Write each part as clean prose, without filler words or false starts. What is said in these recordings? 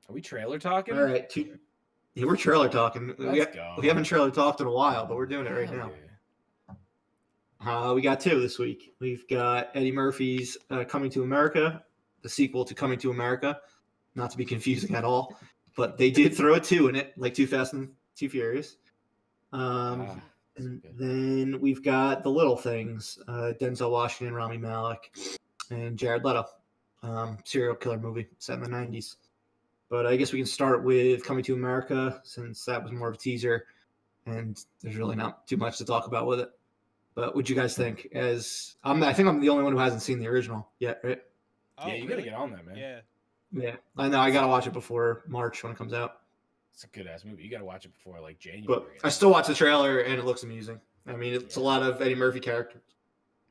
Are we trailer talking? All right, yeah, we're trailer talking. Let's go. We haven't trailer talked in a while, but we're doing it right Hell now. yeah. We got 2 this week. We've got Eddie Murphy's Coming to America, the sequel to Coming to America. Not to be confusing at all, but they did throw a 2 in it, like Too Fast and Too Furious. And then we've got The Little Things, Denzel Washington, Rami Malek, and Jared Leto. Serial killer movie set in the 90s. But I guess we can start with Coming to America, since that was more of a teaser, and there's really not too much to talk about with it. But what'd you guys think? I think I'm the only one who hasn't seen the original yet, right? Oh, yeah, you gotta get on that, man. Yeah. I know. I gotta watch it before March when it comes out. It's a good ass movie. You gotta watch it before like January. But I still watch the trailer, and it looks amusing. I mean, it's a lot of Eddie Murphy characters,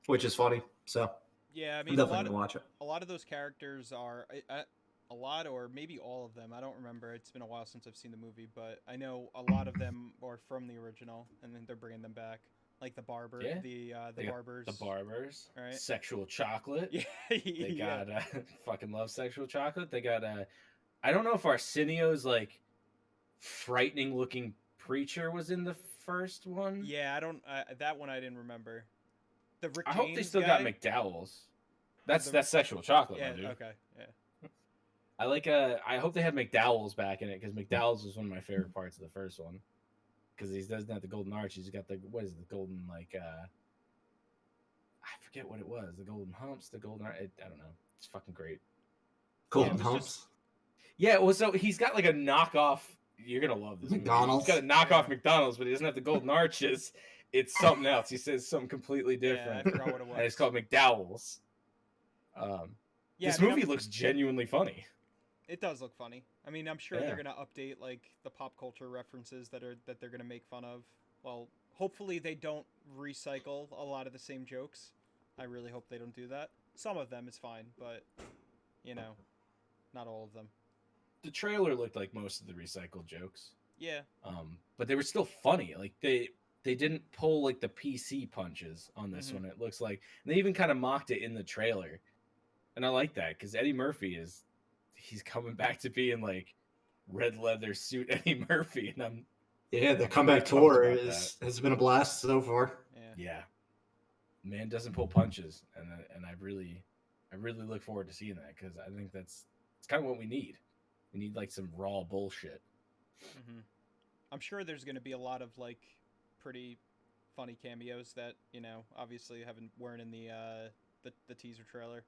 which is funny. So yeah, I mean, I'm definitely gonna watch it. A lot of those characters are a lot, or maybe all of them. I don't remember. It's been a while since I've seen the movie, but I know a lot of them are from the original, and then they're bringing them back. Like the barber, the barbers. The barbers. Right. Sexual chocolate. Yeah. They got fucking love sexual chocolate. They got I don't know if Arsenio's like frightening looking preacher was in the first one. Yeah, I don't that one I didn't remember. The Rick I hope they James still guy? got McDowell's. That's sexual chocolate, Yeah, dude. okay. Yeah. I like I hope they have McDowell's back in it, because McDowell's was one of my favorite parts of the first one. Because he doesn't have the golden arch, he's got the golden like I forget what it was, the golden humps, the golden arch, I don't know. It's fucking great. Golden humps. Yeah, well, so he's got like a knockoff. You're gonna love this. McDonald's. He's got a knockoff McDonald's, but he doesn't have the golden arches. It's something else. He says something completely different. Yeah, I forgot what it was. And it's called McDowell's. This movie looks genuinely funny. It does look funny. I mean, I'm sure they're gonna update like the pop culture references that they're gonna make fun of. Well, hopefully they don't recycle a lot of the same jokes. I really hope they don't do that. Some of them is fine, but not all of them. The trailer looked like most of the recycled jokes. Yeah. But they were still funny. Like they didn't pull like the PC punches on this one. It looks like, and they even kind of mocked it in the trailer, and I like that because Eddie Murphy he's coming back to being like red leather suit Eddie Murphy, and the comeback tour has been a blast so far. Yeah. Man doesn't pull punches, and I really look forward to seeing that, because I think it's kind of what we need. We need like some raw bullshit. Mm-hmm. I'm sure there's going to be a lot of like pretty funny cameos that obviously weren't in the teaser trailer.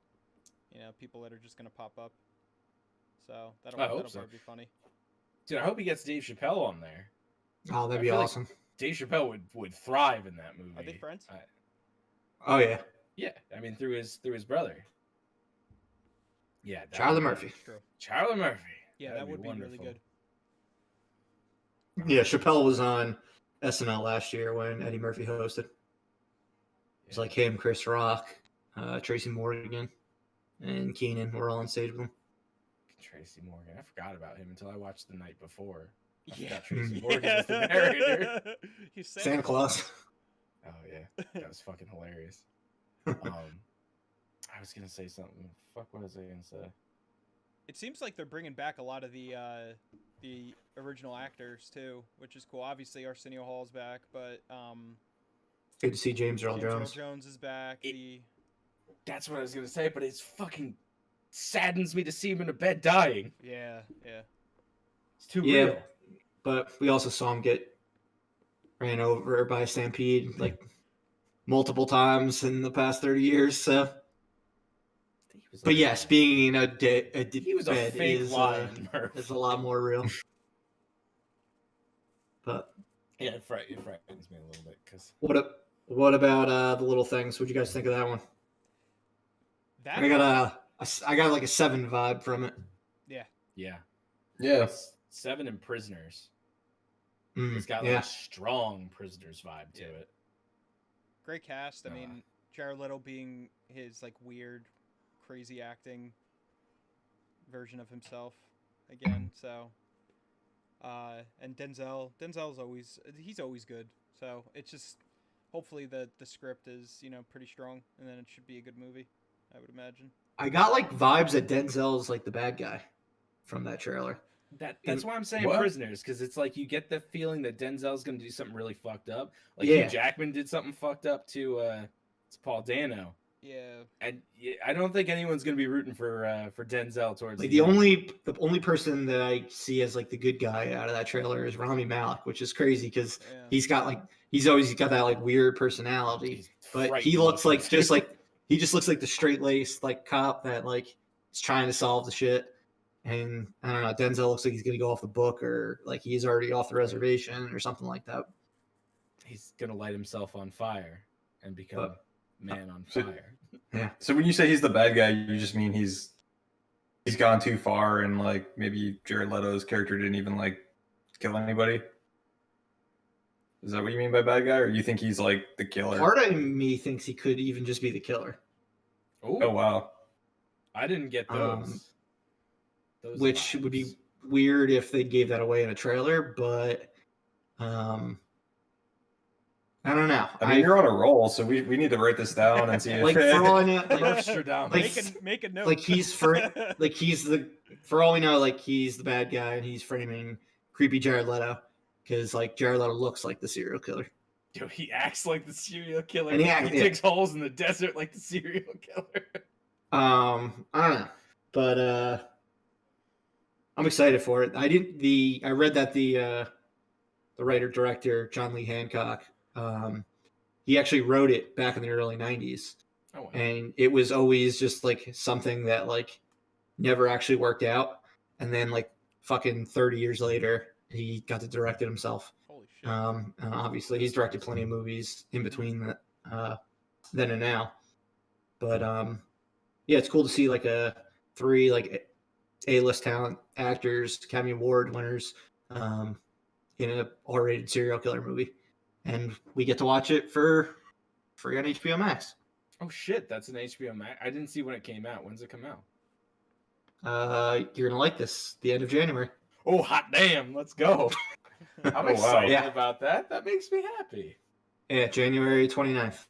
People that are just going to pop up. So that'll probably be funny. Dude, I hope he gets Dave Chappelle on there. Oh, that'd be awesome. Like Dave Chappelle would thrive in that movie. Are they friends? Oh yeah. Yeah, I mean through his brother. Yeah, Charlie Murphy. Charlie Murphy. Yeah, that would be really good. Yeah, Chappelle was on SNL last year when Eddie Murphy hosted. It's like him, Chris Rock, Tracy Morgan, and Keenan were all on stage with him. Tracy Morgan. I forgot about him until I watched The Night Before. I forgot Tracy Morgan was the narrator. He's Santa Claus. Oh yeah, that was fucking hilarious. I was gonna say something. Fuck, what was I gonna say? It seems like they're bringing back a lot of the original actors too, which is cool. Obviously, Arsenio Hall's back, but good to see James Earl Jones. Jones is back. That's what I was gonna say, but it's fucking saddens me to see him in a bed dying. Yeah. It's too real. But we also saw him get ran over by a stampede like multiple times in the past 30 years. So, but yes, being in a he was bed a fake is a lot more real. But yeah, it frightens me a little bit. Cause what about The Little Things? What'd you guys think of that one? I got like a 7 vibe from it. Yeah. 7 and Prisoners. It's got like a strong Prisoners vibe to it. Great cast. I mean, Jared Leto being his like weird, crazy acting version of himself again. So, and Denzel's always good. So it's just hopefully the script is pretty strong, and then it should be a good movie, I would imagine. I got like vibes that Denzel's like the bad guy from that trailer. That's why I'm saying What? Prisoners, because it's like you get the feeling that Denzel's going to do something really fucked up. Like Yeah. Hugh Jackman did something fucked up to Paul Dano. Yeah. And I don't think anyone's going to be rooting for Denzel towards Like the end. the only person that I see as like the good guy out of that trailer is Rami Malek, which is crazy because Yeah. he's always got that like weird personality, He's but he frightening looks looking, like too. he just looks like the straight laced like cop that like is trying to solve the shit. And I don't know, Denzel looks like he's gonna go off the book or like he's already off the reservation or something like that. He's going to light himself on fire and become man on so- fire. Yeah. So when you say he's the bad guy, you just mean he's gone too far, and like maybe Jared Leto's character didn't even like kill anybody. Is that what you mean by bad guy, or you think he's like the killer? Part of me thinks he could even just be the killer, Oh wow. I didn't get those. Those which vibes. would be weird if they gave that away in a trailer, but I don't know. I mean, you're on a roll, so we need to write this down and see if like for all I know, Nostradamus. Make a note. like he's for all we know, like he's the bad guy and he's framing creepy Jared Leto because like Jared Leto looks like the serial killer. Dude, he acts like the serial killer. And he digs holes in the desert like the serial killer. I don't know, but I'm excited for it. I read that the writer director John Lee Hancock, he actually wrote it back in the early 90s. Oh, wow. And it was always just like something that like never actually worked out, and then like fucking 30 years later he got to direct it himself. Holy shit. And obviously he's directed plenty of movies in between then and now, but yeah, it's cool to see like three like A-list talent actors, Academy Award winners, in a R-rated serial killer movie, and we get to watch it for free on HBO Max. Oh shit, that's an HBO Max. I didn't see when it came out. When's it come out? You're gonna like this. The end of January. Oh hot damn, let's go. I'm wow. excited Yeah. about that. That makes me happy. Yeah, January 29th.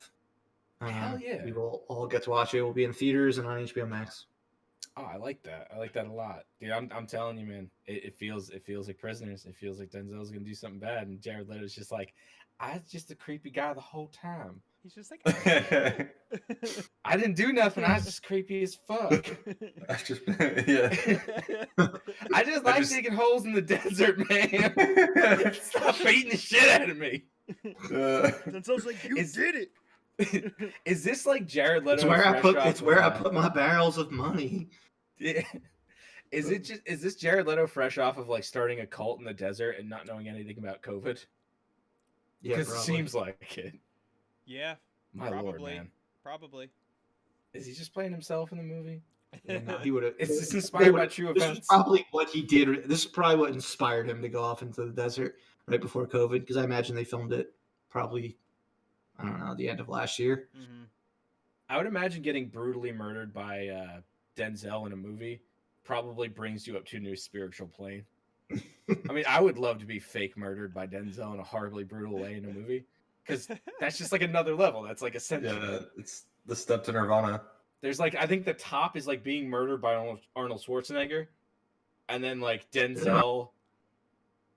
Hell yeah. We will all get to watch it. It will be in theaters and on HBO Max. Oh, I like that. I like that a lot, dude. I'm telling you, man. It feels like Prisoners. It feels like Denzel's gonna do something bad, and Jared Leto's just like, I was just a creepy guy the whole time. He's just like I didn't do nothing. I was just creepy as fuck. That's just yeah. I just like digging holes in the desert, man. Stop beating the shit out of me. Denzel's like, you did it. Is this like Jared Leto? It's where I put my barrels of money. Yeah. Is this Jared Leto fresh off of like starting a cult in the desert and not knowing anything about COVID? Yeah, Because it seems like it. Yeah. My lord, man. Probably. Is he just playing himself in the movie? Yeah, no, he would have. Is this inspired by true This is events? probably what he did. This is probably what inspired him to go off into the desert right before COVID, because I imagine they filmed it probably, I don't know, the end of last year. Mm-hmm. I would imagine getting brutally murdered by Denzel in a movie probably brings you up to a new spiritual plane. I mean, I would love to be fake murdered by Denzel in a horribly brutal way in a movie, because that's just like another level. That's like essential. Yeah, it's the step to Nirvana. There's like, I think the top is like being murdered by Arnold Schwarzenegger, and then like Denzel,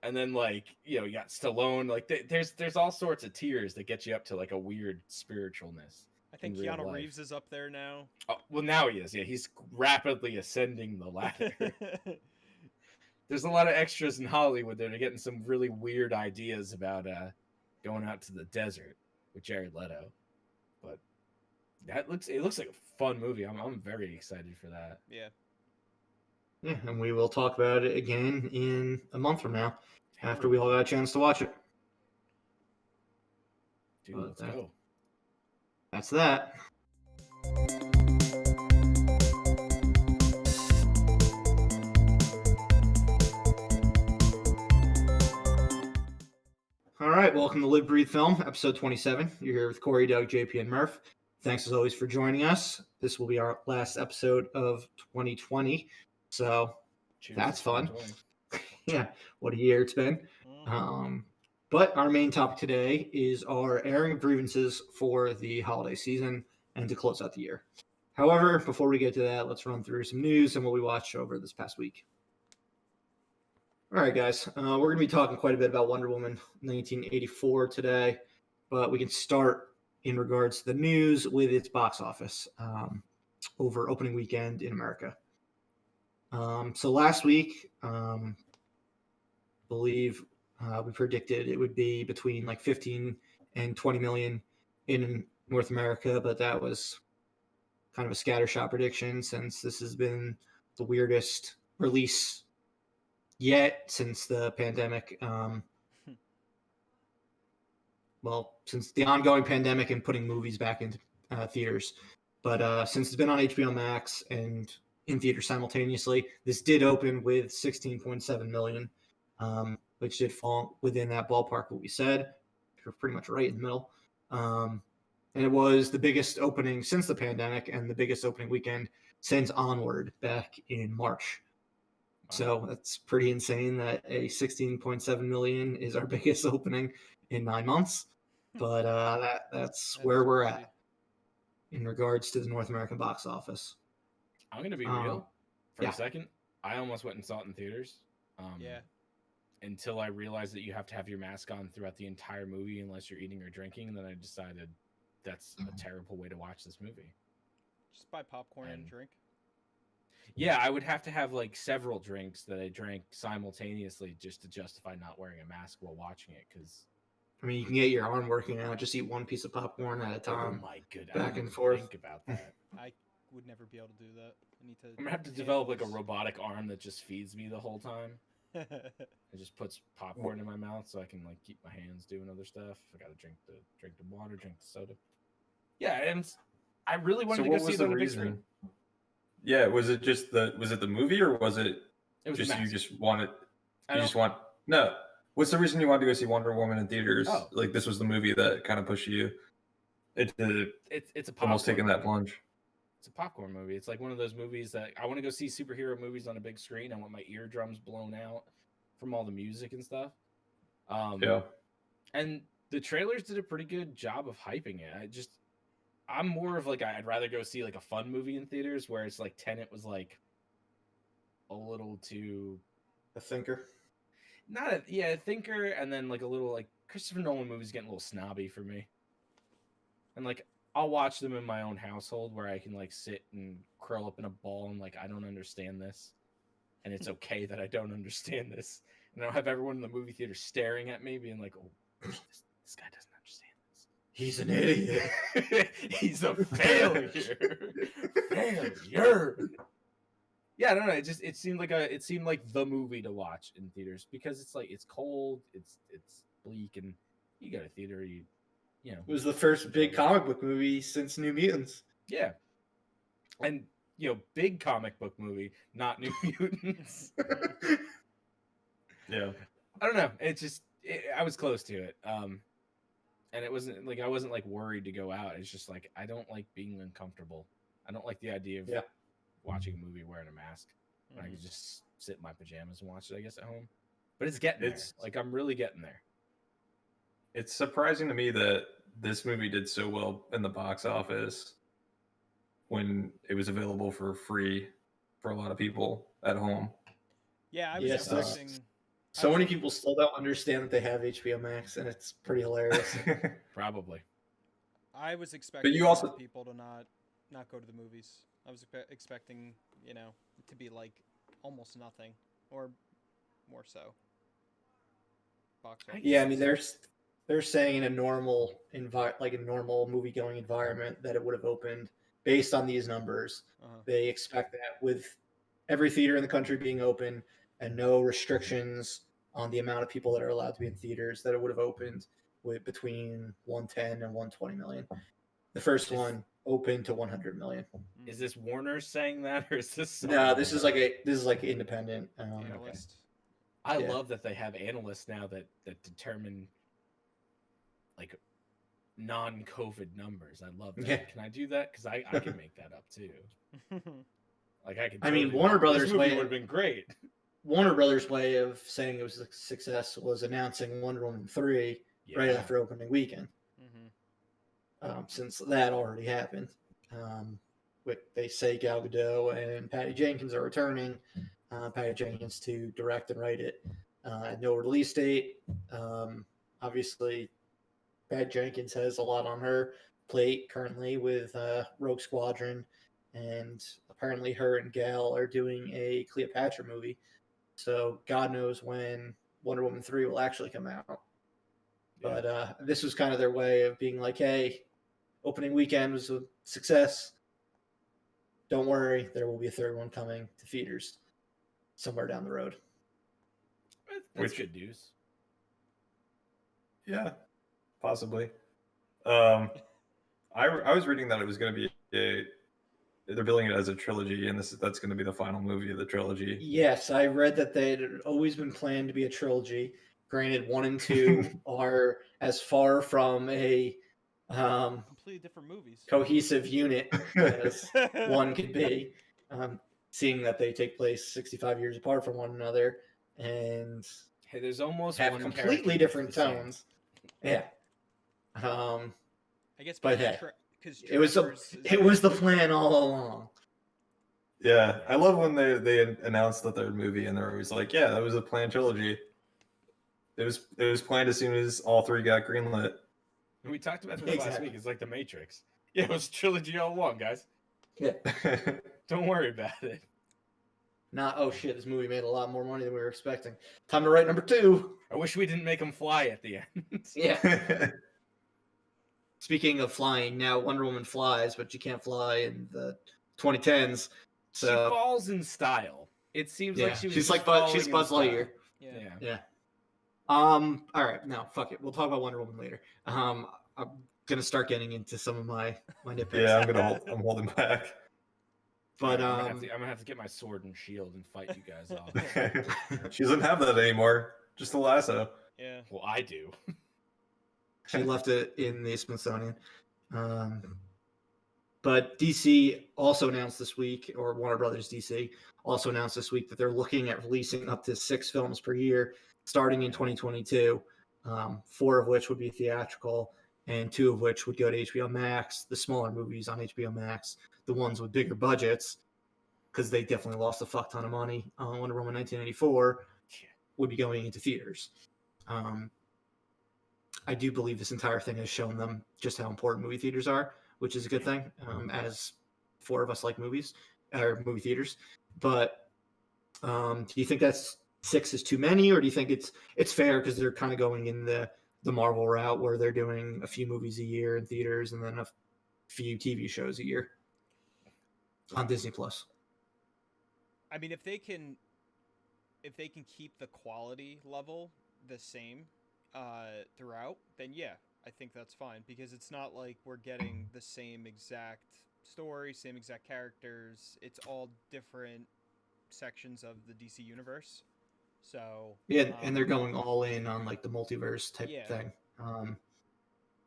and then like, you know, you got Stallone. Like there's all sorts of tiers that get you up to like a weird spiritualness. I think in real Keanu life. Reeves is up there now. Oh, well, now he is. Yeah, he's rapidly ascending the ladder. There's a lot of extras in Hollywood that are getting some really weird ideas about going out to the desert with Jared Leto. But it looks like a fun movie. I'm very excited for that. Yeah. Yeah, and we will talk about it again in a month from now, after we all got a chance to watch it. Dude, let's go. That's that. All right, welcome to Live Breathe Film, episode 27. You're here with Corey, Doug, JP, and Murph. Thanks as always for joining us. This will be our last episode of 2020, so Cheers. that's fun. Enjoy. Yeah, what a year it's been. But our main topic today is our airing of grievances for the holiday season and to close out the year. However, before we get to that, let's run through some news and what we watched over this past week. All right, guys. We're going to be talking quite a bit about Wonder Woman 1984 today, but we can start in regards to the news with its box office over opening weekend in America. So last week, believe we predicted it would be between like 15 and 20 million in North America, but that was kind of a scattershot prediction since this has been the weirdest release yet since the pandemic. Well, since the ongoing pandemic and putting movies back into theaters. But since it's been on HBO Max and in theaters simultaneously, this did open with 16.7 million, which did fall within that ballpark what we said. We're pretty much right in the middle. And it was the biggest opening since the pandemic and the biggest opening weekend since Onward back in March. So that's pretty insane that a 16.7 million is our biggest opening in 9 months. But that's where we're at in regards to the North American box office. I'm going to be real for yeah. a second. I almost went and saw it in theaters. Until I realized that you have to have your mask on throughout the entire movie unless you're eating or drinking. And then I decided that's a terrible way to watch this movie. Just buy popcorn and drink. Yeah, I would have to have like several drinks that I drank simultaneously just to justify not wearing a mask while watching it. Because I mean, you can get your arm working out. Just eat one piece of popcorn at a time. Oh my goodness! Back and forth. Think about that. I would never be able to do that. I need to. I'm gonna have to develop like a robotic arm that just feeds me the whole time. It just puts popcorn in my mouth so I can like keep my hands doing other stuff. I gotta drink the water, drink the soda. Yeah, and I really wanted to go see it on the big screen. Yeah, was it the movie or was it just you just wanted no? What's the reason you wanted to go see Wonder Woman in theaters? Oh. Like this was the movie that kind of pushed you. It's a almost taking that plunge. It's a popcorn movie. It's like one of those movies that I want to go see superhero movies on a big screen. I want my eardrums blown out from all the music and stuff. Yeah. And the trailers did a pretty good job of hyping it. I'm more of like, I'd rather go see like a fun movie in theaters where it's like Tenet was like a little too... A thinker. A thinker, and then like a little like Christopher Nolan movies getting a little snobby for me. And like, I'll watch them in my own household where I can like sit and curl up in a ball and like, I don't understand this. And it's okay that I don't understand this. And I don't have everyone in the movie theater staring at me being like, oh, this guy doesn't understand this. He's an idiot. He's a failure. Failure. Yeah, I don't know. It seemed like the movie to watch in theaters because it's like it's cold, it's bleak, and you go to theater, you know. It was the first big comic book movie since New Mutants. Yeah, and big comic book movie, not New Mutants. Yeah, I don't know. I was close to it, and it wasn't like I wasn't like worried to go out. It's just like I don't like being uncomfortable. I don't like the idea of watching a movie wearing a mask. I can just sit in my pajamas and watch it, I guess, at home. But it's getting there. Like, I'm really getting there. It's surprising to me that this movie did so well in the box office when it was available for free for a lot of people at home. Yeah, I was expecting... So many people still don't understand that they have HBO Max, and it's pretty hilarious. Probably. I was expecting people to not go to the movies. I was expecting, to be like almost nothing or more so. Box office. Yeah, I mean, they're saying in a normal normal movie-going environment that it would have opened based on these numbers. They expect that with every theater in the country being open and no restrictions on the amount of people that are allowed to be in theaters, that it would have opened with between 110 and 120 million. The first one open to 100 million. Is this Warner saying that, or is this? No, this is like independent analyst. I love that they have analysts now that determine like non-COVID numbers. I love that. Yeah. Can I do that? Because I can make that up too. Like I can. I mean, Warner Brothers' way would have been great. Warner Brothers' way of saying it was a success was announcing Wonder Woman 3 right after opening weekend. Since that already happened. They say Gal Gadot and Patty Jenkins are returning. Patty Jenkins to direct and write it. No release date. Obviously, Pat Jenkins has a lot on her plate currently with Rogue Squadron, and apparently her and Gal are doing a Cleopatra movie. So God knows when Wonder Woman 3 will actually come out. But this was kind of their way of being like, hey, opening weekend was a success. Don't worry, there will be a third one coming to theaters somewhere down the road. That's good news. Yeah, possibly. I was reading that it was going to be they're billing it as a trilogy, and that's going to be the final movie of the trilogy. Yes, I read that they had always been planned to be a trilogy. Granted, 1 and 2 are as far from a completely different movies. cohesive unit as one could be, seeing that they take place 65 years apart from one another and Hey, there's almost have one completely character different that's the same. tones. Yeah. I guess But because it was the plan all along. Yeah, I love when they announced the third movie and they're always like, "Yeah, that was a planned trilogy." It was planned as soon as all 3 got greenlit. We talked about this last week. It's like the Matrix. Yeah, it was trilogy all along, guys. Yeah. Don't worry about it. Oh shit, this movie made a lot more money than we were expecting. Time to write number 2. I wish we didn't make them fly at the end. Yeah. Speaking of flying, now Wonder Woman flies, but she can't fly in the 2010s. So she falls in style. It seems like she's Buzz Lightyear. Yeah. All right, now fuck it. We'll talk about Wonder Woman later. I'm gonna start getting into some of my nitpicks. Yeah, I'm holding back. But I'm gonna have to get my sword and shield and fight you guys off. She doesn't have that anymore. Just a lasso. Yeah. Well, I do. She left it in the Smithsonian. But DC also announced this week, or Warner Brothers DC also announced this week, that they're looking at releasing up to 6 films per year starting in 2022, 4 of which would be theatrical and 2 of which would go to HBO Max, the smaller movies on HBO Max, the ones with bigger budgets, because they definitely lost a fuck ton of money on Wonder Woman 1984, would be going into theaters. I do believe this entire thing has shown them just how important movie theaters are, which is a good thing, as 4 of us like movies or movie theaters. But do you think that's 6 is too many, or do you think it's fair because they're kind of going in the Marvel route where they're doing a few movies a year in theaters and then a few TV shows a year on Disney Plus? I mean, if they can keep the quality level the same throughout, then yeah, I think that's fine, because it's not like we're getting the same exact story, same exact characters. It's all different sections of the DC universe. So yeah, and they're going all in on like the multiverse type thing.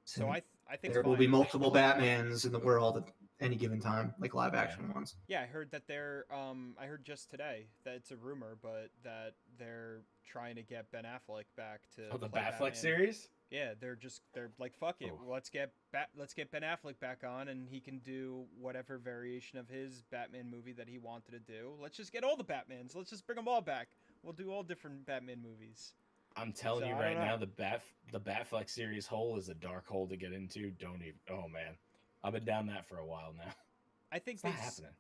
So I think there will be multiple Batmans in the world at any given time, like live action ones. Yeah, I heard that they're I heard just today that it's a rumor, but that they're trying to get Ben Affleck back to the play Batfleck series. Yeah, they're like, fuck it, let's get Ben Affleck back on, and he can do whatever variation of his Batman movie that he wanted to do. Let's just get all the Batmans. Let's just bring them all back. We'll do all different Batman movies. I'm telling you right now, the Batfleck series hole is a dark hole to get into. Don't even. Oh man, I've been down that for a while now. I think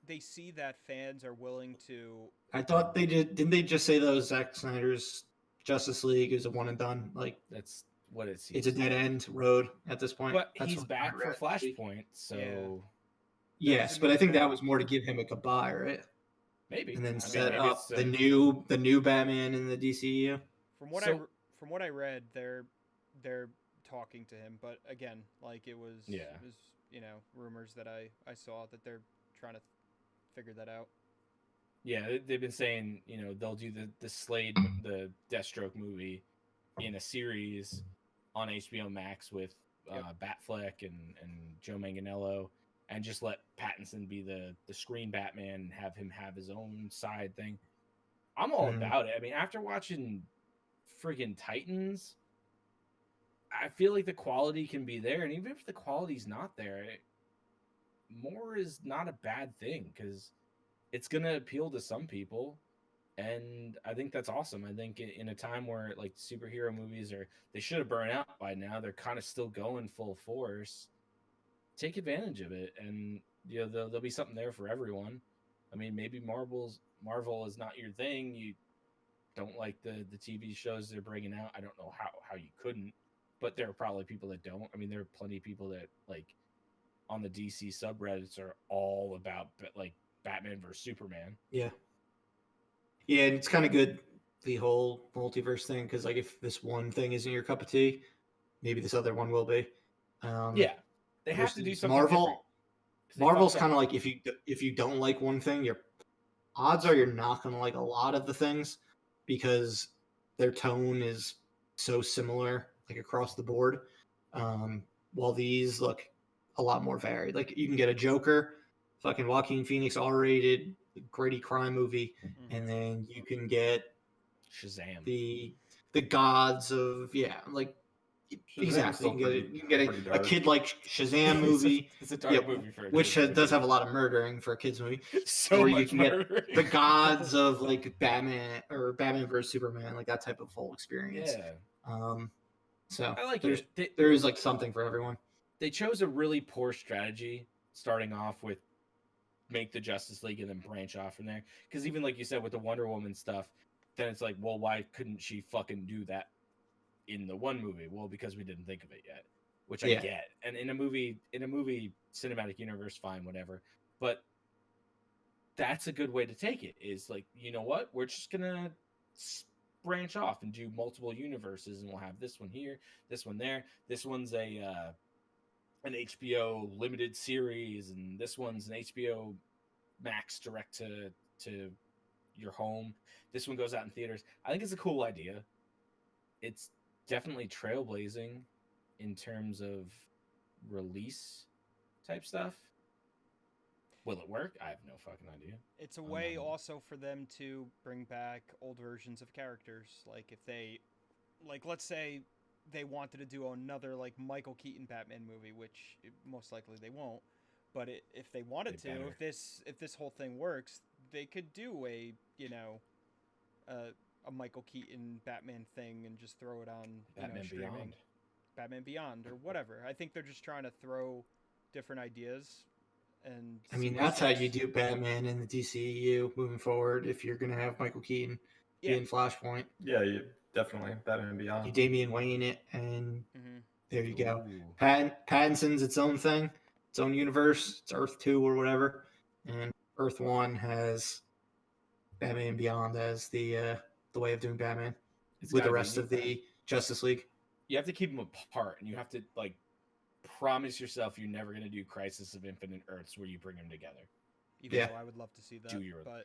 they see that fans are willing to. I thought they did. Didn't they just say though? Zack Snyder's Justice League is a one and done. Like that's what it seems. It's a dead end road at this point. But he's back for Flashpoint, so yes. But I think that was more to give him a goodbye, right? Maybe, and then set up the new Batman in the DCU. From what I read, they're talking to him, but again, like it was rumors that I saw that they're trying to figure that out. Yeah, they've been saying they'll do the Slade, the Deathstroke movie in a series on HBO Max with Batfleck and Joe Manganiello, and just let Pattinson be the screen Batman and have him have his own side thing. I'm all about it. I mean, after watching friggin' Titans, I feel like the quality can be there, and even if the quality's not there, more is not a bad thing, because it's gonna appeal to some people. And I think that's awesome. I think in a time where like superhero movies they should have burned out by now, they're kind of still going full force. Take advantage of it, and there'll be something there for everyone. I mean, maybe Marvel is not your thing. You don't like the TV shows they're bringing out. I don't know how you couldn't, but there are probably people that don't. I mean, there are plenty of people that like on the DC subreddits are all about like Batman versus Superman. Yeah. Yeah, and it's kind of good, the whole multiverse thing, because like if this one thing isn't your cup of tea, maybe this other one will be. Yeah, they have to do something Marvel. different. Marvel's kind of like if you don't like one thing, your odds are you're not going to like a lot of the things, because their tone is so similar like across the board. While these look a lot more varied. Like you can get a Joker, fucking Joaquin Phoenix R-rated gritty crime movie, and then you can get Shazam, the gods of like exactly. You can get a kid like Shazam movie. It's a dark movie for a which kids does have a lot of murdering for a kids movie. So or much you can murdering. get the gods of like Batman or Batman versus Superman, like that type of whole experience. Yeah. So I like there is like something for everyone. They chose a really poor strategy, starting off with make the Justice League and then branch off from there. Because even like you said with the Wonder Woman stuff, then it's like, well, why couldn't she fucking do that in the one movie? Well, because we didn't think of it yet, which I get. And in a movie cinematic universe, fine, whatever. But that's a good way to take it. Is like, you know what? We're just gonna branch off and do multiple universes, and we'll have this one here, this one there. This one's an HBO limited series, and this one's an HBO Max direct to your home. This one goes out in theaters. I think it's a cool idea. It's definitely trailblazing in terms of release type stuff. Will it work? I have no fucking idea. It's a way also for them to bring back old versions of characters. Like if they, like let's say they wanted to do another like Michael Keaton Batman movie, which most likely they won't. But if they wanted to, if this whole thing works, they could do a Michael Keaton Batman thing and just throw it on streaming. Batman Beyond or whatever. I think they're just trying to throw different ideas. And I mean, that's how you do Batman in the DCEU moving forward. If you're gonna have Michael Keaton in Flashpoint, definitely Batman Beyond. You Damian Wayne it, and there you go. Pattinson's its own thing, its own universe. It's Earth 2 or whatever, and Earth 1 has Batman Beyond as the way of doing Batman with the rest of the Justice League. You have to keep them apart, and you have to like promise yourself you're never going to do Crisis of Infinite Earths where you bring them together. Even though I would love to see that. But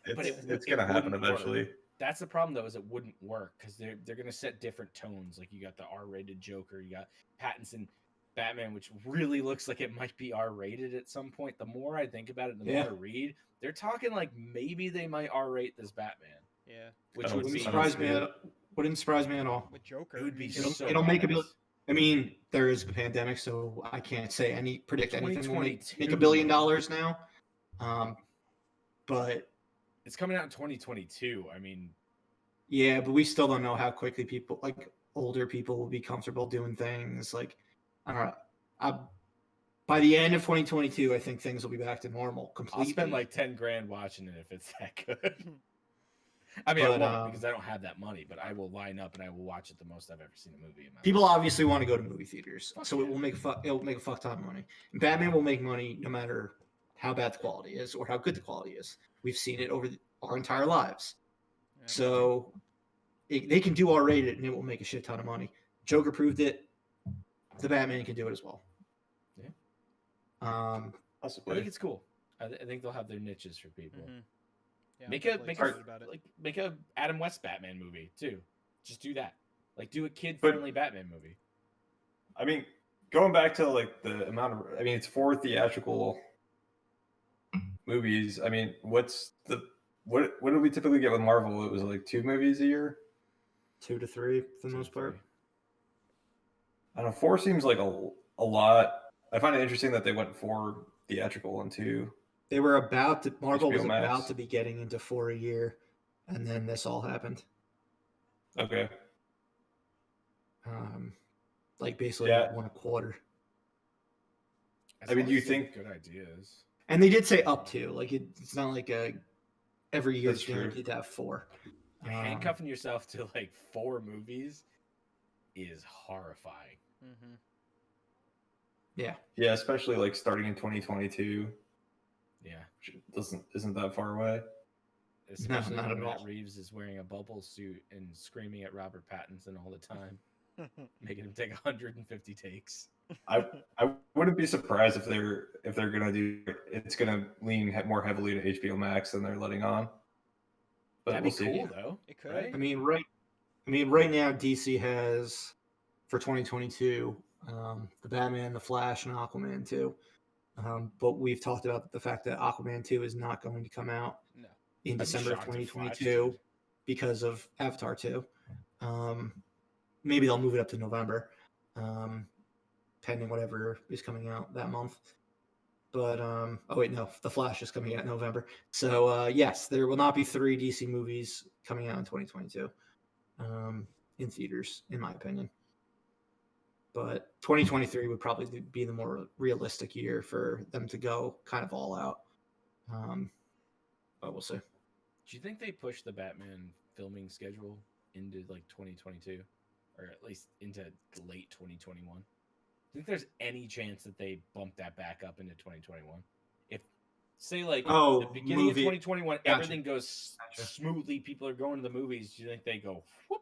it's going to happen eventually. Work. That's the problem, though, is it wouldn't work because they're going to set different tones. Like you got the R-rated Joker, you got Pattinson Batman, which really looks like it might be R-rated at some point. The more I think about it, the more I read, they're talking like maybe they might R-rate this Batman. Yeah, which wouldn't surprise me at all. With Joker, it would be it'll make a billion. I mean, there is a pandemic, so I can't predict anything. Will make $1 billion now, but it's coming out in 2022. I mean, yeah, but we still don't know how quickly people, like older people, will be comfortable doing things. Like, I don't know. By the end of 2022, I think things will be back to normal completely. I'll spend like $10,000 watching it if it's that good. I mean, I won't because I don't have that money, but I will line up and I will watch it the most I've ever seen a movie in my life. People obviously want to go to movie theaters, so it will make a fuck ton of money. And Batman will make money no matter how bad the quality is or how good the quality is. We've seen it over our entire lives. Yeah. So they can do R-rated and it will make a shit ton of money. Joker proved it. The Batman can do it as well. Yeah. I think it's cool. I think they'll have their niches for people. Mm-hmm. Yeah, make a Adam West Batman movie too. Just do that. Like do a kid-friendly Batman movie. I mean, going back to like the amount of, I mean, it's 4 theatrical movies. I mean, what do we typically get with Marvel? It was like 2 movies a year, 2 to 3 for the most part. I don't know. 4 seems like a lot. I find it interesting that they went 4 theatrical and 2. They were Marvel was about to be getting into 4 a year, and then this all happened. Okay. Like basically Yeah. 1.25. As I mean, long do you as they have think- good ideas? And they did say up to. Like it's not like every year That's it's true. guaranteed to have 4. Handcuffing yourself to like 4 movies is horrifying. Mm-hmm. Yeah. Yeah, especially like starting in 2022, Yeah, which isn't that far away. especially not when at Matt all. Reeves is wearing a bubble suit and screaming at Robert Pattinson all the time, making him take 150 takes. I wouldn't be surprised if they're gonna do it's gonna lean more heavily to HBO Max than they're letting on. But That'd we'll be see. cool though. It could. right? I mean, right now DC has for 2022 the Batman, the Flash, and Aquaman 2. But we've talked about the fact that Aquaman 2 is not going to come out No. in I'd be December of shocked if Flash 2022 did. because of Avatar 2. Maybe they'll move it up to November, pending whatever is coming out that month. But oh wait, no, The Flash is coming out in November. So yes, there will not be 3 DC movies coming out in 2022 in theaters, in my opinion. But 2023 would probably be the more realistic year for them to go kind of all out. But we'll see. Do you think they push the Batman filming schedule into like 2022, or at least into late 2021? Do you think there's any chance that they bump that back up into 2021? If say like the beginning of 2021, Gotcha. everything goes smoothly, people are going to the movies. Do you think they go? Whoop,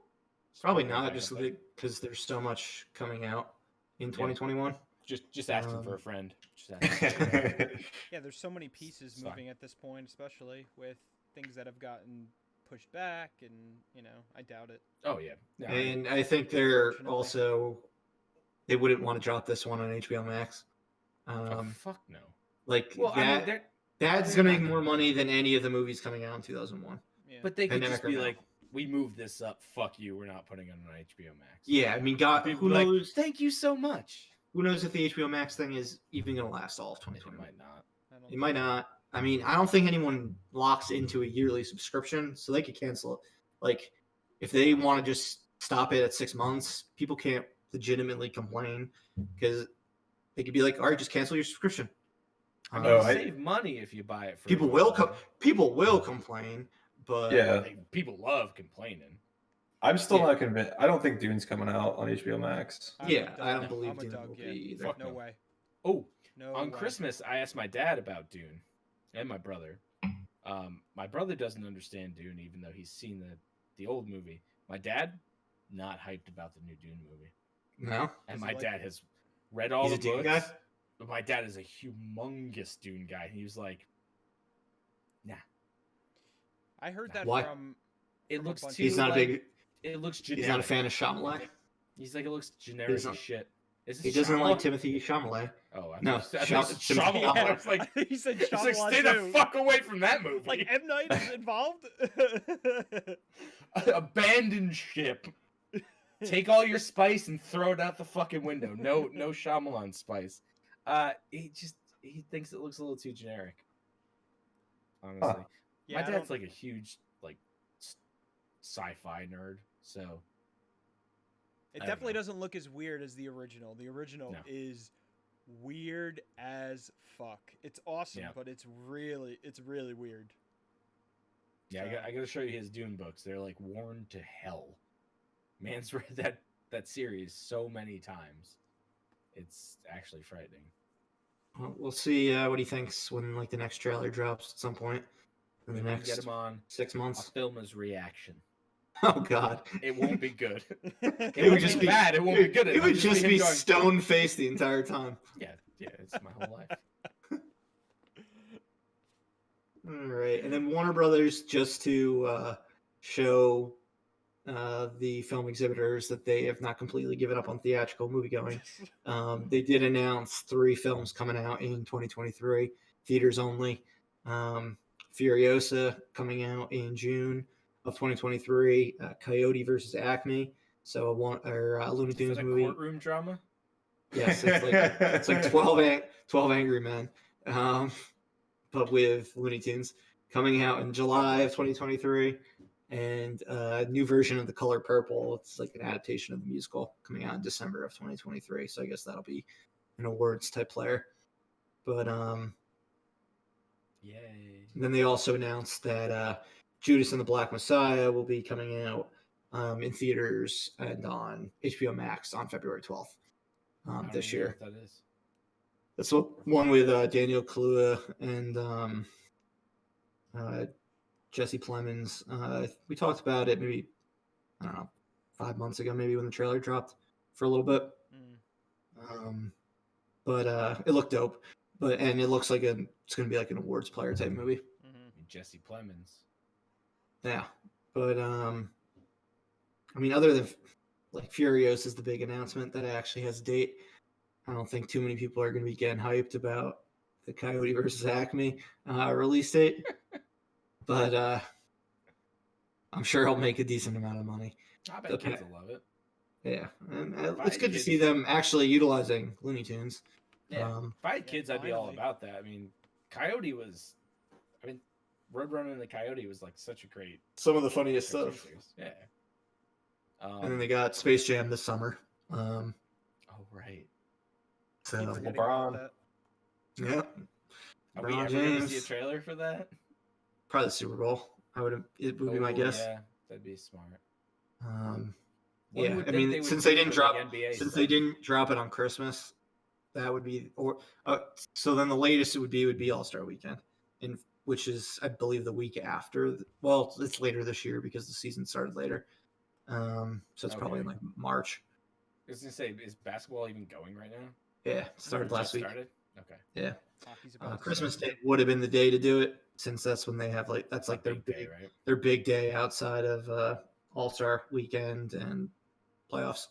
Probably put it not, back just up there? because there's so much coming out in 2021. Just asking for a friend. Just asking. Yeah, there's so many pieces It's fine. moving at this point, especially with things that have gotten pushed back, and I doubt it. Oh yeah. No, And I think they're Unfortunately. also they wouldn't want to drop this one on HBO Max. oh, fuck no. Like Well, I mean, that's they're gonna make not more gonna- money than any of the movies coming out in 2001. Yeah. but they could Pandemic just or be no. like, we moved this up. Fuck you. We're not putting it on HBO Max. Yeah, I mean, God, People who be like, knows? Thank you so much. Who knows if the HBO Max thing is even gonna last all of It 2021? might not. I don't It might not. I mean, I don't think anyone locks into a yearly subscription, so they could cancel it. Like, if they want to just stop it at 6 months, people can't legitimately complain because they could be like, "All right, just cancel your subscription." I mean, No, you I- save money if you buy it for People will complain, but Yeah. People love complaining. I'm still Yeah. not convinced. I don't think Dune's coming out on HBO Max. I'm a yeah, Doug. I don't believe I'm a Dune Doug, will yeah. be either. Fuck No no. way. Oh, No on way. Christmas, I asked my dad about Dune and my brother. My brother doesn't understand Dune, even though he's seen the old movie. My dad, not hyped about the new Dune movie. No, And Is my he like- dad has read all He's the a Dune books. guy? But my dad is a humongous Dune guy. He was like, I heard that Why? from. it From a looks bunch too he's not like, a big. it looks generic. He's not a fan of Shyamalan. He's like, it looks generic as not- shit. Is He this doesn't like Shyamalan? Timothy Chalamet. Oh, I No, thought you said Timothy Shyamalan. Chalamet. I was like, he said it's like, Shyamalan stay the too. fuck away from that movie. Like M Night is involved. Abandon ship. Take all your spice and throw it out the fucking window. No Shyamalan spice. He thinks it looks a little too generic. Honestly, Huh. Yeah, my I dad's don't- like a huge sci-fi nerd, so It I don't definitely know. doesn't look as weird as the original. The original No. is weird as fuck. It's awesome, Yeah. but it's really weird. yeah, I got to show you his Dune books. They're like worn to hell. Man's read that series so many times. It's actually frightening. Well, we'll see what he thinks when like the next trailer drops at some point in the We can next get him on. 6 I'll months. film his reaction. Oh God, It won't be good. It won't would just be bad. It won't be good. It It'll would just him be going, stone faced the entire time. Yeah, it's my whole life. All right, and then Warner Brothers, just to show the film exhibitors that they have not completely given up on theatrical moviegoing, they did announce 3 films coming out in 2023, theaters only. Furiosa coming out in June of 2023. Coyote versus Acme, so a Looney Is Tunes that a movie. courtroom drama? Yes, it's like 12 Angry Men, but with Looney Tunes coming out in July of 2023. and a new version of The Color Purple. It's like an adaptation of the musical coming out in December of 2023. So I guess that'll be an awards type player. But Yay. then they also announced that Judas and the Black Messiah will be coming out in theaters and on HBO Max on February 12th this year. What that is. That's one with Daniel Kaluuya and Jesse Plemons. We talked about it maybe, I don't know, 5 months ago, maybe when the trailer dropped for a little bit. But it looked dope. And it looks like it's going to be like an awards player type movie. Jesse Plemons. Yeah. But, I mean, other than like Furious is the big announcement that actually has a date. I don't think too many people are going to be getting hyped about the Coyote versus Acme release date. But I'm sure it'll make a decent amount of money. I bet kids will love it. Yeah. And it's good to see them actually utilizing Looney Tunes. Yeah. If I had kids, I'd be all about that. I mean, Roadrunner and the Coyote was like such a great. Some of the funniest stuff. Series. Yeah. And then they got Space Jam this summer. Oh, right. So LeBron. Yeah. Are we ever going to see a trailer for that? Probably the Super Bowl. It would be my guess. Yeah, that'd be smart. Yeah, I mean, since they didn't drop it on Christmas, that would be so then the latest it would be All-Star Weekend, which is I believe the week after. Well, it's later this year because the season started later. So it's probably in like March. I was gonna say, is basketball even going right now? Yeah, it started last week. Okay. Yeah. Christmas Day would have been the day to do it, since that's when they have that's like their big day, right? Their big day outside of All-Star Weekend and playoffs,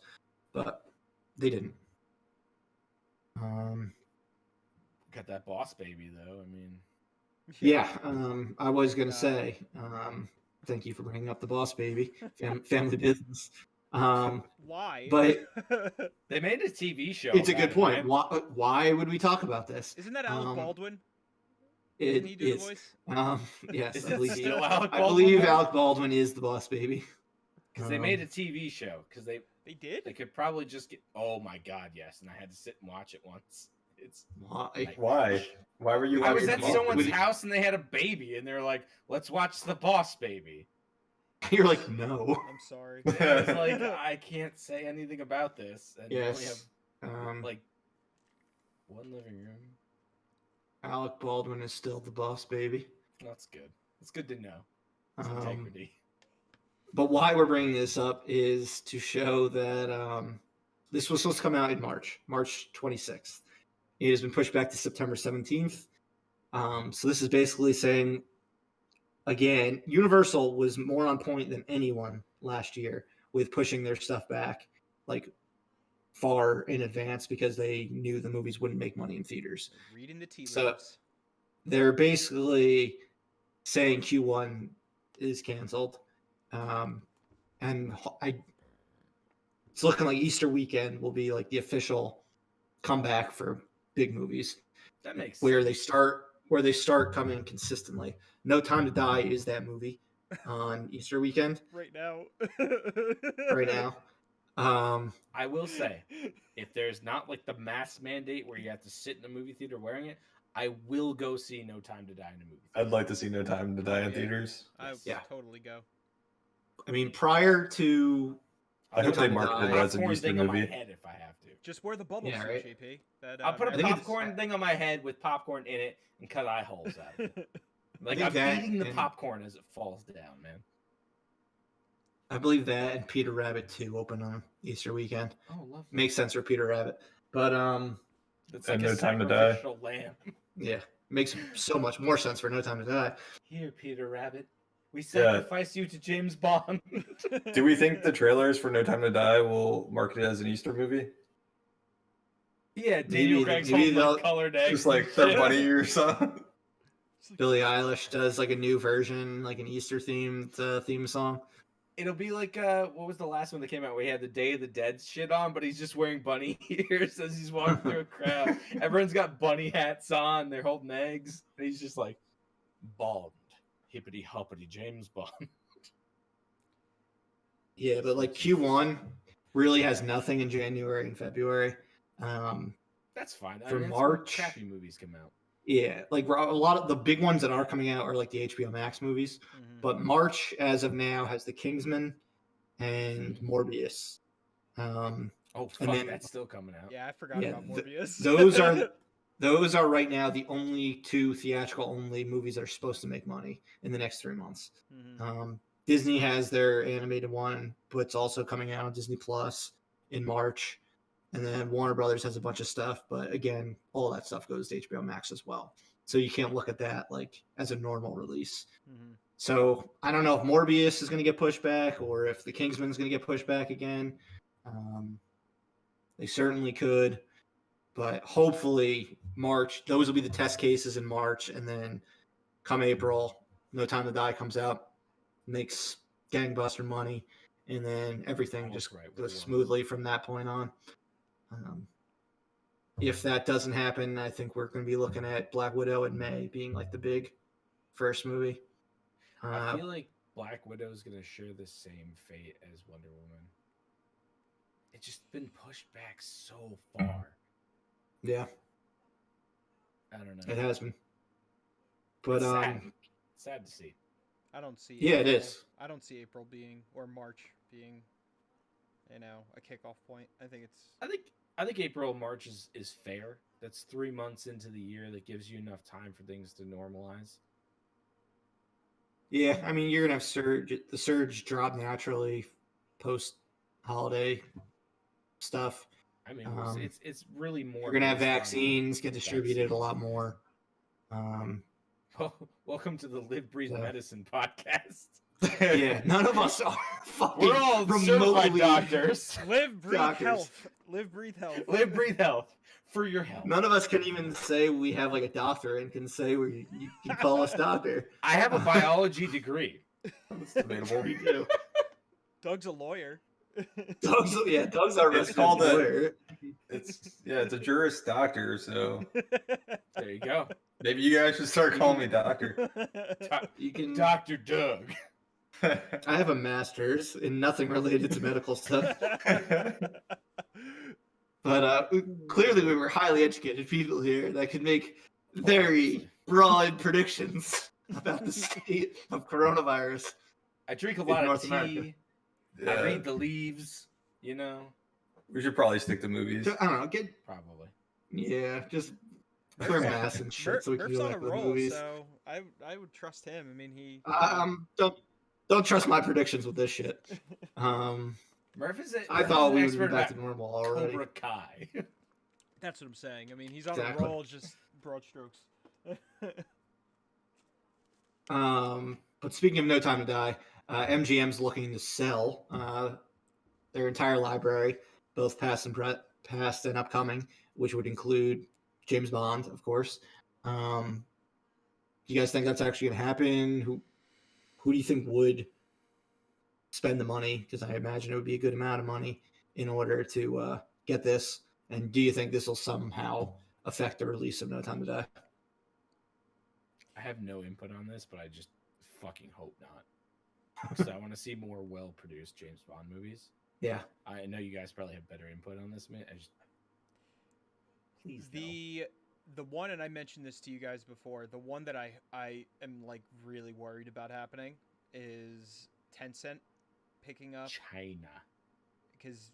but they didn't. Got that Boss Baby though. I mean, yeah. I was gonna say, thank you for bringing up the Boss Baby, family business. Why? But they made a TV show. It's a good point. Why would we talk about this? Isn't that Alec Baldwin? Didn't he do the voice? Yes, I believe Alec Baldwin is the Boss Baby. Because they made a TV show. Because they did. They could probably just get. Oh my God, yes! And I had to sit and watch it once. It's why were you? I was at someone's house and they had a baby, and they're like, "Let's watch the Boss Baby." You're like, no. I'm sorry. It's like I can't say anything about this. And yes. We have like one living room. Alec Baldwin is still the Boss Baby. That's good. It's good to know. It's integrity. But why we're bringing this up is to show that this was supposed to come out in March 26th. It has been pushed back to September 17th. So this is basically saying, again, Universal was more on point than anyone last year with pushing their stuff back like far in advance because they knew the movies wouldn't make money in theaters. Reading the tea leaves. So they're basically saying Q1 is canceled. And it's looking like Easter weekend will be like the official comeback for big movies. That makes where sense. they start coming consistently. No Time to Die is that movie on Easter weekend. Right now. I will say, if there's not like the mask mandate where you have to sit in a movie theater wearing it, I will go see No Time to Die in a movie theater. I'd like to see No Time to Die in theaters. I would totally go. I mean, prior to I hope they market it as an Easter movie. On my head if I have to. Just wear the bubble suit, right? JP. I'll put a popcorn thing on my head with popcorn in it and cut eye holes out of it. Like I'm eating the popcorn as it falls down, man. I believe that and Peter Rabbit 2 open on Easter weekend. Oh, lovely. Makes sense for Peter Rabbit. But it's like No Time to Die. Lamb. Yeah, makes so much more sense for No Time to Die. Here, Peter Rabbit. We sacrifice you to James Bond. Do we think the trailers for No Time to Die will market it as an Easter movie? Yeah, Daniel Craig's holding like colored eggs. Just like their buddy or something. Billie Eilish does like a new version, like an Easter themed theme song. It'll be like what was the last one that came out where he had the Day of the Dead shit on, but he's just wearing bunny ears as he's walking through a crowd. Everyone's got bunny hats on, they're holding eggs, and he's just like bald, hippity hoppity James Bond. Yeah, but like Q1 really has nothing in January and February. That's fine. For that's when March- crappy movies come out. Yeah, like a lot of the big ones that are coming out are like the HBO Max movies. Mhm. But March, as of now, has The Kingsman and Morbius. Oh, And fuck, then- that's still coming out. Yeah, I forgot Yeah, about Morbius. those are right now the only 2 theatrical only movies that are supposed to make money in the next 3 months. Mhm. Disney has their animated one, but it's also coming out on Disney Plus in March. And then Warner Brothers has a bunch of stuff, but again, all that stuff goes to HBO Max as well. So you can't look at that like as a normal release. Mhm. So I don't know if Morbius is going to get pushed back or if The Kingsman is going to get pushed back again. They certainly could, but hopefully March, those will be the test cases in March. And then come April, No Time to Die comes out, makes gangbuster money, and then everything Almost just right with goes the world. smoothly from that point on. If that doesn't happen, I think we're going to be looking at Black Widow in May being like the big first movie. I feel like Black Widow is going to share the same fate as Wonder Woman. It's just been pushed back so far. Yeah, I don't know. it has been. But It's sad. Sad to see. I don't see. Yeah, it April- is. I don't see April being or March being, a kickoff point. I think it's. I think April, March is fair. That's 3 months into the year. That gives you enough time for things to normalize. Yeah, I mean, you're going to have the surge drop naturally post holiday stuff. I mean, it's really more. You're going to have based on vaccines get distributed a lot more. Welcome to the Live Breathe So- Medicine podcast. Yeah, none of us are fucking We're all certified remotely doctors. Live, breathe, Doctors. health. Live, breathe, health. Live, breathe, health for your health. None of us can even say we have like a doctor and can say you can call us doctor. I have a biology degree. That's debatable. We do. Doug's a lawyer. Doug's our It's resident called a- lawyer. It's a Juris Doctor, so There you go. maybe you guys should start calling me Doctor. You can. Dr. Doug. I have a master's in nothing related to medical stuff, but clearly we were highly educated people here that could make very broad predictions about the state of coronavirus. I drink a In lot of North tea. America. I read the leaves. You know, We should probably stick to movies. I don't know. probably. Just wear masks and shit so we can Murph's go on a back to the roll, movies. so I would trust him. I mean, he. Don't trust my predictions with this shit. Murph is I thought we would be back to normal already. Cobra Kai. That's what I'm saying. I mean, he's on Exactly. a roll, just broad strokes. But speaking of No Time to Die, MGM's looking to sell their entire library, both past and upcoming, which would include James Bond, of course. Do you guys think that's actually going to happen? Who do you think would spend the money? Because I imagine it would be a good amount of money in order to get this. And do you think this will somehow affect the release of No Time to Die? I have no input on this, but I just fucking hope not. Because I want to see more well-produced James Bond movies. Yeah. I know you guys probably have better input on this, man. Please, no. The one, and I mentioned this to you guys before, the one that I am like really worried about happening is Tencent picking up China. because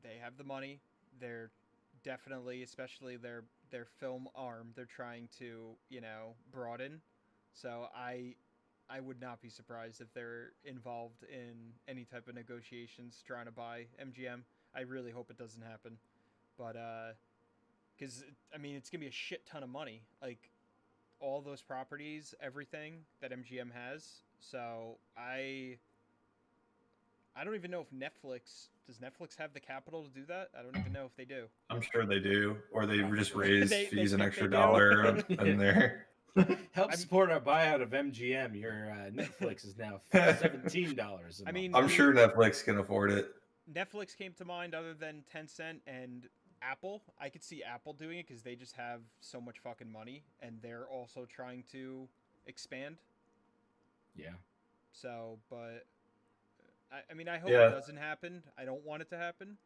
they have the money. They're definitely, especially their film arm, they're trying to broaden. So I would not be surprised if they're involved in any type of negotiations trying to buy MGM. I really hope it doesn't happen, but because I mean it's gonna be a shit ton of money, like all those properties, everything that MGM has. So I don't even know if does Netflix have the capital to do that? I don't even know if they do. I'm sure they do, or they just raise They fees an think extra they do. dollar in there. Help support our buyout of MGM. Your Netflix is now $17. I mean, I'm sure Netflix can afford it. Netflix came to mind other than Tencent and Apple. I could see Apple doing it because they just have so much fucking money and they're also trying to expand. yeah. So, but I mean, I hope Yeah. it doesn't happen. I don't want it to happen.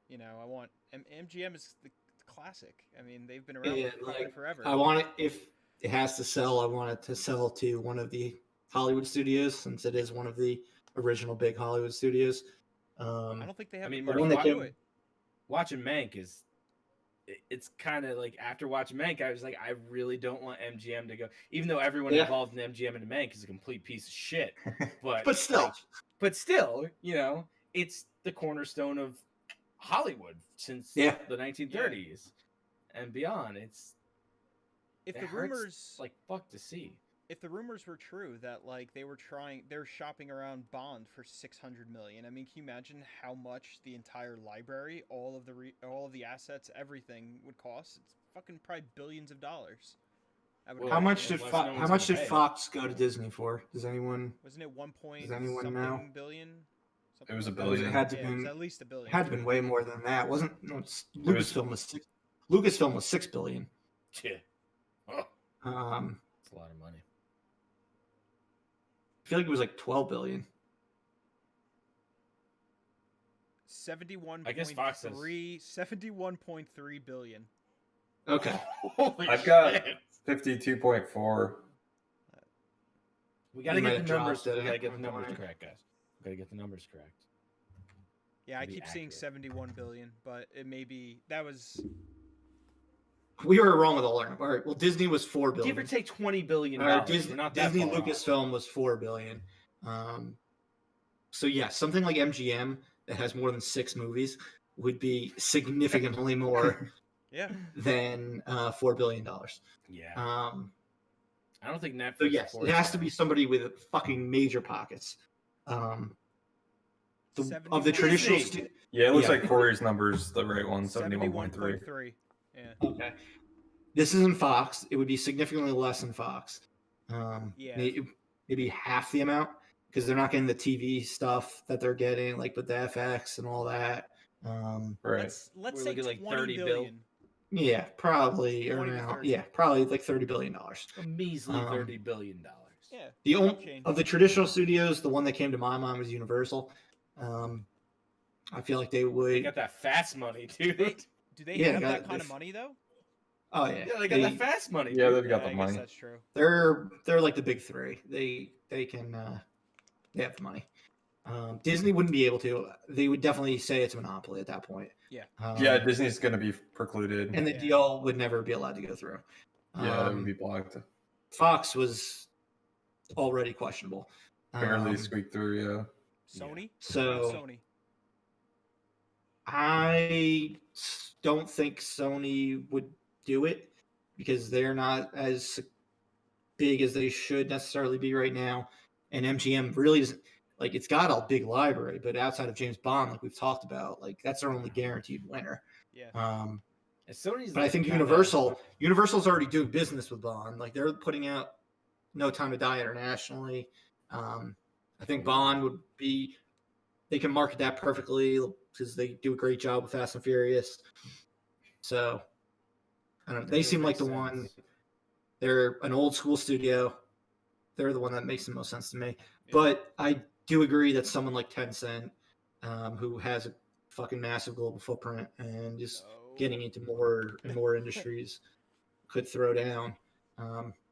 You know, I want MGM is the classic. I mean, they've been around Yeah, for fucking forever. I want it, if it has to sell, I want it to sell to one of the Hollywood studios, since it is one of the original big Hollywood studios. I don't think they have. I mean, the the one money that to came- do it. watching Mank is, it's kind of like, after watching Mank, I was like, I really don't want MGM to go, even though everyone Yeah. involved in MGM and Mank is a complete piece of shit. But But still, but still, you know, it's the cornerstone of Hollywood since Yeah. the 1930s and beyond. If it the hurts rumors, like fuck to see. if the rumors were true that like they're shopping around Bond for 600 million. I mean, can you imagine how much the entire library, all of the assets, everything would cost? It's fucking probably billions of dollars. I would Well, how imagine. much did unless Fo- no how one's much gonna did pay it. Fox go to Disney for? Does anyone? Wasn't it 1 point Does anyone something know? billion? It was a like that? billion. It had to Yeah, it was been. at least a billion. It had to been way more than that, wasn't? No, was- Lucasfilm was six. Lucasfilm was $6 billion. Yeah. Oh, Um, it's a lot of money. I feel like it was like 12 billion. 71. I guess Fox has- 71.3 billion. Okay. Holy I've got shit. 52.4. We gotta You might get have the numbers. dropped it We gotta at get the one numbers point. correct, guys. We gotta get the numbers correct. Yeah, I To be keep seeing accurate. 71 billion, but it may be that was We were wrong with all our. All right. Well, Disney was 4 Give billion. or take $20 billion. Disney, We're not that Disney far off. Lucasfilm was 4 billion. So yeah, something like MGM that has more than 6 movies would be significantly more yeah. than $4 billion. Yeah. I I don't think Netflix. So yes, it affords has that. to be somebody with fucking major pockets. Of the 71 traditional. Disney. Yeah, it looks Yeah. like Fourier's numbers the right one, 71.3. 71.3. Yeah. Okay. This isn't Fox. It would be significantly less than Fox. Yeah. Maybe half the amount, because they're not getting the TV stuff that they're getting, like with the FX and all that. Right. Let's We're say looking like 20 30 bill. billion. Yeah, probably 20 to around. 30. Yeah, probably like $30 billion. A measly Um, $30 billion. Yeah. The chump only change. of the traditional studios, the one that came to my mind was Universal. I feel like they They would. got that fast money, dude. Do they Yeah, have got that kind this- of money though? Oh yeah, Yeah, they got that fast money. Yeah, dude. they've got Yeah, the I guess money. that's true. they're like the big three. They can they have the money. Disney wouldn't be able to. They would definitely say it's a monopoly at that point. Yeah. Yeah, Disney's going to be precluded. and the Yeah. deal would never be allowed to go through. Yeah, it would be blocked. Fox was already questionable. Barely squeaked through, yeah. Sony? So Sony. I don't think Sony would do it because they're not as big as they should necessarily be right now. And MGM really doesn't, like, it's got a big library, but outside of James Bond, like we've talked about, like that's their only guaranteed winner. Yeah. And Sony's But I like think kinda- Universal's already doing business with Bond. Like they're putting out No Time to Die internationally. I think Bond would be. They can market that perfectly because they do a great job with Fast and Furious. So I don't know. They That seem like makes the one. sense. They're an old school studio. They're the one that makes the most sense to me. Yeah. But I do agree that someone like Tencent, who has a fucking massive global footprint and just No. getting into more and more industries, could throw down,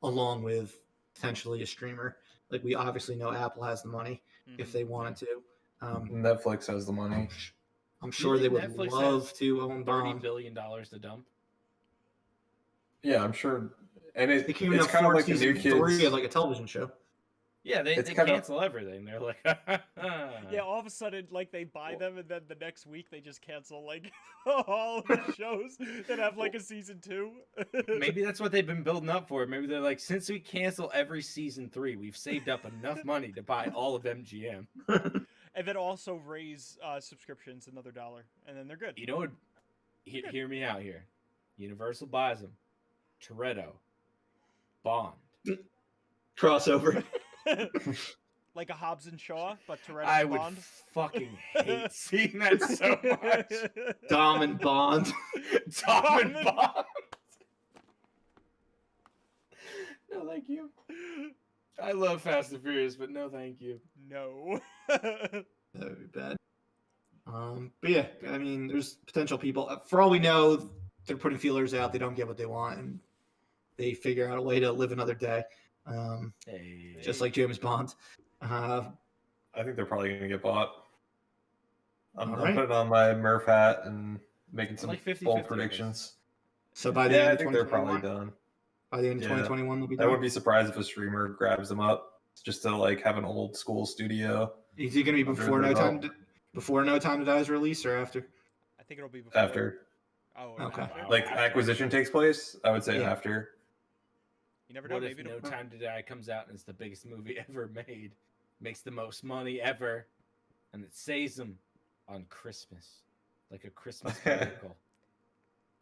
along with potentially a streamer. Like we obviously know Apple has the money if Mhm. they wanted to. Netflix has the money. I'm sure they think would Netflix love has to own $30 Bond. billion to dump. Yeah, I'm sure. And They it, can't even it's kind of afford like the new season 3 kids. of like a television show. Yeah, they It's they kinda- cancel everything. They're like, Yeah, all of a sudden, like they buy them, and then the next week they just cancel like all of the shows that have like a season 2. Maybe that's what they've been building up for. Maybe they're like, since we cancel every season 3, we've saved up enough money to buy all of MGM. and then also raise subscriptions another $1, and then they're good. You know what? Hear me out here. Universal buys them. Toretto. Bond. Crossover. Like a Hobbs and Shaw, but Toretto I would Bond. fucking hate seeing that so much. Dom and Bond. Tom and Bond. No, thank you. I love Fast and Furious, but no, thank you. No. That would be bad. But yeah, I mean, there's potential people. For all we know, they're putting feelers out. They don't get what they want, and they figure out a way to live another day, just like James Bond. I think they're probably going to get bought. I'm All right. putting on my Murph hat and making some like 50-50 bold predictions. So by the Yeah, end I of think they're 2021, probably done. by the end of Yeah. 2021, they'll be I done. wouldn't be surprised if a streamer grabs them up just to like have an old school studio. Is it going to be before Under No the Time belt. before No Time to Die's release or after? I think it'll be before. After Oh, Okay. after? like After. acquisition takes place, I would say Yeah. after. You never know. What Maybe if it'll. No Time to Die comes out and it's the biggest movie ever made, makes the most money ever, and it saves them on Christmas, like a Christmas miracle.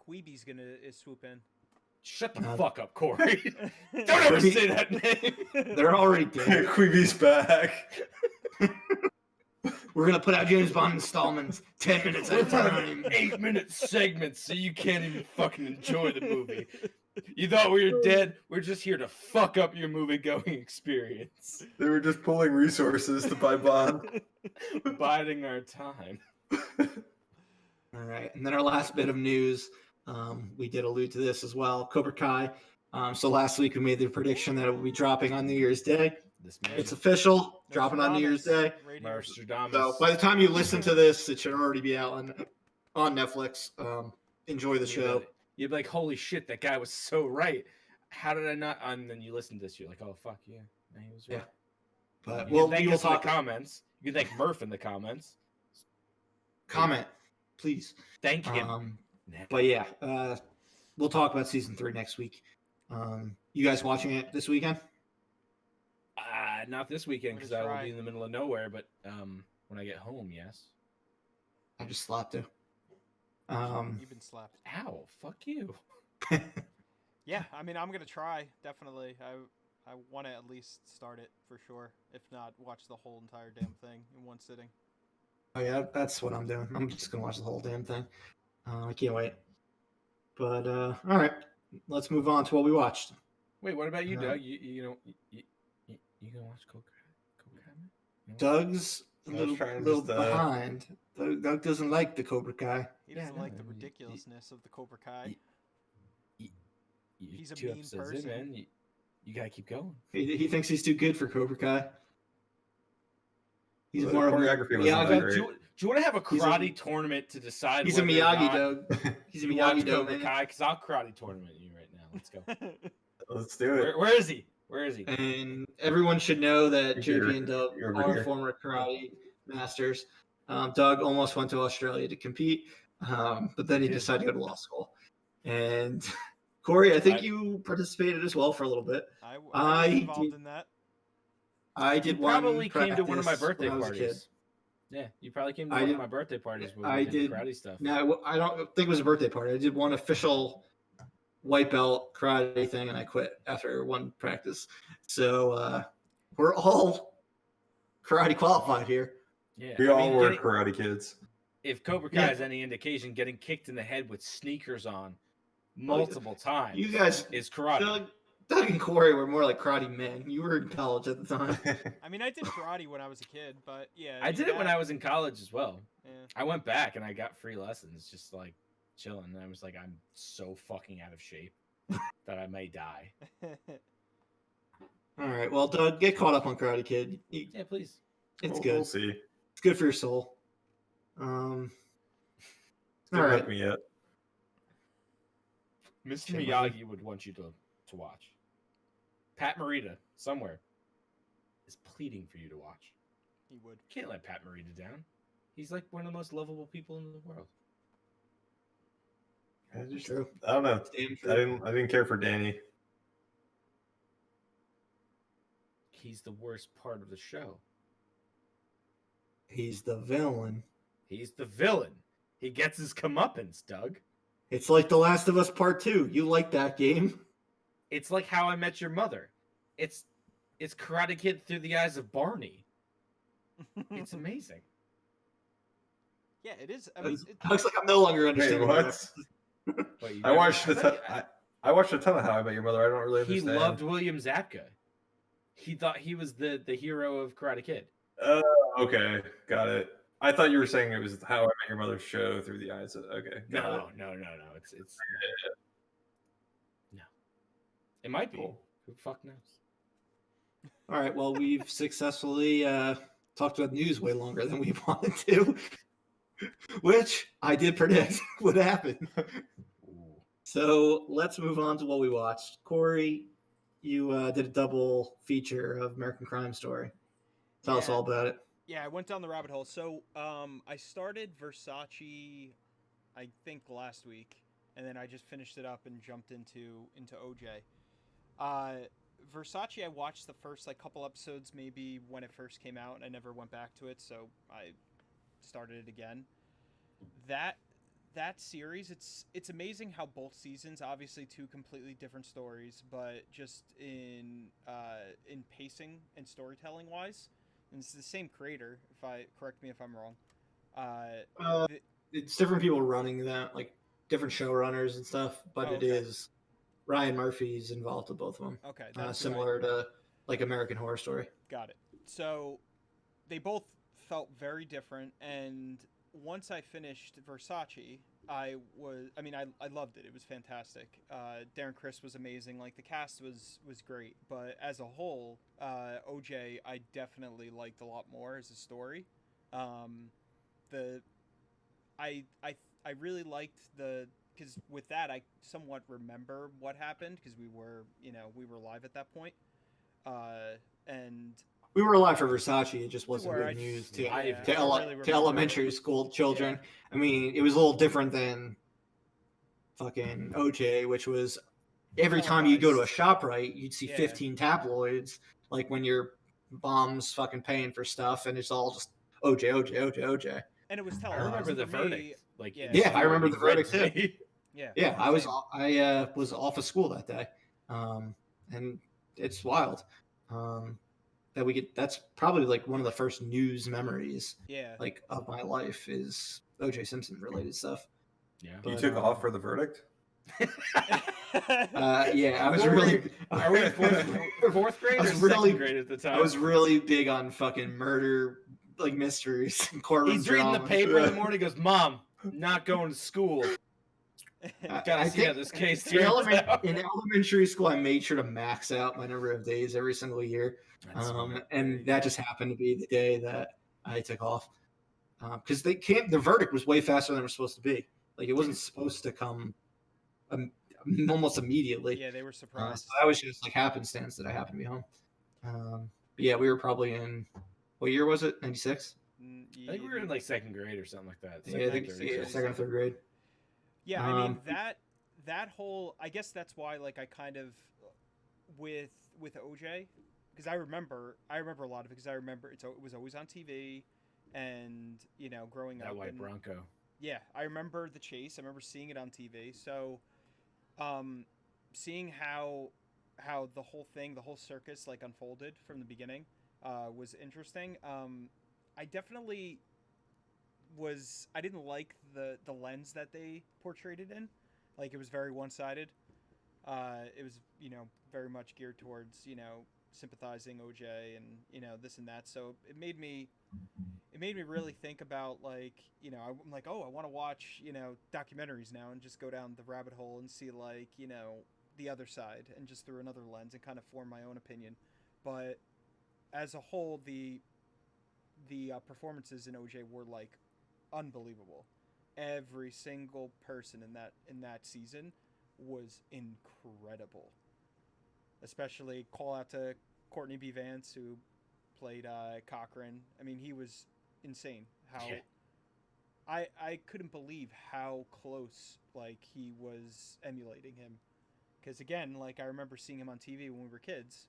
Queeby's gonna swoop in. Shut the Uh, fuck up, Corey. Don't ever Queeby- say that name. They're already dead. Queeby's back. We're going to put out James Bond installments 10 minutes at We're a running time. 8-minute segments, so you can't even fucking enjoy the movie. You thought we were dead? We're just here to fuck up your movie-going experience, They were just pulling resources to buy Bond. biding our time. All right. And then our last bit of news, we did allude to this as well. Cobra Kai. So last week we made the prediction that it will be dropping on New Year's Day. This man, It's official, dropping on New Year's Day. Nostradamus. So by the time you listen to this, it should already be out on Netflix. Enjoy the show. You'd be like, holy shit, that guy was so right. How did I not? And then you listen to this, you're like, oh, fuck yeah. He was right. Yeah. But You we'll can thank we will us in the talk. comments. You can thank Murph in the comments. Comment, please. Thank him. But yeah, we'll talk about season 3 next week. You guys watching it this weekend? Not this weekend because Wanna I will try? be in the middle of nowhere, but when I get home, yes. I just slapped you. You've been slapped. Ow, fuck you. Yeah, I mean, I'm gonna try. Definitely. I want to at least start it for sure. If not, watch the whole entire damn thing in one sitting. Oh yeah, that's what I'm doing. I'm just gonna watch the whole damn thing. I can't wait. But all right, let's move on to what we watched. Wait, what about you, Uh, Doug? You gonna watch Cobra Kai? You know? Doug's a I was little, trying little just, behind. Doug doesn't like the Cobra Kai. He Yeah, doesn't no, like the I mean, ridiculousness of the Cobra Kai. You He's a 2 mean episodes person. in, man. You gotta keep going. He thinks he's too good for Cobra Kai. He's The more of a choreography was Miyagi. not Do you, do you want to have a He's a- karate tournament to decide? He's a whether or Miyagi, not Doug. He's a you watch Miyagi, Doug. Cobra man. Kai, because I'll karate tournament you right now. Let's go. Let's do it. Where is he? Where is he? And everyone should know that You're JP and Doug you're over are here. former karate masters. Doug almost went to Australia to compete, but then he Did. decided to go to law school. And Corey, I think I- you participated as well for a little bit. I was I involved did- in that. I You did probably one came to one of my practice birthday when I was a kid. parties. Yeah, you probably came to I one did- of my birthday parties where I we did did- karate stuff. No, I don't think it was a birthday party. I did one official white belt karate thing, and I quit after one practice. So we're all karate qualified here. Yeah, We I all mean, were getting- karate kids. If Cobra Kai Yeah. is any indication, getting kicked in the head with sneakers on multiple times You guys, is karate. Doug and Corey were more like karate men. You were in college at the time. I mean, I did karate when I was a kid, but yeah. I did it when I was in college as well. Yeah. I went back and I got free lessons, just like chilling. And I was like, I'm so fucking out of shape that I may die. All right. Well, Doug, get caught up on Karate Kid. Yeah, please. It's We'll good. see. It's good for your soul. All Don't right. hook me yet. Mr. Okay, Miyagi would want you to watch. Pat Morita, somewhere, is pleading for you to watch. He would. You can't let Pat Morita down. He's like one of the most lovable people in the world. True. I don't know. It's damn true. I didn't care for Danny. He's the worst part of the show. He's the villain. He's the villain. He gets his comeuppance, Doug. It's like The Last of Us Part 2. You like that game? It's like How I Met Your Mother. It's Karate Kid through the eyes of Barney. It's amazing. Yeah, it is. I mean, Looks like I'm no longer Wait, understanding. what? Wait, you I never- watched I a thought ton. I watched a ton of How I Met Your Mother. I don't really He understand. loved William Zabka. he thought he was the hero of Karate Kid. Oh, okay, got it. I thought you were saying it was How I Met Your Mother's show through the eyes of. Okay, got it. No. It's no. It might be. Cool. Who the fuck knows? All right. Well, we've successfully talked about news way longer than we wanted to, which I did predict would happen. Ooh. So let's move on to what we watched. Corey, you did a double feature of American Crime Story. Tell us all about it. Yeah, I went down the rabbit hole. So I started Versace, I think last week, and then I just finished it up and jumped into OJ. Versace, I watched the first couple episodes maybe when it first came out, and I never went back to it, so I started it again. That series, it's amazing how both seasons, obviously two completely different stories, but just in pacing and storytelling wise, and it's the same creator. Correct me if I'm wrong. It's different people running that, like different showrunners and stuff, but it is Ryan Murphy's involved with both of them. Okay, similar to like American Horror Story. Got it. So they both felt very different, and once I finished Versace, I loved it. It was fantastic. Darren Criss was amazing. Like the cast was great, but as a whole, OJ I definitely liked a lot more as a story. I really liked because with that I somewhat remember what happened because we were live at that point, and we were alive for Versace. It just wasn't good news to elementary school children. Yeah. I mean, it was a little different than fucking OJ, which was every time you go to a ShopRite, you'd see 15 tabloids, like when your mom's fucking paying for stuff, and it's all just OJ. And it was I remember the verdict. I remember the verdict too. Yeah, I was off of school that day, and it's wild. That's probably like one of the first news memories like of my life is OJ Simpson related stuff. Yeah. But, you took off for the verdict? I was really are we in fourth grade or second grade at the time? I was really big on fucking murder like mysteries and courtroom He's reading drama. the paper in the morning, goes, "Mom, not going to school." Gotta see how this case turns out. In elementary school, I made sure to max out my number of days every single year. And that just happened to be the day that I took off. Because the verdict was way faster than it was supposed to be. Like, it wasn't supposed to come almost immediately. Yeah, they were surprised. So that was just like happenstance that I happened to be home. We were probably in, what year was it? 96? I think we were in like second grade or something like that. Second or third grade. Yeah, I mean that whole, I guess that's why like I kind of with OJ, because I remember a lot of it because I remember it was always on TV, and growing up that white Bronco. Yeah, I remember the chase. I remember seeing it on TV. So, seeing how the whole circus like unfolded from the beginning was interesting. I definitely I didn't like the lens that they portrayed it in. Like, it was very one-sided. It was, very much geared towards, sympathizing OJ and, this and that. So it made me really think about, like, I'm like, oh, I want to watch, documentaries now and just go down the rabbit hole and see, like, the other side and just through another lens and kind of form my own opinion. But as a whole, the performances in OJ were, like, unbelievable. Every single person in that season was incredible. Especially call out to Courtney B. Vance, who played Cochran. I mean, he was insane. I couldn't believe how close like he was emulating him. Because again, like I remember seeing him on TV when we were kids.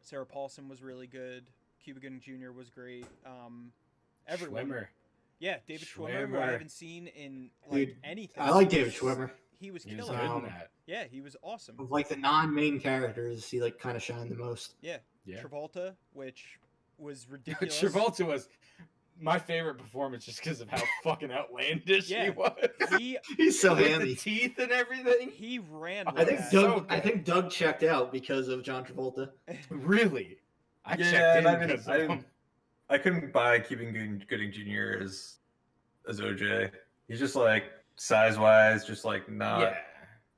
Sarah Paulson was really good. Cuba Gooding Jr. was great. Everyone. Schwimmer. Yeah, David Schwimmer, who I haven't seen in anything. I like David Schwimmer. He was He was killer. good in that. Yeah, he was awesome. Of like the non-main characters, he like kind of shined the most. Yeah. Yeah. Travolta, which was ridiculous. Travolta was my favorite performance just because of how fucking outlandish he Yeah. was. He's so With hammy. the teeth and everything. He ran. I With think that. so I think Doug checked out because of John Travolta. Really? I Yeah, checked in and because of him. I couldn't buy Cuba Gooding Jr. as OJ. He's just like size wise, just like not Yeah,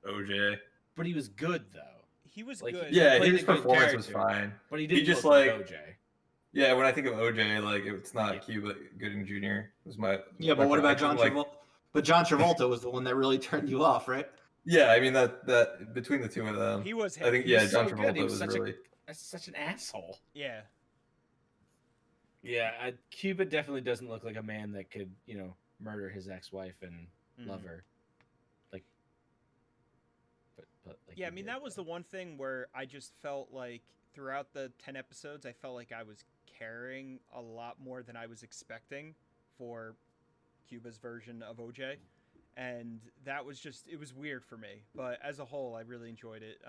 OJ. but he was good though. He was Like, good. Yeah, played his a good performance was character, fine. But he He didn't just, look like like- OJ. Yeah, when I think of OJ, like it's not Cuba Gooding Jr. was my Yeah, but my what about prime. John Like, Travolta? But John Travolta was the one that really turned you off, right? yeah, I mean that between the two of them, He was. I think He yeah, was John so good. He Travolta was was such a- really That's such an asshole. Yeah. Yeah, Cuba definitely doesn't look like a man that could, murder his ex-wife and Mhm. love her. Like, but like Yeah, I he mean did, that was the one thing where I just felt like throughout the 10 episodes, I felt like I was caring a lot more than I was expecting for Cuba's version of OJ, and that was just it was weird for me. But as a whole, I really enjoyed it.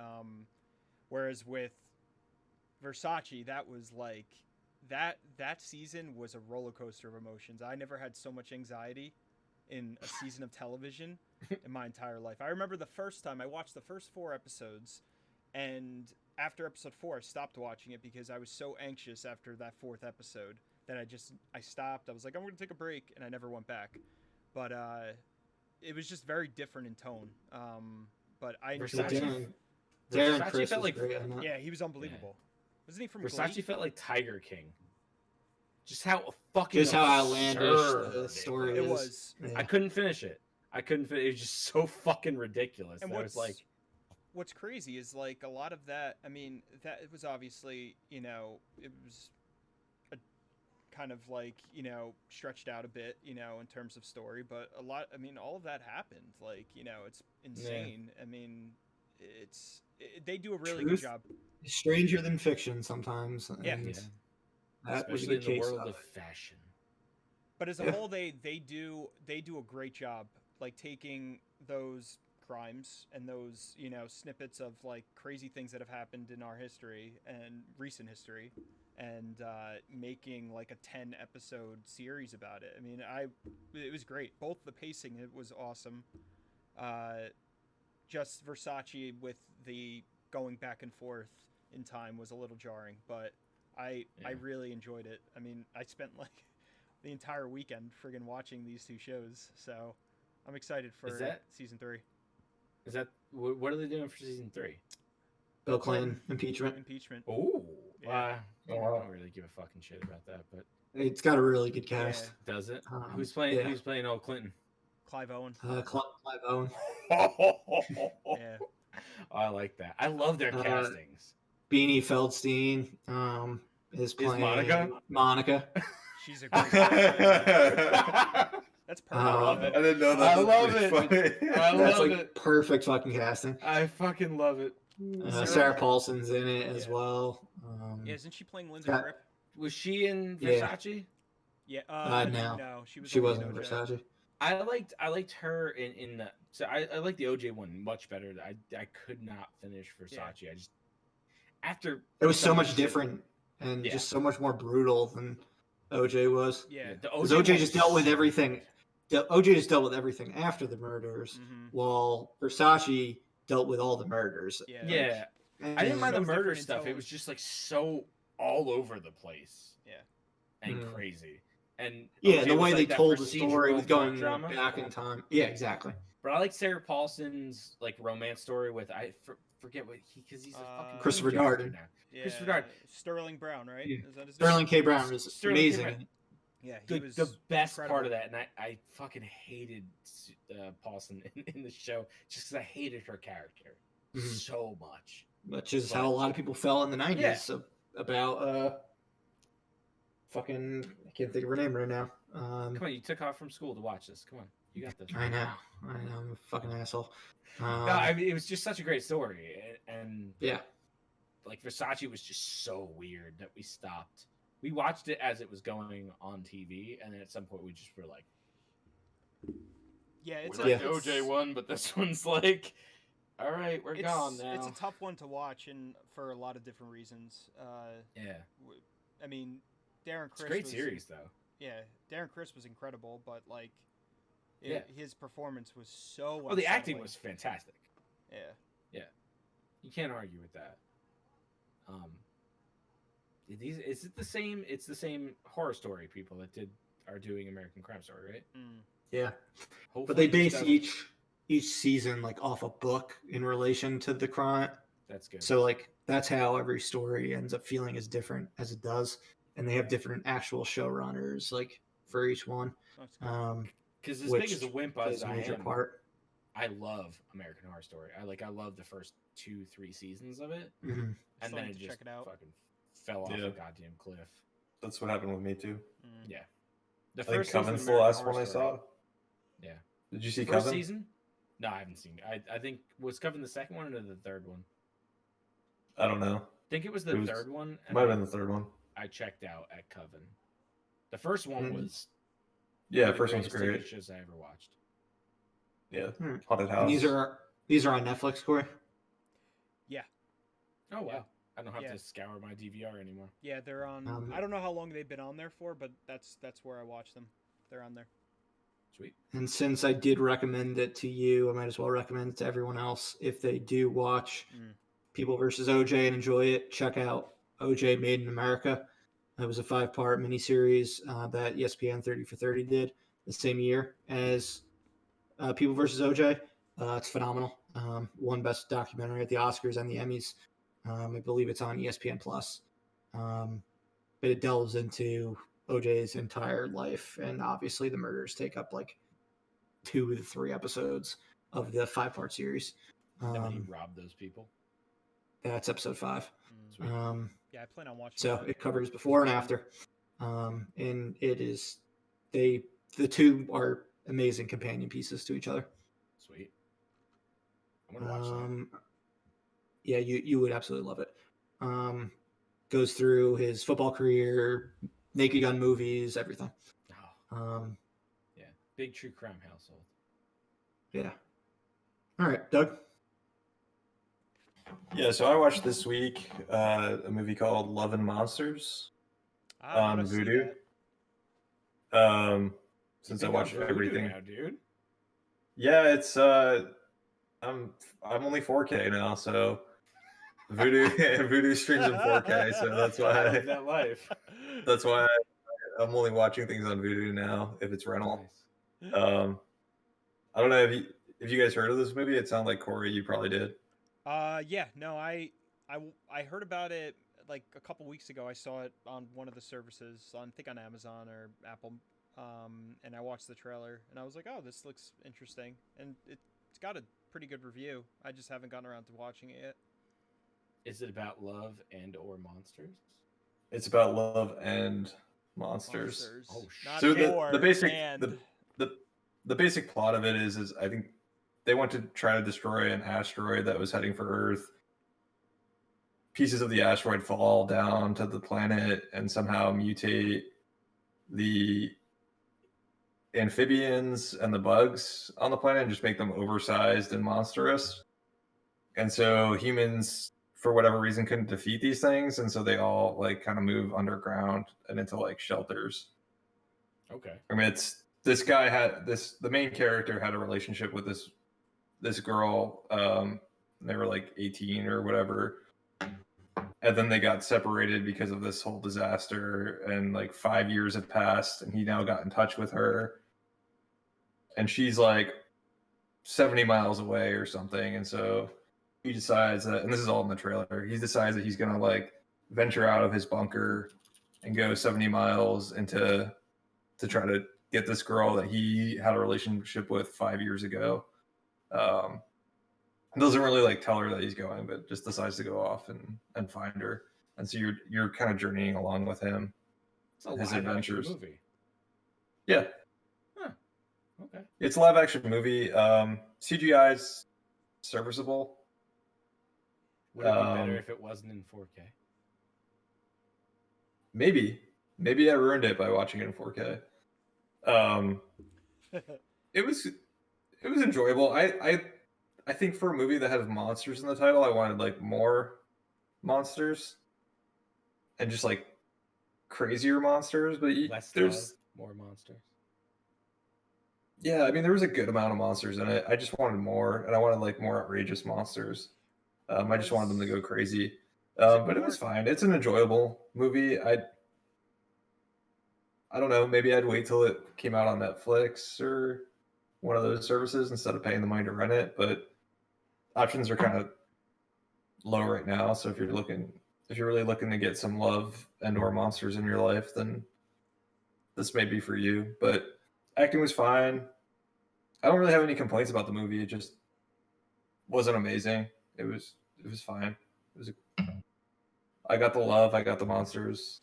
Whereas with Versace, that was like that season was a roller coaster of emotions. I never had so much anxiety in a season of television in my entire life. I remember the first time I watched the first 4 episodes, and after episode 4 I stopped watching it because I was so anxious after that 4th episode that I stopped. I was like, I'm going to take a break, and I never went back. But it was just very different in tone. But I enjoyed it. Darren Versace Criss felt was like great on that. Yeah, he was unbelievable. Wasn't he from Versace Glee? felt like Tiger King. Just how fucking Just how absurd outlandish the it story It is. was. Yeah. I couldn't finish it. It was just so fucking ridiculous. And And I was like, what's crazy is like a lot of that. I mean, that it was obviously it was a kind of like stretched out a bit in terms of story, but a lot. I mean, all of that happened. Like it's insane. I mean, they do a really Truth. good job. Stranger than fiction sometimes. Yeah. and yeah, That was a especially good in the case world of of it. fashion. But as a Yeah. whole, they do a great job, like taking those crimes and those snippets of like crazy things that have happened in our history and recent history, and making like a 10 episode series about it. I mean, it was great. Both the pacing, it was awesome. Just Versace with the going back and forth in time was a little jarring, but I really enjoyed it. I mean, I spent like the entire weekend friggin' watching these 2 shows, so I'm excited for season 3. Is that what are they doing for season 3? Bill Clinton impeachment. Impeachment. Oh, Yeah. I don't really give a fucking shit about that, but It's got a really good cast. does it? Um, Who's playing? yeah. Who's playing old Clinton? Clive Owen. Clive Owen. Yeah. I like that. I love their Uh, castings. Beanie Feldstein is playing Monica? Monica. She's a great. That's perfect. I love it. I didn't know that. I was love pretty it. funny. I That's love like it. perfect fucking casting. I fucking love it. Sarah Paulson's in it as Yeah. well. Yeah, isn't she playing Linda Got- Tripp? Was she in Yeah. Versace? Yeah. No. No, she was. She only wasn't in OJ. Versace. I liked her in the. So I like the OJ one much better. I could not finish Versace. I just after It was so some much shit- different and Yeah. just so much more brutal than OJ was. Yeah. the Because one OJ just was dealt with so everything. good. OJ just dealt with everything after the murders, Mhm. while Versace dealt with all the murders. Yeah. Yeah, And I didn't mind the Shows murder different in stuff. It tone. was just like so all over the place. Yeah. and Mm. crazy. And Yeah, OJ the was way they like that told the story procedural with going drama. back in time. Yeah, exactly. But I like Sarah Paulson's like romance story with forget what because he's a fucking Christopher character Darden. now. Yeah. Christopher Darden. Sterling Brown, right? Yeah. Is that his name? Sterling K. Brown was Sterling K. amazing. Brown. Yeah, he was The best incredible. part of that, and I fucking hated Paulson in the show just because I hated her character Mhm. so much. Which is But- how a lot of people felt in the 90s. Yeah. So, about fucking I can't think of her name right now. Come on, you took off from school to watch this. Come on, you got this. I know, I'm a fucking asshole. No, I mean it was just such a great story, and yeah, like Versace was just so weird that we stopped. We watched it as it was going on TV, and then at some point we just were like, Yeah, it's we a, like the it's- OJ one, but this one's like, all right, we're it's, gone now. It's a tough one to watch, and for a lot of different reasons. Yeah, I mean, Darren it's a Criss great was, series though. Darren Criss was incredible, but like, Yeah. his performance was so. Oh, the acting unsettling. was fantastic. Yeah. You can't argue with that. Is it the same? It's the same horror story people that are doing American Crime Story, right? Yeah. Hopefully But they this base doesn't- each season like off a book in relation to the crime. That's good. So like that's how every story ends up feeling as different as it does, and they have different actual showrunners like for each one. That's good. Because as which big as a wimp plays as a I major am, part. I love American Horror Story. I love the first 2-3 seasons of it, Mhm. and Still then need it to just check it out. fucking fell off Yeah. a goddamn cliff. That's what happened with me too. Yeah, the I think first season of Coven's the American last Horror one I Story- saw. Yeah. Did you see First Coven? season? No, I haven't seen it. I think was Coven the second one or the third one? I don't know. I think it was the It was- third one. And Might have been the third one. I checked out at Coven. The first one Mhm. was Yeah, one of the first one's greatest TV great. shows I ever watched. Yeah, Hmm. Haunted House. And these are on Netflix, Corey. Oh wow! Yeah. I don't have Yeah. to scour my DVR anymore. Yeah, they're on. I don't know how long they've been on there for, but that's where I watch them. They're on there. Sweet. And since I did recommend it to you, I might as well recommend it to everyone else. If they do watch People versus OJ and enjoy it, check out OJ Made in America. It was a 5-part miniseries that ESPN 30 for 30 did the same year as People versus OJ. It's phenomenal. Won Best Documentary at the Oscars and the Emmys. I believe it's on ESPN Plus. But it delves into OJ's entire life, and obviously the murders take up like 2 to 3 episodes of the 5-part series. And when he robbed those people. That's episode 5. Sweet. Yeah, I plan on watching. So that. it covers before and after, and it is the two are amazing companion pieces to each other. Sweet. I'm gonna watch that. Yeah, you would absolutely love it. Goes through his football career, Naked Gun movies, everything. Oh, yeah, big true crime household. Yeah. All right, Doug. Yeah, so I watched this week a movie called Love and Monsters I wanna on see Vudu. that. Since You I think watched I'm Voodoo everything. now, dude. Yeah, it's I'm only 4K now, so Vudu streams in 4K, so that's I why live that life. that's why I'm only watching things on Vudu now if it's rental. Nice. I don't know if you guys heard of this movie. It sounded like Corey, you probably did. Yeah, no, I heard about it like a couple weeks ago. I saw it on one of the services, I think on Amazon or Apple, and I watched the trailer, and I was like, oh, this looks interesting, and it's got a pretty good review. I just haven't gotten around to watching it yet. Is it about love and or monsters? It's about love and monsters. Oh, Not So or, the basic and. the basic plot of it is I think they want to try to destroy an asteroid that was heading for Earth. Pieces of the asteroid fall down to the planet and somehow mutate the amphibians and the bugs on the planet and just make them oversized and monstrous. And so humans, for whatever reason, couldn't defeat these things, and so they all like kind of move underground and into like shelters. Okay. I mean, it's this guy had the main character had a relationship with this girl. They were like 18 or whatever, and then they got separated because of this whole disaster. And like 5 years have passed, and he now got in touch with her, and she's like 70 miles away or something. And so he decides that, and this is all in the trailer, he decides that he's gonna like venture out of his bunker and go 70 miles to try to get this girl that he had a relationship with 5 years ago. Doesn't really like tell her that he's going, but just decides to go off and find her. And so you're kind of journeying along with him, It's a his live-action adventures. movie. Yeah, Okay. it's a live action movie. CGI's serviceable. Would it be better if it wasn't in 4K? Maybe I ruined it by watching it in 4K. It was enjoyable. I think for a movie that has monsters in the title, I wanted like more monsters and just like crazier monsters. But Less there's More monsters. Yeah, I mean, there was a good amount of monsters in it. I just wanted more, and I wanted like more outrageous monsters. I just wanted them to go crazy. But it was fine. It's an enjoyable movie. I don't know. Maybe I'd wait till it came out on Netflix or one of those services instead of paying the money to rent it. But options are kind of low right now. So if you're really looking to get some love and/or monsters in your life, then this may be for you. But acting was fine. I don't really have any complaints about the movie. It just wasn't amazing. It was fine. I got the love. I got the monsters.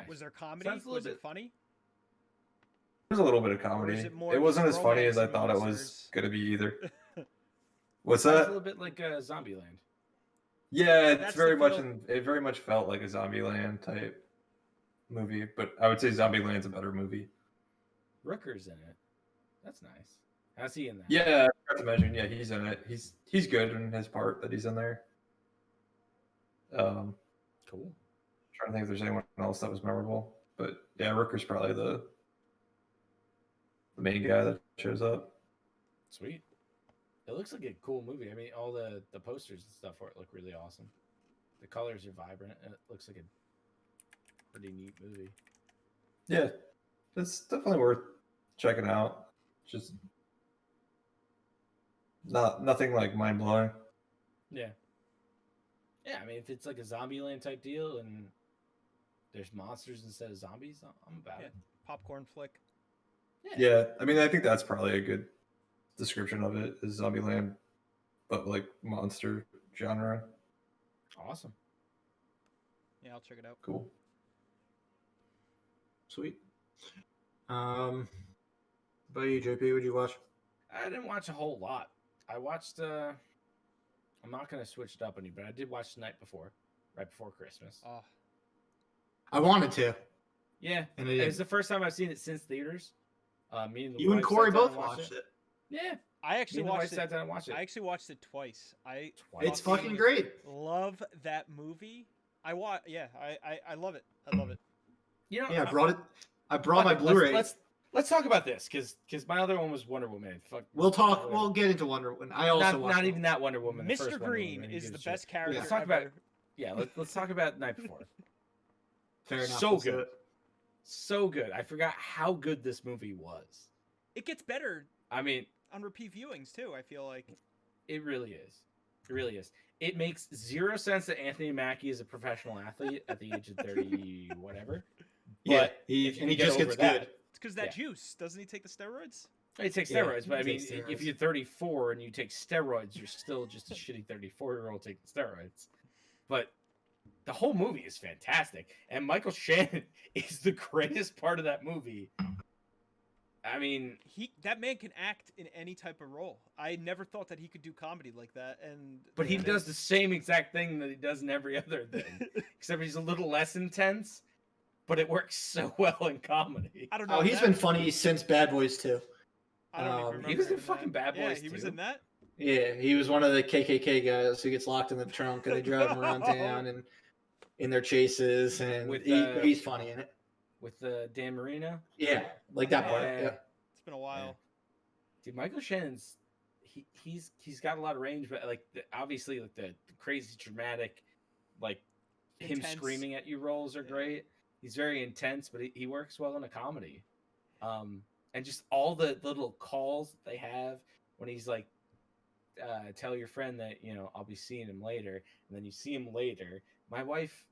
Was there comedy? Was it funny? There's a little bit of comedy. It wasn't as funny as I thought it was gonna be either. What's that? It's a little bit like Zombieland. Yeah, it very much felt like a Zombieland type movie, but I would say Zombieland's a better movie. Rooker's in it. That's nice. How's he in that? Yeah, I forgot to mention. Yeah, he's in it. He's good in his part that he's in there. Cool. Trying to think if there's anyone else that was memorable, but yeah, Rooker's probably the main guy that shows up. Sweet. It looks like a cool movie. I mean, all the posters and stuff for it look really awesome. The colors are vibrant, and it looks like a pretty neat movie. Yeah, it's definitely worth checking out. Just nothing like mind blowing. Yeah. Yeah, I mean, if it's like a Zombieland type deal and there's monsters instead of zombies, I'm about it. Popcorn flick. Yeah, I mean, I think that's probably a good description of it, is Zombieland, but like monster genre. Awesome. Yeah, I'll check it out. Cool. Sweet. About you, JP, what'd you watch? I didn't watch a whole lot. I watched I'm not gonna switch it up on you, but I did watch The Night Before, right before Christmas. Oh. I wanted to. Yeah, and it was the first time I've seen it since theaters. Me and you and Corey both watched it. Yeah, I actually watched it. Sat down and watched it. I actually watched it twice. It's fucking great. Love that movie. I love it. I love it. You know, yeah, I brought my Blu-ray. Let's talk about this because my other one was Wonder Woman. Fuck. We'll get into Wonder Woman. I also not even that Wonder Woman. Mr. Green is the best character. Let's talk about. Yeah, let's talk about Night Before. Fair enough. So good. So good. I forgot how good this movie was. It gets better. I mean, on repeat viewings too. I feel like it really is. It really is. It makes zero sense that Anthony Mackie is a professional athlete at the age of 30, whatever. Yeah, but he just gets good. It's because that juice. Doesn't he take the steroids? He takes steroids, but I mean, if you're 34 and you take steroids, you're still just a shitty 34-year-old taking steroids. But the whole movie is fantastic, and Michael Shannon is the greatest part of that movie. I mean, that man can act in any type of role. I never thought that he could do comedy like that, but he does the same exact thing that he does in every other thing, except he's a little less intense. But it works so well in comedy. I don't know. Oh, he's been funny since Bad Boys 2. I don't even remember. He was in fucking Bad Boys 2. Yeah, he was in that. Yeah, he was one of the KKK guys who gets locked in the trunk and they drive him around town and in their chases, and he's funny in it. With Dan Marino? Yeah, like that part. Yeah. It's been a while. Yeah. Dude, Michael Shannon's he's got a lot of range, but like obviously like the crazy dramatic, like intense. Him screaming at you roles are great. He's very intense, but he works well in a comedy. And just all the little calls they have when he's like, tell your friend that, I'll be seeing him later. And then you see him later. My wife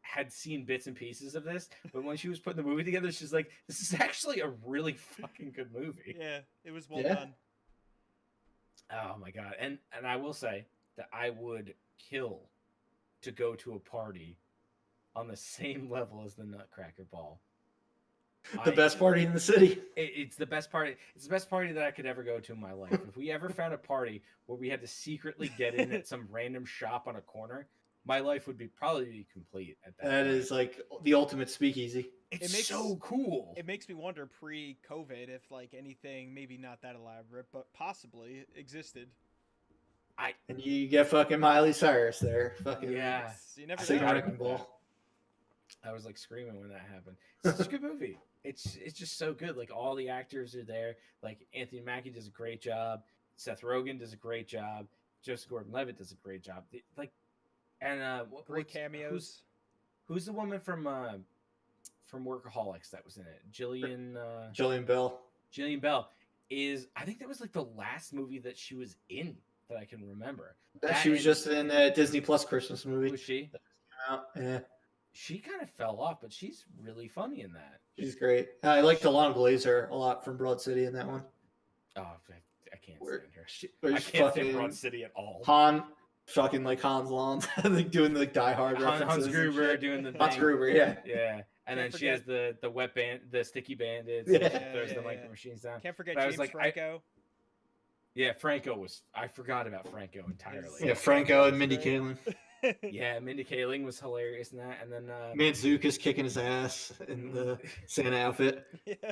had seen bits and pieces of this, but when she was putting the movie together, she's like, this is actually a really fucking good movie. Yeah, it was well done. Oh my God. And I will say that I would kill to go to a party on the same level as the Nutcracker Ball. The best party in the city. It's the best party. It's the best party that I could ever go to in my life. If we ever found a party where we had to secretly get in at some random shop on a corner, my life would probably be complete at that. That is like the ultimate speakeasy. It's so cool. It makes me wonder pre-COVID if like anything, maybe not that elaborate, but possibly existed. And you get fucking Miley Cyrus there. Fucking yeah. You never know. Ball. I was like screaming when that happened. It's such a good movie. It's just so good. Like all the actors are there. Like Anthony Mackie does a great job. Seth Rogen does a great job. Joseph Gordon-Levitt does a great job. Like, and Great cameos. Who's the woman from Workaholics that was in it? Jillian Bell. Jillian Bell is. I think that was like the last movie that she was in that I can remember. She was just in a Disney Plus Christmas movie. Was she? Yeah. She kind of fell off, but she's really funny in that. She's great. I like Delon Glazer a lot from Broad City in that one. Oh, I can't stand Where her. I she's can't stand fucking Broad City at all. Han, fucking like Hans Lons, like doing the Die Hard references. Hans and Gruber shit. doing the thing. Hans Gruber, yeah. Yeah. And then she has the wet band, the sticky bandits. Yeah. And she throws the micro machines down. Can't forget But I was James like, Franco. Yeah, Franco was. I forgot about Franco entirely. Yeah, Franco and Mindy Kaling. Yeah, Mindy Kaling was hilarious in that, and then Mantzoukas kicking his ass in the Santa outfit. Yeah.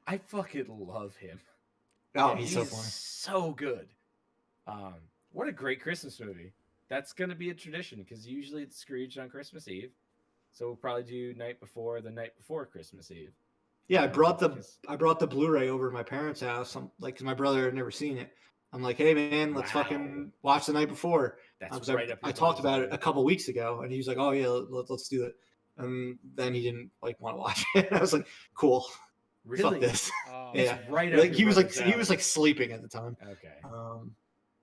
I fucking love him. Oh, Yeah, he's so funny. so good. What a great Christmas movie. That's gonna be a tradition because usually it's Scrooge on Christmas Eve, so we'll probably do the night before Christmas Eve. Yeah, I brought the Blu-ray over to my parents' house. I'm like, 'cause my brother had never seen it. I'm like, hey man, let's fucking watch the night before. That's right up. I talked about it a couple weeks ago, and he was like, oh yeah, let's do it. And then he didn't like want to watch it. I was like, cool. Really? Fuck this. Oh, Yeah. Right up Like your he was brother's alley. sleeping at the time. Okay.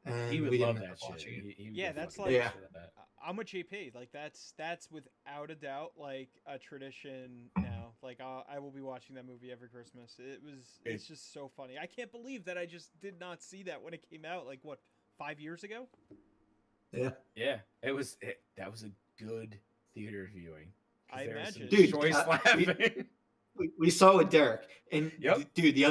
And He would we love didn't end that up shit. watching it. He would Yeah, go that's fucking like- nuts for that. I'm with JP. Like that's without a doubt like a tradition now. Like I will be watching that movie every Christmas. It's just so funny. I can't believe that I just did not see that when it came out. Like what, 5 years ago? Yeah. Yeah, that was a good theater viewing. 'Cause I there was some imagine. Dude, choice laughing. We saw it with Derek, and Yep. dude, the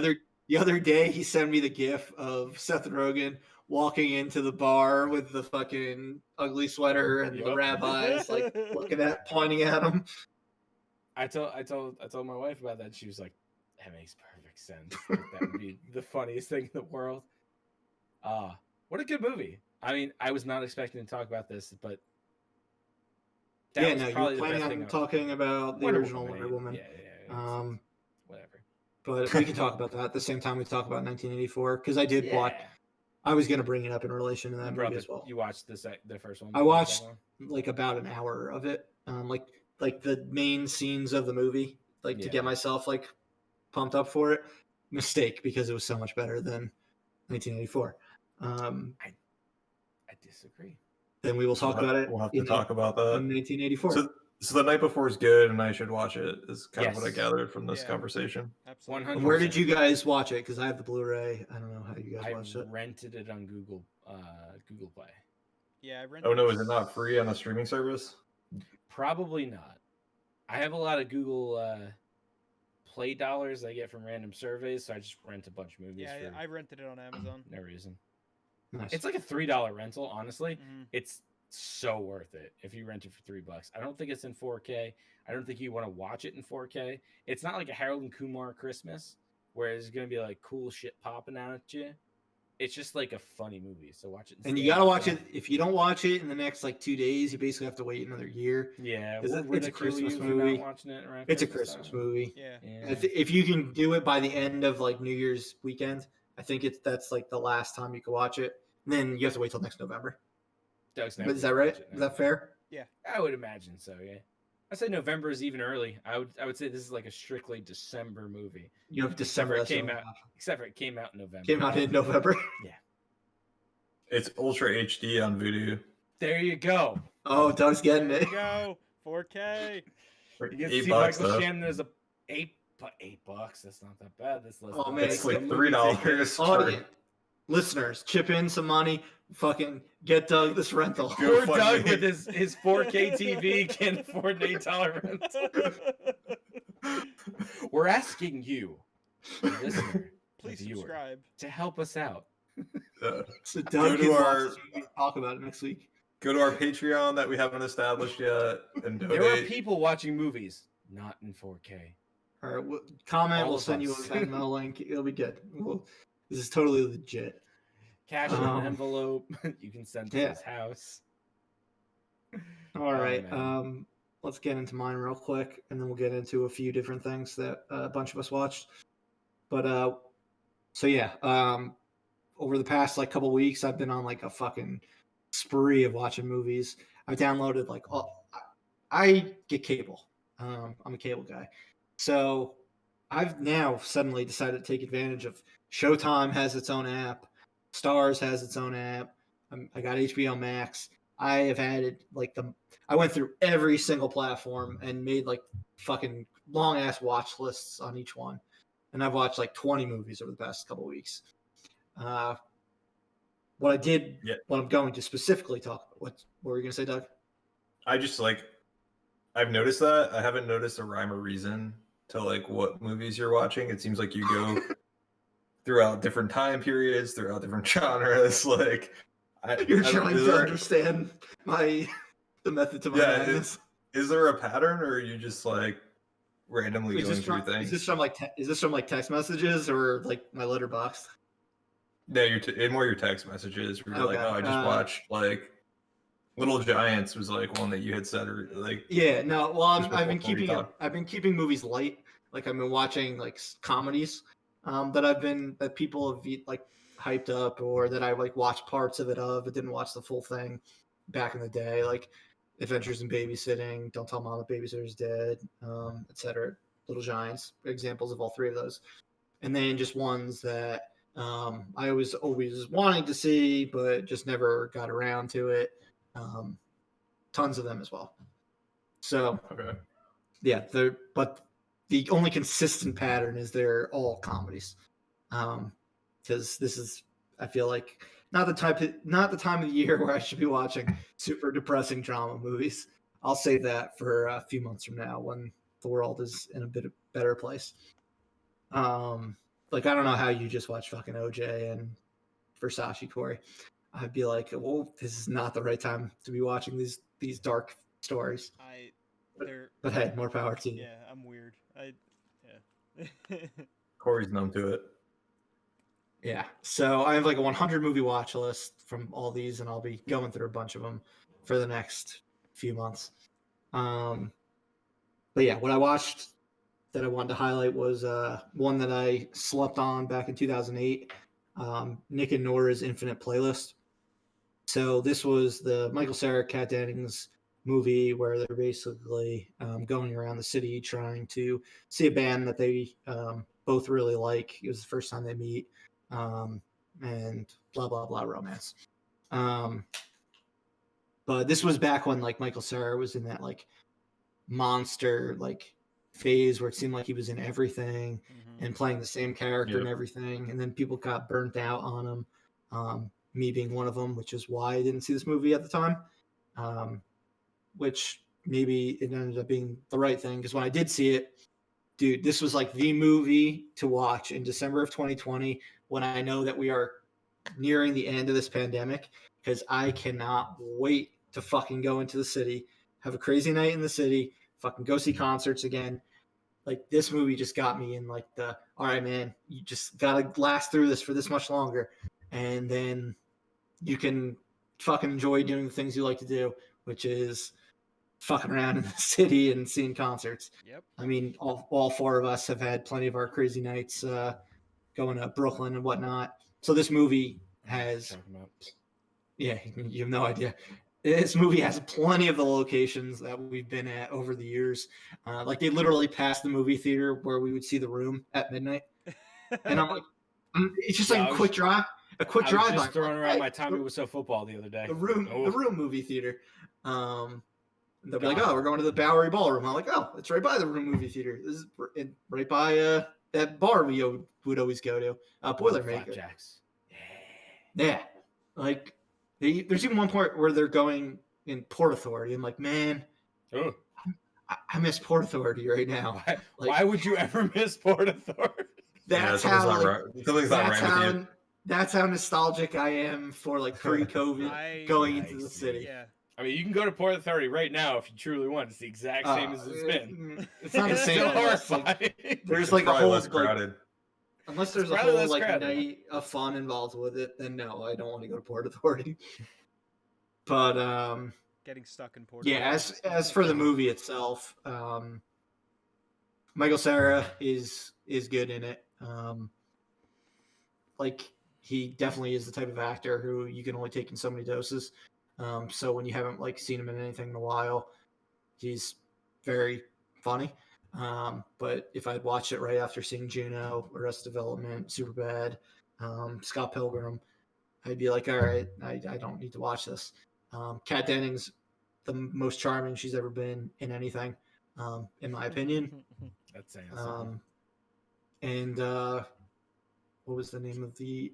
other day he sent me the gif of Seth Rogen walking into the bar with the fucking ugly sweater and the Yep. rabbis like pointing at him. I told my wife about that. And she was like, "That makes perfect sense. Like, that would be the funniest thing in the world." What a good movie. I mean, I was not expecting to talk about this, but that Yeah, was no, you probably were the planning best on thing. talking about the original Wonder Woman. Yeah, it's whatever. But we can talk about that at the same time we talk about 1984 because I did watch. I was gonna bring it up in relation to that movie as well. You watched the first one? I watched like about an hour of it, like the main scenes of the movie, like to get myself like pumped up for it. Mistake because it was so much better than 1984. I disagree. Then we will talk about it. We'll have to talk about that. In 1984. So the night before is good, and I should watch it. Is kind of what I Yes. gathered from this conversation. Absolutely. 100%. And where did you guys watch it? Because I have the Blu-ray. I don't know how you guys I watched it. rented it on Google Play. Yeah, I rented. Oh no, is it not free on a streaming service? Probably not. I have a lot of Google Play dollars I get from random surveys, so I just rent a bunch of movies. Yeah, for I rented it on Amazon. no reason. Nice. It's like a $3 rental. Honestly, Mhm. it's so worth it if you rent it for $3. I don't think it's in 4K. I don't think you want to watch it in 4K. It's not like a Harold and Kumar Christmas where there's gonna be like cool shit popping out at you. It's just like a funny movie. So watch it. And you gotta watch it. If you don't watch it in the next like 2 days, you basically have to wait another year. Yeah, It's a ridicule Christmas you for movie. not watching it around It's a Christmas Christmas time. movie. Yeah. Yeah. If you can do it by the end of like New Year's weekend, I think that's like the last time you can watch it. And then you have to wait till next November. Doug's But never is that gonna right? watch it Is now. that fair? I would imagine so. Yeah, I say November is even early. I would say this is like a strictly December movie. You have December. Except for it that's came the- out. Except for it came out in November. Came out in November. It's Ultra HD on Vudu. There you go. Oh, Doug's getting There it. you go. 4K. For You get to $8 see Michael though. Shannon as a $8. That's not that bad. That's less. Oh, than man, that. It's like The movie ticket. $3. Audience, listeners, chip in some money. Fucking get Doug this rental. Go Poor fuck Doug me. with his 4K TV can't afford an $8 rental. We're asking you, the listener, Please the viewer, subscribe. to help us out. So Doug Go to can our- watch this movie and talk about it next week. Go to our Patreon that we haven't established yet and donate. There are people watching movies not in 4K. All right, comment. All We'll of send you a us. Venmo link. It'll be good. This is totally legit. Cash in an envelope. You can send to Yeah. his house. All right. man. let's get into mine real quick, and then we'll get into a few different things that a bunch of us watched. But so yeah, over the past like couple weeks, I've been on like a fucking spree of watching movies. I've downloaded like I get cable. I'm a cable guy, so I've now suddenly decided to take advantage of Showtime has its own app, Stars has its own app. I got HBO Max. I have added like I went through every single platform and made like fucking long ass watch lists on each one, and I've watched like 20 movies over the past couple of weeks. What I did, what I'm going to specifically talk about. What were you gonna say, Doug? I just like I've noticed that. I haven't noticed a rhyme or reason to like what movies you're watching. It seems like you go throughout different time periods, throughout different genres. Like you're trying to understand the method to my madness. Is there a pattern, or are you just like randomly going through things? Is this from like text messages or like my letterbox? No, more your text messages. Where you're like, oh, I just watched like Little Giants was like one that you had said, or like no. Well, I've been keeping movies light. Like I've been watching like comedies that people have like hyped up, or that I like watched parts of it but didn't watch the full thing back in the day, like Adventures in Babysitting, Don't Tell Mom the Babysitter's Dead, etc. Little Giants, examples of all three of those. And then just ones that I was always wanting to see but just never got around to it. Tons of them as well. So yeah, but the only consistent pattern is they're all comedies. Because this is, I feel like, not the time of the year where I should be watching super depressing drama movies. I'll save that for a few months from now when the world is in a bit of better place. Like I don't know how you just watch fucking OJ and Versace, Corey. I'd be like, well, this is not the right time to be watching these dark stories. But hey, more power to you. Yeah, I'm weird. Corey's numb to it. Yeah, so I have like a 100 movie watch list from all these, and I'll be going through a bunch of them for the next few months. But yeah, what I watched that I wanted to highlight was one that I slept on back in 2008, Nick and Norah's Infinite Playlist. So this was the Michael Cera, Kat Dennings movie where they're basically going around the city trying to see a band that they both really like. It was the first time they meet. And blah blah blah romance. But this was back when like Michael Cera was in that like monster like phase where it seemed like he was in everything and playing the same character and everything, and then people got burnt out on him. Me being one of them, which is why I didn't see this movie at the time. Which maybe it ended up being the right thing, because when I did see it, dude, this was like the movie to watch in December of 2020 when I know that we are nearing the end of this pandemic, because I cannot wait to fucking go into the city, have a crazy night in the city, fucking go see concerts again. Like this movie just got me in like all right, man, you just gotta last through this for this much longer, and then you can fucking enjoy doing the things you like to do, which is fucking around in the city and seeing concerts. Yep. I mean, all four of us have had plenty of our crazy nights going to Brooklyn and whatnot. So this movie has, you have no idea. This movie has plenty of the locations that we've been at over the years. Like they literally passed the movie theater where we would see The Room at midnight. And I'm like, it's just like a quick drive. I was just throwing around my Tommy Wiseau football the other day. The Room movie theater. They'll be like, oh, we're going to the Bowery Ballroom. I'm like, oh, it's right by the Room movie theater. This is right by that bar we would always go to, Boilermaker. Yeah. Like, there's even one part where they're going in Port Authority. I'm like, man, I miss Port Authority right now. Why would you ever miss Port Authority? That's how nostalgic I am for like pre-COVID going into the city. Yeah. I mean, you can go to Port Authority right now if you truly want. It's the exact same as it's been. It's not the same. Like, there's like a whole crowded. Unless there's a whole like night of fun involved with it, then no, I don't want to go to Port Authority. But getting stuck in Puerto Yeah, Rico. as for the movie itself, Michael Cera is good in it. Like he definitely is the type of actor who you can only take in so many doses. So when you haven't like seen him in anything in a while, he's very funny. But if I'd watched it right after seeing Juno, Arrested Development, Superbad, Scott Pilgrim, I'd be like, all right, I don't need to watch this. Kat Dennings, the most charming she's ever been in anything, in my opinion. That's saying something. And what was the name of the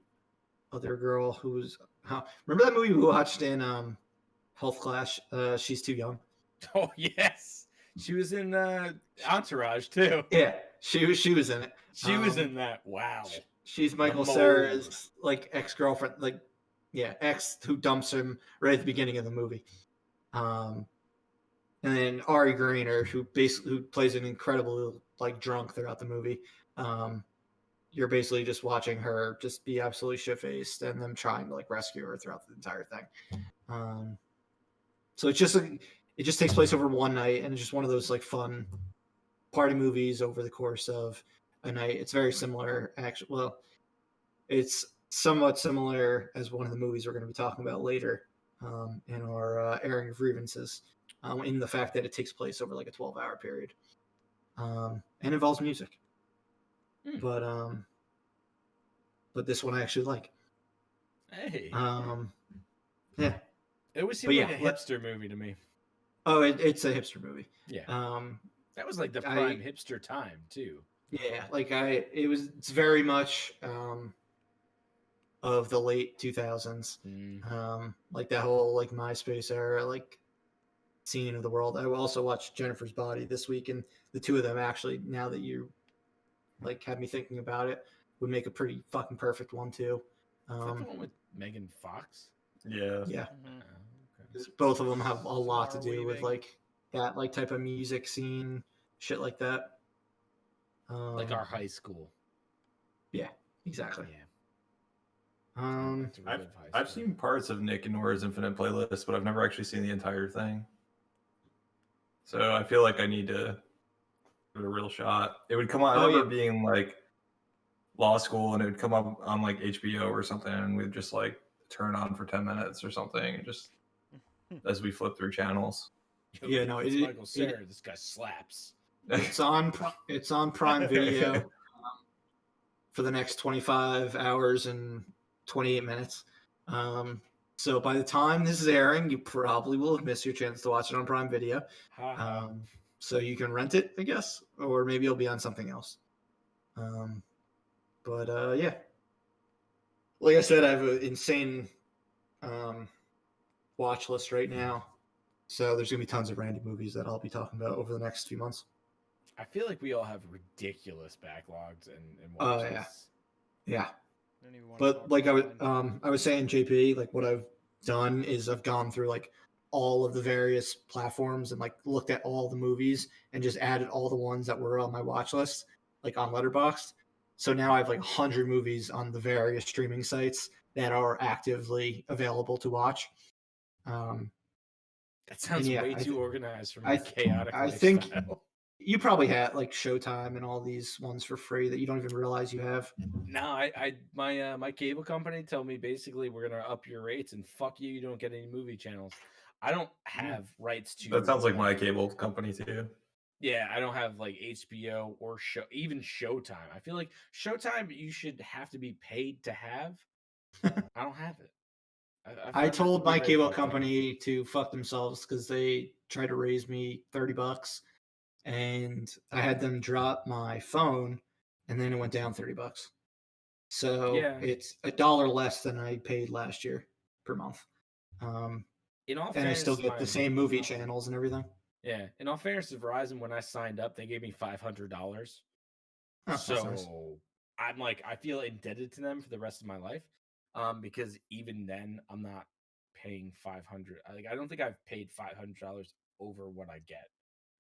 other girl who was? Remember that movie we watched in Health Clash? She's Too Young. Oh yes, she was in Entourage too. Yeah, she was in it. She was in that. Wow. She's Michael mold. Cera's like ex-girlfriend, like ex who dumps him right at the beginning of the movie. And then Ari Grainer, who plays an incredible like drunk throughout the movie. You're basically just watching her just be absolutely shit-faced and them trying to like rescue her throughout the entire thing. So it just takes place over one night, and it's just one of those like fun party movies over the course of a night. It's very similar, actually. Well, it's somewhat similar as one of the movies we're going to be talking about later in our Airing of Grievances, in the fact that it takes place over like a 12-hour period and involves music. But this one I actually like. Hey. Yeah. It always seemed like a hipster movie to me. Oh, it's a hipster movie. Yeah. That was like the prime hipster time too. Yeah, like it's very much of the late 2000s. Like that whole like MySpace era, like scene of the world. I also watched Jennifer's Body this week, and the two of them actually, now that you like had me thinking about it, would make a pretty fucking perfect one too. Is that the one with Megan Fox? Yeah. Yeah. Okay. Both of them have a lot to do with like that like type of music scene, shit like that. Like our high school. Yeah, exactly. Yeah. I've seen parts of Nick and Nora's Infinite Playlist, but I've never actually seen the entire thing. So I feel like I need to give it a real shot. It would come on. I remember being like law school, and it would come up on like HBO or something, and we'd just like turn on for 10 minutes or something, and just as we flip through channels. Yeah, no, it's Michael Cera. This guy slaps. It's on Prime Video for the next 25 hours and 28 minutes. So by the time this is airing, you probably will have missed your chance to watch it on Prime Video. So you can rent it, I guess, or maybe it'll be on something else. But yeah, like I said, I have an insane watch list right now. So there's gonna be tons of Randy movies that I'll be talking about over the next few months. I feel like we all have ridiculous backlogs and watch lists. Yeah. But like I was saying, JP, like what I've done is I've gone through like all of the various platforms and like looked at all the movies and just added all the ones that were on my watch list, like on Letterboxd. So now I have like 100 movies on the various streaming sites that are actively available to watch. That sounds way too organized for me. Chaotic. I think you probably had like Showtime and all these ones for free that you don't even realize you have. No, my cable company told me basically we're gonna up your rates and fuck you. You don't get any movie channels. I don't have rights to. That sounds like my cable company too. Yeah, I don't have like HBO or even Showtime. I feel like Showtime you should have to be paid to have. I don't have it. I told my cable company to fuck themselves because they tried to raise me $30, and I had them drop my phone, and then it went down $30. So it's $1 less than I paid last year per month. In all and fairness, I still get the same movie channels and everything. Yeah. In all fairness to Verizon, when I signed up, they gave me $500. So nice. I'm like, I feel indebted to them for the rest of my life. Because even then, I'm not paying $500. Like, I don't think I've paid $500 over what I get.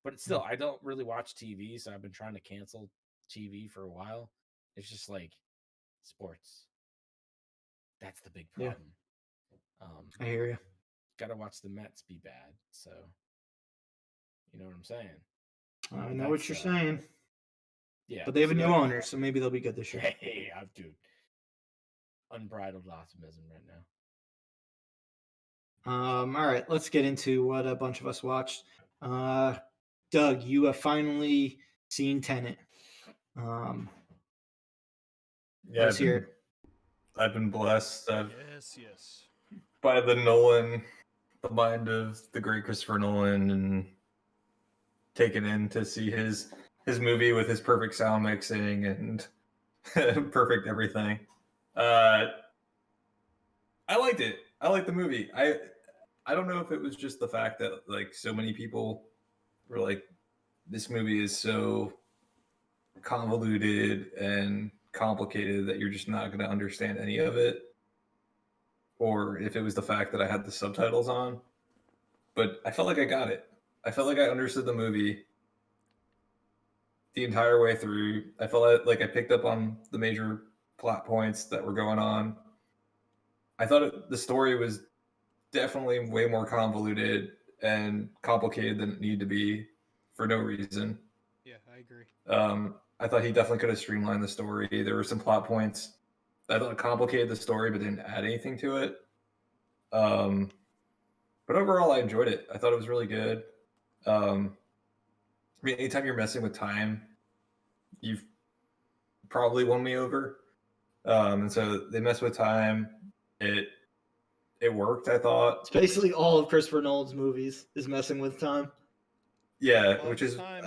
But still, I don't really watch TV, so I've been trying to cancel TV for a while. It's just like sports. That's the big problem. I hear you. gotta watch the Mets be bad. So, you know what I'm saying? I know what you're That's, saying. Yeah, But they have a so new that- owner, so maybe they'll be good this year. Hey, dude, unbridled optimism right now. All right, let's get into what a bunch of us watched. Doug, you have finally seen Tenet. Yeah, Let's hear it. I've been blessed Yes. by the mind of the great Christopher Nolan, and taken in to see his movie with his perfect sound mixing and perfect everything. I liked it. I liked the movie. I don't know if it was just the fact that like so many people were like, this movie is so convoluted and complicated that you're just not going to understand any of it, or if it was the fact that I had the subtitles on. But I felt like I got it. I felt like I understood the movie the entire way through. I felt like I picked up on the major plot points that were going on. I thought the story was definitely way more convoluted and complicated than it needed to be for no reason. Yeah, I agree. I thought he definitely could have streamlined the story. There were some plot points that I thought complicated the story but didn't add anything to it. But overall, I enjoyed it. I thought it was really good. I mean, anytime you're messing with time, you've probably won me over. And so they messed with time. It worked, I thought. It's basically all of Christopher Nolan's movies is messing with time. Yeah, Loves which is time.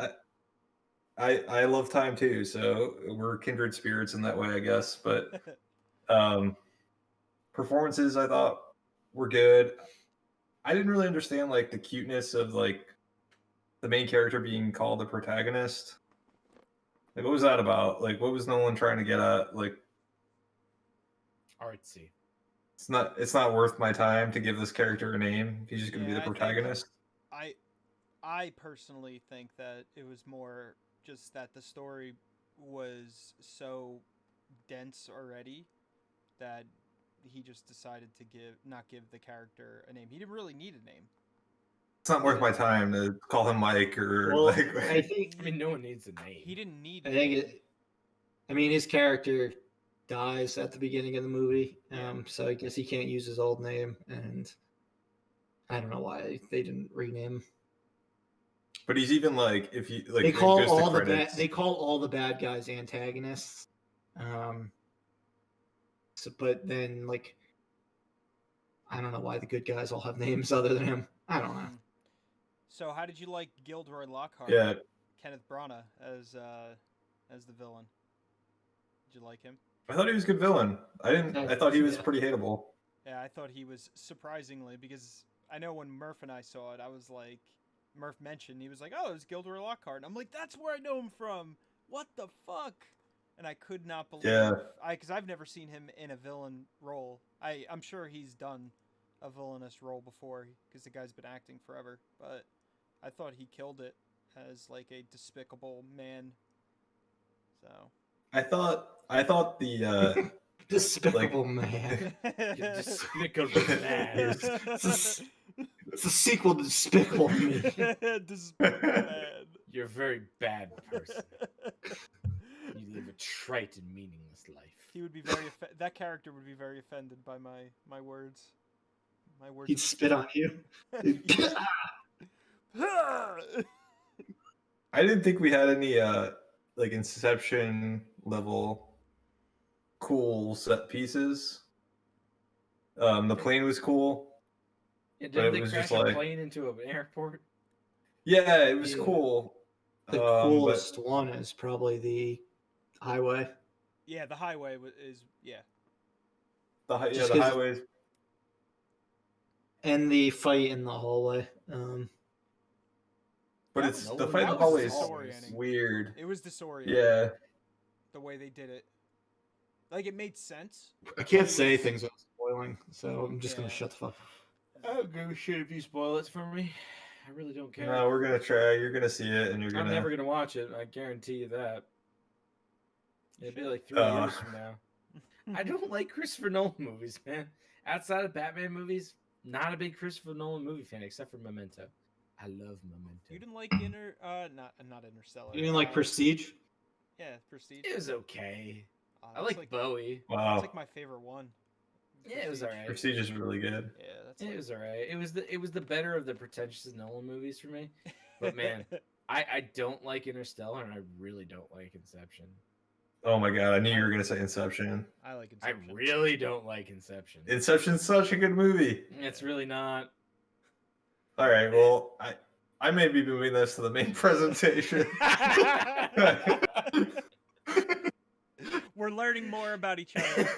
I love time too. So we're kindred spirits in that way, I guess. But performances I thought were good. I didn't really understand like the cuteness of like the main character being called the protagonist. Like, what was that about? Like, what was Nolan trying to get at? Like, Artsy. it's not worth my time to give this character a name. He's just going to be the I think protagonist. I personally think that it was more just that the story was so dense already that he just decided to not give the character a name. He didn't really need a name. It's not worth my time to call him Mike or Well, like. I think I mean, no one needs a name. He didn't need. I think his character dies at the beginning of the movie, so I guess he can't use his old name, and I don't know why they didn't rename him. But he's even like, if you like, They call it goes to all the credits. they call all the bad guys antagonists. But then like, I don't know why the good guys all have names other than him. I don't know. So, how did you like Gilderoy Lockhart? Yeah, Kenneth Branagh as the villain. Did you like him? I thought he was a good villain. I thought he was pretty hateable. Yeah, I thought he was surprisingly, because I know when Murph and I saw it, I was like, Murph mentioned, he was like, oh, it's Gilderoy Lockhart. And I'm like, that's where I know him from. What the fuck? And I could not believe, because I've never seen him in a villain role. I'm sure he's done a villainous role before, because the guy's been acting forever. But I thought he killed it as like a despicable man. So I thought the Despicable Man. You despicable man. It's a sequel to Despicable Me. Despicable man. You're a very bad person. You live a trite and meaningless life. He would be very that character would be very offended by my words. My words. He'd spit on you. I didn't think we had any like Inception level cool set pieces. The plane was cool. Yeah, But didn't it they was crash just a like- plane into an airport? Yeah, it was Yeah. cool. The coolest one is probably the highway. Yeah, the highway is The Just 'cause- highways. And the fight in the hallway. But That it's was- the that fight in the was hallway is disorienting. weird. It was disorienting. Yeah. The way they did it. Like, it made sense. I can't say things without spoiling, so I'm just Yeah. gonna shut the fuck up. I don't give a shit if you spoil it for me. I really don't care. No, we're gonna try. You're gonna see it, and you're I'm gonna. never gonna watch it. I guarantee you that. It'd be like 3 years from now. I don't like Christopher Nolan movies, man. Outside of Batman movies, not a big Christopher Nolan movie fan except for Memento. I love Memento. You didn't like not Interstellar. You didn't like Prestige? Yeah, Prestige. It was okay. I That's like Bowie. Wow. It's like my favorite one. Yeah, it was alright. Prestige is really good. Yeah, that's. It was alright. It was the better of the pretentious Nolan movies for me. But man, I don't like Interstellar, and I really don't like Inception. Oh my god, I knew you were gonna say Inception. I like Inception. I really don't like Inception. Inception's such a good movie. It's really not. All right, well, I may be moving this to the main presentation. We're learning more about each other.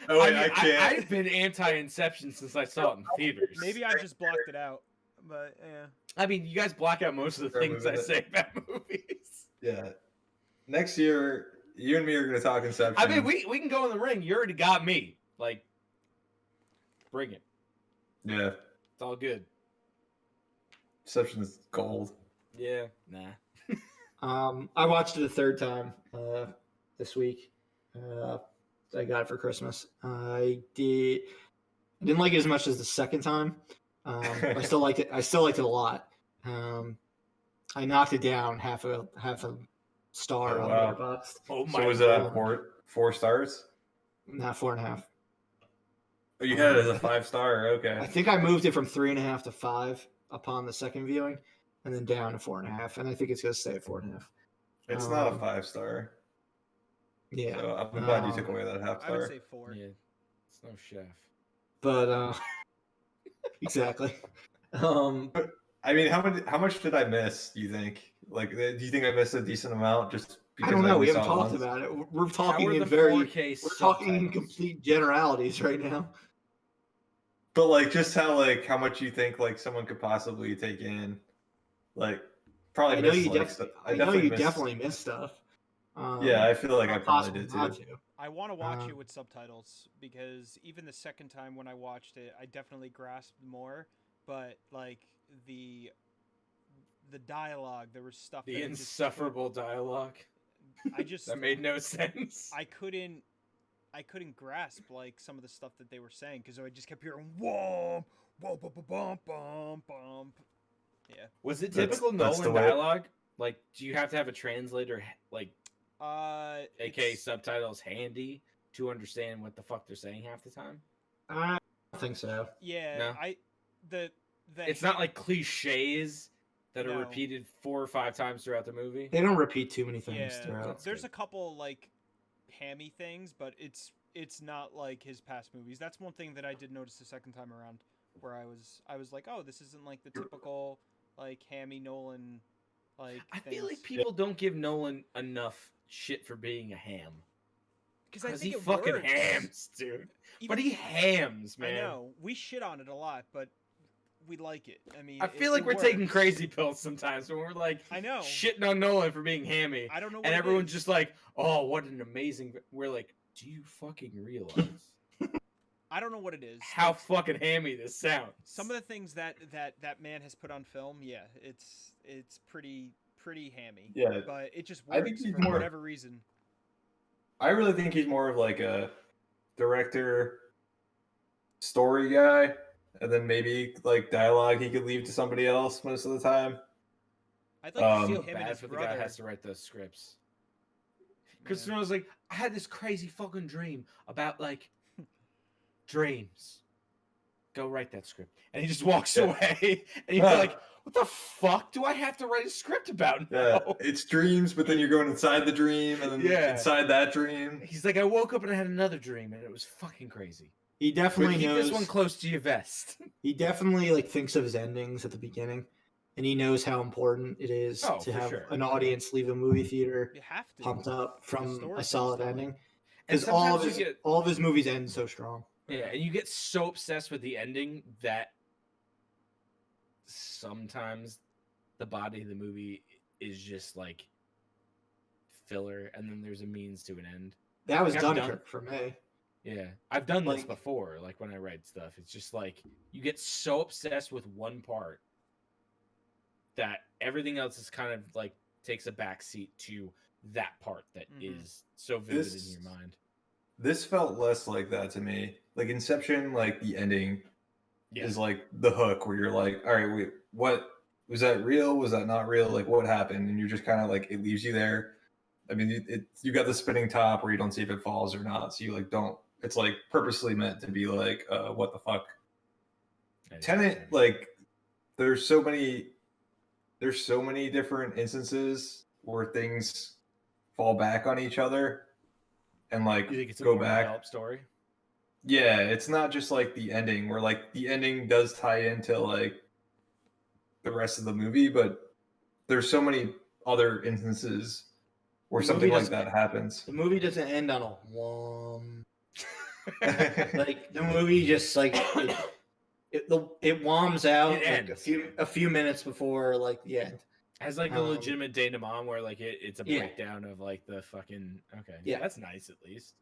Oh wait, I can't. I've been anti-Inception since I saw it in theaters. Maybe I just blocked it out, but yeah. I mean, you guys block out most of the Start things I moving it. say about movies. Yeah. Next year, you and me are gonna talk Inception. I mean, we can go in the ring. You already got me. Like, bring it. Yeah, It's all good. Inception's gold. Yeah. Nah. I watched it a third time this week. I got it for Christmas. I didn't like it as much as the second time. I still liked it. I still liked it a lot. I knocked it down half a star Oh, on wow. Letterboxd. Oh my. So was it at four stars? Not 4.5. Oh, you had it as a 5-star. Okay. I think I moved it from 3.5 to 5 upon the second viewing, and then down to 4.5. And I think it's gonna stay at 4.5. It's not a 5-star. Yeah, So I'm glad you took away that half I would star. say 4. Yeah. It's no chef. but exactly. I mean, how much did I miss? Do you think? Like, do you think I missed a decent amount? Just because I don't know. only We haven't saw it talked once? about it. We're How talking are in the very. 4K We're talking in subtitles? complete generalities right now. But like, just how much you think like someone could possibly take in? Like, probably. I know missed, you, like, I know you missed- definitely missed stuff. Yeah, I feel like I not probably possible did not too. to. I want to watch Um, it with subtitles because even the second time when I watched it, I definitely grasped more. But like the dialogue, there was stuff. The that I just insufferable dialogue. I just That made no sense. I couldn't grasp like some of the stuff that they were saying because I just kept hearing whoa, whoa, bum, bum, bum, bum. Yeah. Was it That's- typical that's the Nolan way- dialogue? Like, do you have to have a translator, like, aka It's- subtitles handy to understand what the fuck they're saying half the time? I don't think so. Yeah, No. the It's not like cliches that are No. repeated 4 or 5 times throughout the movie. They don't repeat too many things Yeah, throughout. That's there's good. a couple like hammy things, but it's not like his past movies. That's one thing that I did notice the second time around, where I was like, oh, this isn't like the typical like hammy Nolan like. I feel like things. people don't give Nolan enough shit for being a ham. Because I Because think he it fucking works. hams, dude. But Even- he hams, man. I know we shit on it a lot, but we like it. I mean, I feel like it we're taking works. crazy pills sometimes when we're like I know. shitting on Nolan for being hammy. I don't know. What And it everyone's is. just like, oh, what an amazing. We're like, do you fucking realize I don't know what it is. how Like, fucking hammy this sounds? some of the things that man has put on film, yeah, it's pretty hammy. Yeah, But it just I think works he's for more- whatever reason. I really think he's more of like a director, story guy, and then maybe like dialogue he could leave to somebody else most of the time. I'd like I to see feel him and bad his for the brother. guy who has to write those scripts. Chris Yeah. was like, I had this crazy fucking dream about like dreams. Go write that script. And he just walks Yeah. away. And you're like, what the fuck do I have to write a script about Yeah, now? it's dreams, but then you're going inside the dream, and then Yeah. inside that dream. He's like, I woke up and I had another dream and it was fucking crazy. He But definitely keep knows. this one close to your vest. He definitely like thinks of his endings at the beginning, and he knows how important it is Oh, to for have sure. an audience leave a movie theater You have to. pumped up from story a solid storytelling. ending. And Because all of sometimes you his get all of his movies end so strong. Yeah, and you get so obsessed with the ending that sometimes the body of the movie is just like filler, and then there's a means to an end. That was Like, I've Dunkirk for me. Yeah, I've done this Like- before. Like when I write stuff, it's just like you get so obsessed with one part that everything else is kind of like takes a backseat to that part that is Mhm. so vivid This- in your mind. This felt less like that to me. Like Inception, like the ending is like the hook where you're like, all right, wait, what was that real? Was that not real? Like what happened? And you're just kind of like, it leaves you there. I mean, you got the spinning top where you don't see if it falls or not. So you like don't, it's like purposely meant to be like, what the fuck? Tenet, like there's so many different instances where things fall back on each other and like You think it's a go more back. developed story? Yeah, it's not just like the ending where like the ending does tie into like the rest of the movie, but there's so many other instances where The something movie like that happens. The movie doesn't end on a like the movie just like it whoms out It like a few minutes before like the end. Has like a legitimate denouement where like it's a Yeah. breakdown of like the fucking Yeah. that's nice at least.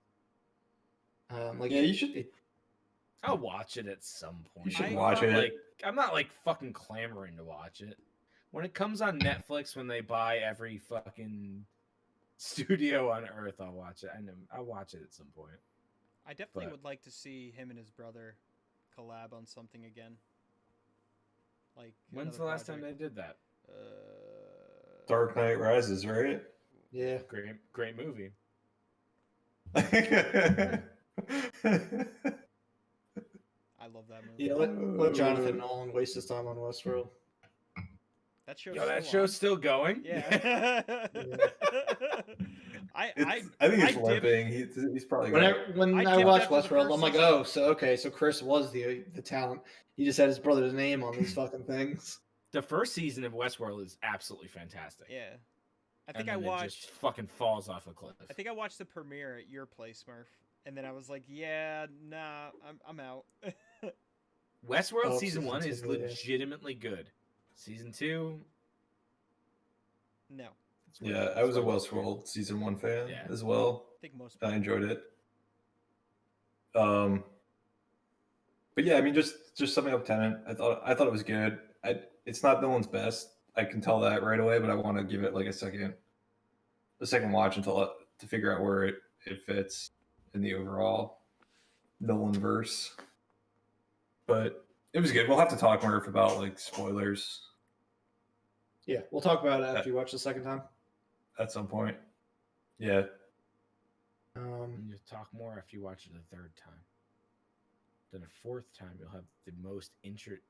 Like Yeah, you should. I'll watch it at some point. You should I'm watch not, it. Like I'm not like fucking clamoring to watch it. When it comes on Netflix, when they buy every fucking studio on earth, I'll watch it. I'll watch it at some point. I definitely But- would like to see him and his brother collab on something again. Like When's the another last time they project. did that? Dark Knight Rises, right? yeah. Great movie. I love that movie. Yeah, let Jonathan Nolan waste his time on Westworld. That show's Yo, that still show's on. still going. Yeah. I think it's limping. He's probably When I I dipped watch after the Westworld, first I'm like, season. oh, so Chris was the talent. He just had his brother's name on these fucking things. The first season of Westworld is absolutely fantastic. Yeah. I And think I then it watched. just fucking falls off a cliff. I think I watched the premiere at your place, Murph, and then I was like, "Yeah, nah, I'm out." Westworld Oh, season season 1 is two, yeah. legitimately good. Season 2, No, it's weird. Yeah, I was a Westworld season 1 fan Yeah. as well. I think most. I enjoyed it. But yeah, I mean, just summing up Tenet, I thought it was good. It's not Nolan's best. I can tell that right away, but I want to give it like a second watch to figure out where it fits in the overall Nolan verse. But it was good. We'll have to talk, Murph, about like spoilers Yeah, we'll talk about it after you watch the second time. at some point. Yeah. And you'll talk more if you watch it a third time. Then a fourth time, you'll have the most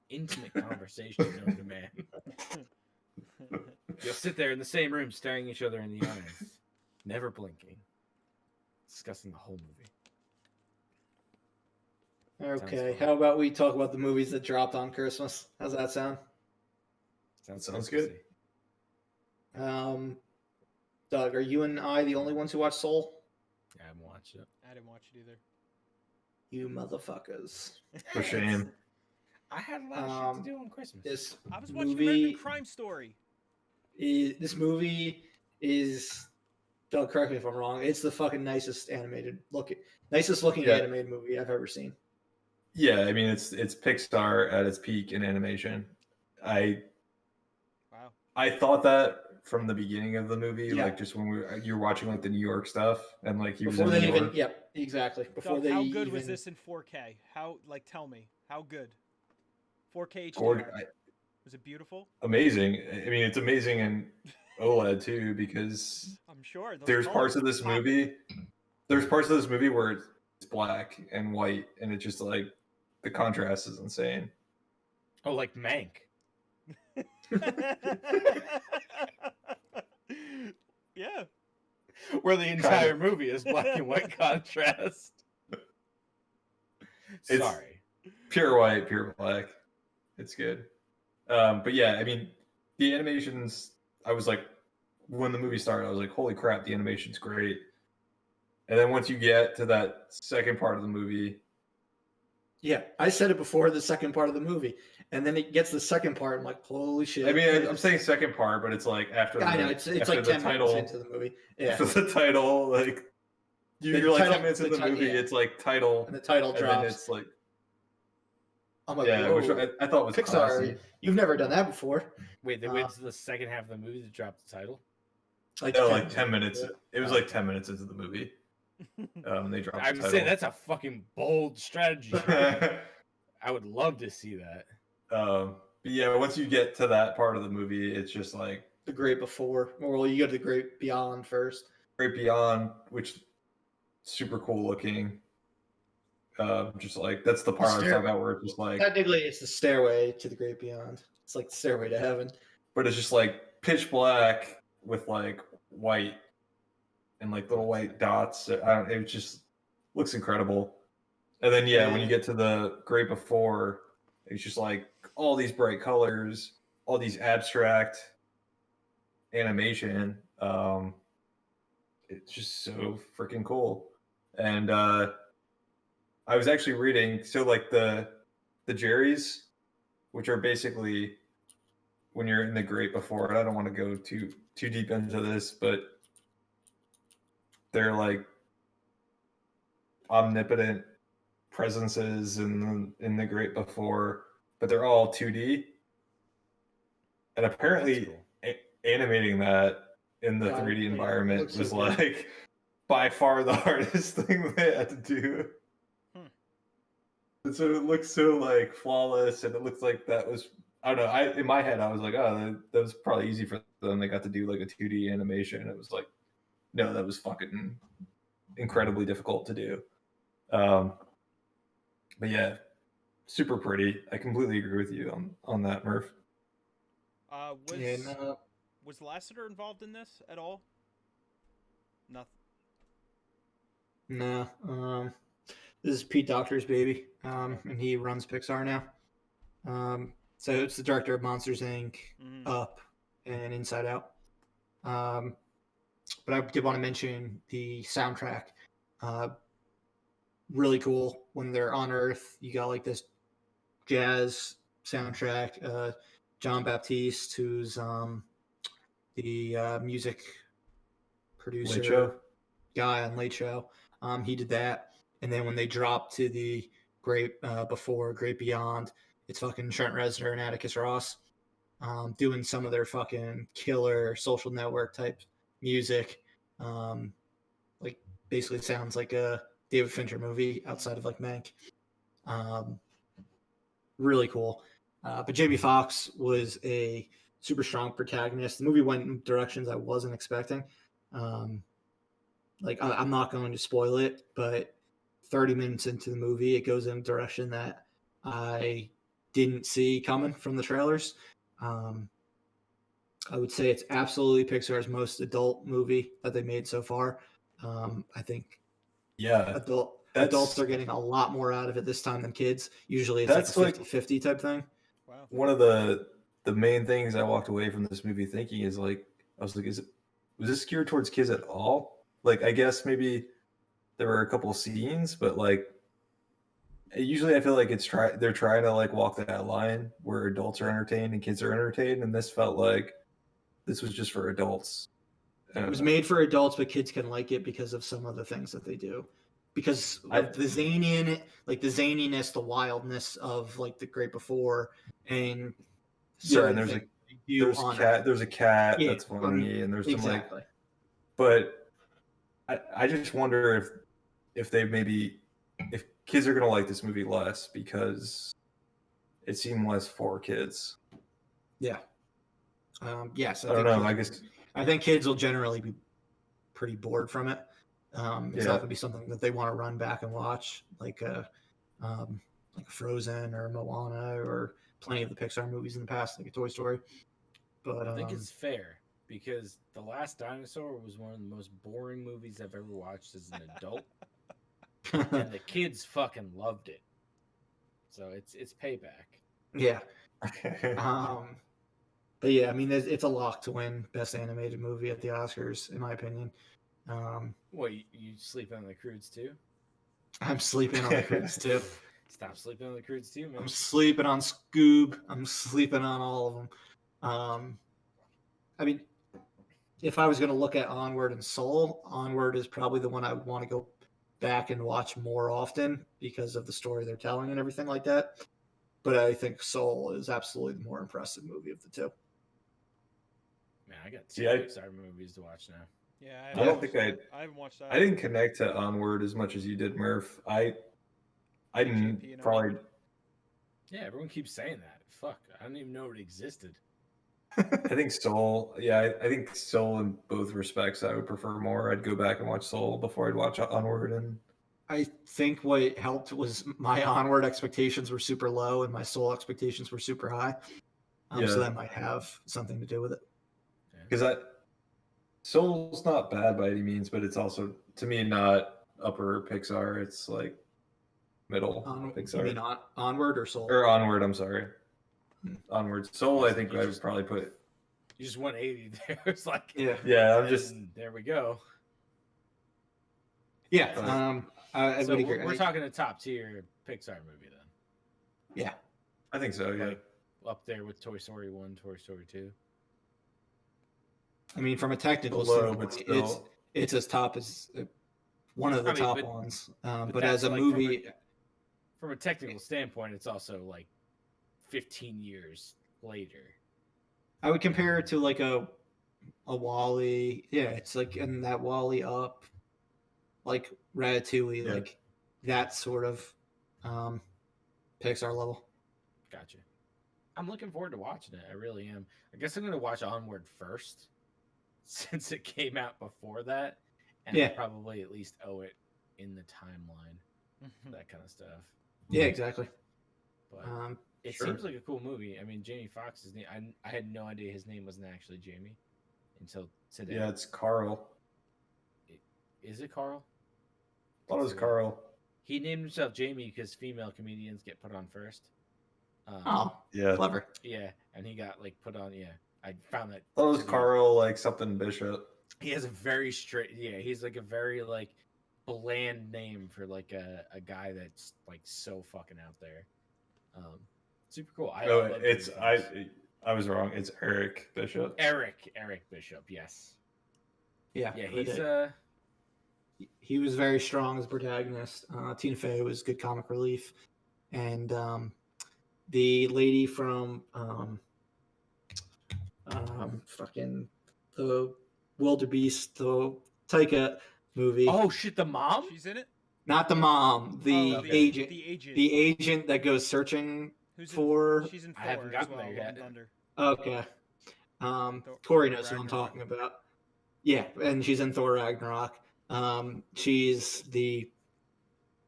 intimate conversation known to man. You'll sit there in the same room, staring each other in the eyes, never blinking, discussing the whole movie. Okay, fun. how about we talk about the movies that dropped on Christmas? How's that sound? Sounds Christmassy. good. Doug, are you and I the only ones who watch Soul? Yeah, I haven't watched it. I didn't watch it either. You motherfuckers. For shame. I had a lot of shit to do on Christmas. This I was watching movie American Crime Story. this movie is, Doug, correct me if I'm wrong, it's the fucking nicest looking Yeah. animated movie I've ever seen. Yeah, I mean, it's Pixar at its peak in animation. Wow. I thought that from the beginning of the movie, Yeah. like just when you were watching like the New York stuff, and like he was Before in they New even, York. yep, exactly. Before Doug, they how good was even- this in 4K? How, like, tell me, how good? 4K HDR. Gord- Was it beautiful? amazing. I mean, it's amazing in OLED too, because I'm sure. Those there's parts colors of this pop. movie. There's parts of this movie where it's black and white, and it's just like the contrast is insane. Oh, like Mank. Yeah. Where the entire movie is black and white contrast. It's- Sorry. Pure white, pure black. It's good. But yeah, I mean, the animations, I was like, when the movie started, I was like, holy crap, the animation's great. And then once you get to that second part of the movie, Yeah, I said it before the second part of the movie, and then it gets the second part. I'm like, holy shit! I mean, I'm saying second part, but it's like after I know the, it's after like the 10 title, minutes into the movie. Yeah, after the title, like The you're like title- 10 minutes the into the ti- movie, yeah. it's like title, and the title and then drops. it's like, I'm like, yeah, whoa. which I thought was Pixar, classy. you've never done that before. Wait, they wait to the second half of the movie to drop the title? No, like 10 minutes. into It was like 10 minutes into the movie. They dropped I the would say title. that's a fucking bold strategy. I would love to see that. But yeah, once you get to that part of the movie, it's just like The Great Before. Well, you go to The Great Beyond first. Great Beyond, which super cool looking. Just like that's the part I was talking about where it's just like Technically, it's the stairway to the Great Beyond. It's like the stairway to heaven. but it's just like pitch black with like white and like little white dots. It just looks incredible. And then yeah, when you get to the Great Before, it's just like all these bright colors, all these abstract animation. It's just so freaking cool. And I was actually reading, so like the Jerrys, which are basically when you're in the Great Before, and I don't want to go too deep into this, but they're like omnipotent presences in the Great Before, but they're all 2D. And apparently animating that in the 3D environment was like by far the hardest thing they had to do. And so it looks so like flawless, and it looks like that was, I don't know, in my head I was like, oh, that was probably easy for them. They got to do like a 2D animation. It was like, no, that was fucking incredibly difficult to do. But yeah, super pretty. I completely agree with you on that, Murph. Was Lasseter involved in this at all? Nothing. No. This is Pete Docter's baby, and he runs Pixar now. So it's the director of Monsters Inc., Up, and Inside Out. But I did want to mention the soundtrack. Really cool. When they're on Earth, you got like this jazz soundtrack. John Baptiste, who's the music producer guy on Late Show, he did that. And then when they drop to the Great Before, Great Beyond, it's fucking Trent Reznor and Atticus Ross doing some of their fucking killer Social Network type music. Like basically sounds like a David Fincher movie outside of like Mank. Really cool. But Jamie Foxx was a super strong protagonist. The movie went in directions I wasn't expecting. I'm not going to spoil it, but 30 minutes into the movie, it goes in a direction that I didn't see coming from the trailers. I would say it's absolutely Pixar's most adult movie that they made so far. I think adults are getting a lot more out of it this time than kids. Usually it's like a 50-50 type thing. Wow. One of the main things I walked away from this movie thinking is like, I was like, was this geared towards kids at all? Like, I guess maybe there were a couple of scenes, but like, usually I feel like they're trying to like walk that line where adults are entertained and kids are entertained, and this felt like this was just for adults. It was made for adults, but kids can like it because of some of the things that they do. Because of the zaniness, the wildness of like the Great Before, and and there's a cat that's funny, and there's some like, but I just wonder if kids are gonna like this movie less because it seemed less for kids. Yeah. Yes. I don't know. I think kids will generally be pretty bored from it. It's not gonna be something that they want to run back and watch, like Frozen or Moana or plenty of the Pixar movies in the past, like a Toy Story. But I think it's fair because The Last Dinosaur was one of the most boring movies I've ever watched as an adult, and the kids fucking loved it. So it's payback. Yeah. But yeah, I mean, it's a lock to win Best Animated Movie at the Oscars, in my opinion. What, you sleeping on the Croods too? I'm sleeping on the Croods too. Stop sleeping on the Croods too, man. I'm sleeping on Scoob. I'm sleeping on all of them. I mean, if I was going to look at Onward and Soul, Onward is probably the one I would want to go back and watch more often because of the story they're telling and everything like that. But I think Soul is absolutely the more impressive movie of the two. Man, I got two Pixar movies to watch now. Yeah, I haven't watched that. I didn't connect to Onward as much as you did, Murph. I didn't probably. Yeah, everyone keeps saying that. Fuck, I don't even know it existed. I think Soul. Yeah, I think Soul in both respects. I would prefer more. I'd go back and watch Soul before I'd watch Onward. And I think what helped was my Onward expectations were super low and my Soul expectations were super high. So Yeah. that might have something to do with it. because Soul's not bad by any means, but it's also to me not upper Pixar. It's like middle Pixar. You mean Onward or Soul? Or Onward? I'm sorry, Onward. Soul, I think I would probably put. You just 180 there. It's like Yeah. I'm just there we go. Yeah. I So would agree. we're talking a top tier Pixar movie then. Yeah. I think so. Yeah. Like, up there with Toy Story 1, Toy Story 2. I mean, from a technical Below, but standpoint, still. it's as top as one of the top but- ones. but But as that's a like movie, From a technical standpoint, it's also like 15 years later. I would compare it to like a Wall-E. Yeah, it's like in that Wall-E up, like Ratatouille, Yeah. like that sort of Pixar level. Gotcha. I'm looking forward to watching it. I really am. I guess I'm going to watch Onward first, since it came out before that, and I Yeah. probably at least owe it in the timeline, that kind of stuff. Yeah, exactly. But it Sure. seems like a cool movie. I mean, Jamie Foxx's name. I had no idea his name wasn't actually Jamie until today. Yeah, it's Carl. Is it Carl? I thought it was Carl. He named himself Jamie because female comedians get put on first. Oh, Yeah. clever. Yeah, and he got like put on. Yeah, I found that. I thought it was to be- Carl, like something Bishop. He has a very straight. Yeah, he's like a very like bland name for like a guy that's like so fucking out there. Super cool. I No, love it's Jamie Foxx. I was wrong. It's Eric Bishop. Eric Bishop. Yes. Yeah, Yeah, but he's he was very strong as a protagonist. Tina Fey was good comic relief, and the lady from fucking the Wildebeest, the Taika movie. Oh shit, the mom. She's in it. Not the mom, the Oh, agent. The agent. The agent that goes searching Who's for. She's in I Thor haven't as gotten well. there Love and yet. Thunder. Okay. Thor Corey knows who I'm Ragnarok. talking about. Yeah, and she's in Thor Ragnarok. She's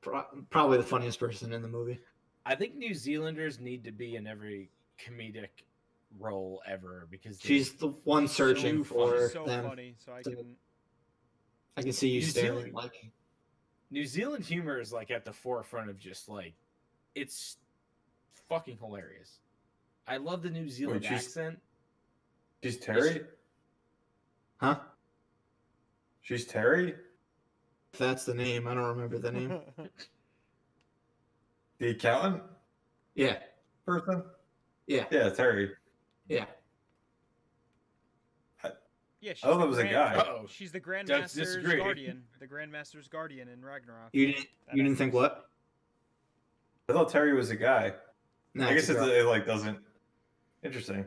probably the funniest person in the movie. I think New Zealanders need to be in every comedic role ever because She's the one searching for She's so them. funny, so I can see you New staring Zealand- like. New Zealand humor is like at the forefront of just like it's fucking hilarious. I love the New Zealand she's- accent. She's Terry. Huh? She's Terry. If that's the name, I don't remember the name. The accountant Yeah, person. yeah, Yeah, Terry. yeah. Yeah, she's I thought the it was a guy. Uh-oh. She's the Doug's Grandmaster's disagreeing. guardian. The Grandmaster's guardian in Ragnarok. You didn't think what? I thought Terry was a guy. No, I it's guess a girl. it like doesn't. Interesting.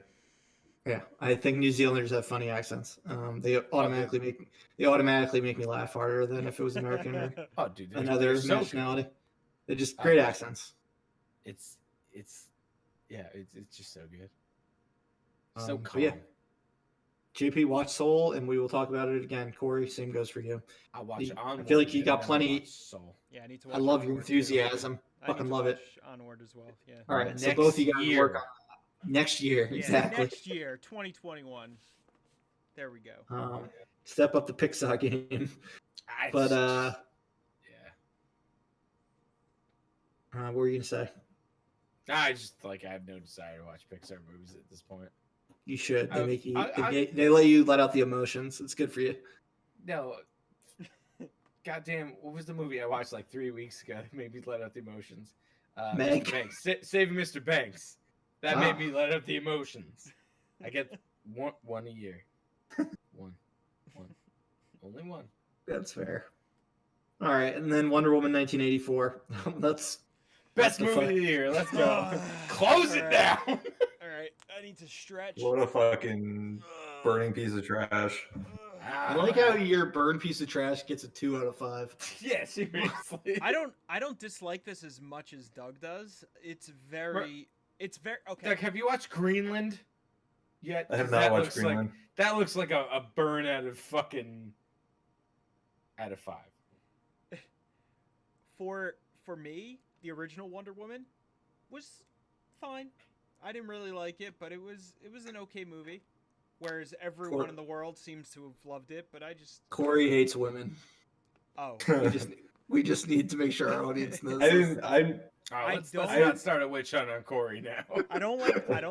Yeah, I think New Zealanders have funny accents. They automatically make me laugh harder than if it was American or Oh, dude, they're another so good. nationality. They're just great Oh. accents. It's just so good. So But calm. yeah. JP, watch Soul, and we will talk about it again. Corey, same goes for you. I watch I Onward. feel like you and got then I plenty- watch Soul. Yeah, I need to I watch love your Onward, too. enthusiasm. I need Fucking to love it. watch Onward as well. Yeah. All right, so Next both of you guys year. work on that. Next year, Yeah, exactly. Next year, 2021. There we go. Step up the Pixar game. I But just- yeah. what were you gonna say? I just like I have no desire to watch Pixar movies at this point. You should. They make you. I- They let you let out the emotions. It's good for you. No. Goddamn, what was the movie I watched like 3 weeks ago that made me let out the emotions? Meg. Mr. Banks. Saving Mr. Banks. That Ah. made me let out the emotions. I get one a year. One. Only one. That's fair. All right, and then Wonder Woman 1984. That's Best the movie fuck? of the year. Let's go. Close it Alright. down. All right, I need to stretch. What a fucking burning piece of trash. I like how your burn piece of trash gets a 2 out of 5. Yeah, seriously. I don't dislike this as much as Doug does. It's very okay. Doug, have you watched Greenland yet? I have 'Cause not that watched looks Greenland. That looks like a burn out of 5. For me, the original Wonder Woman was fine. I didn't really like it, but it was an okay movie. Whereas everyone in the world seems to have loved it, but I just Corey hates women. oh We just need to make sure our audience knows. Let's not start a witch hunt on Corey now. I don't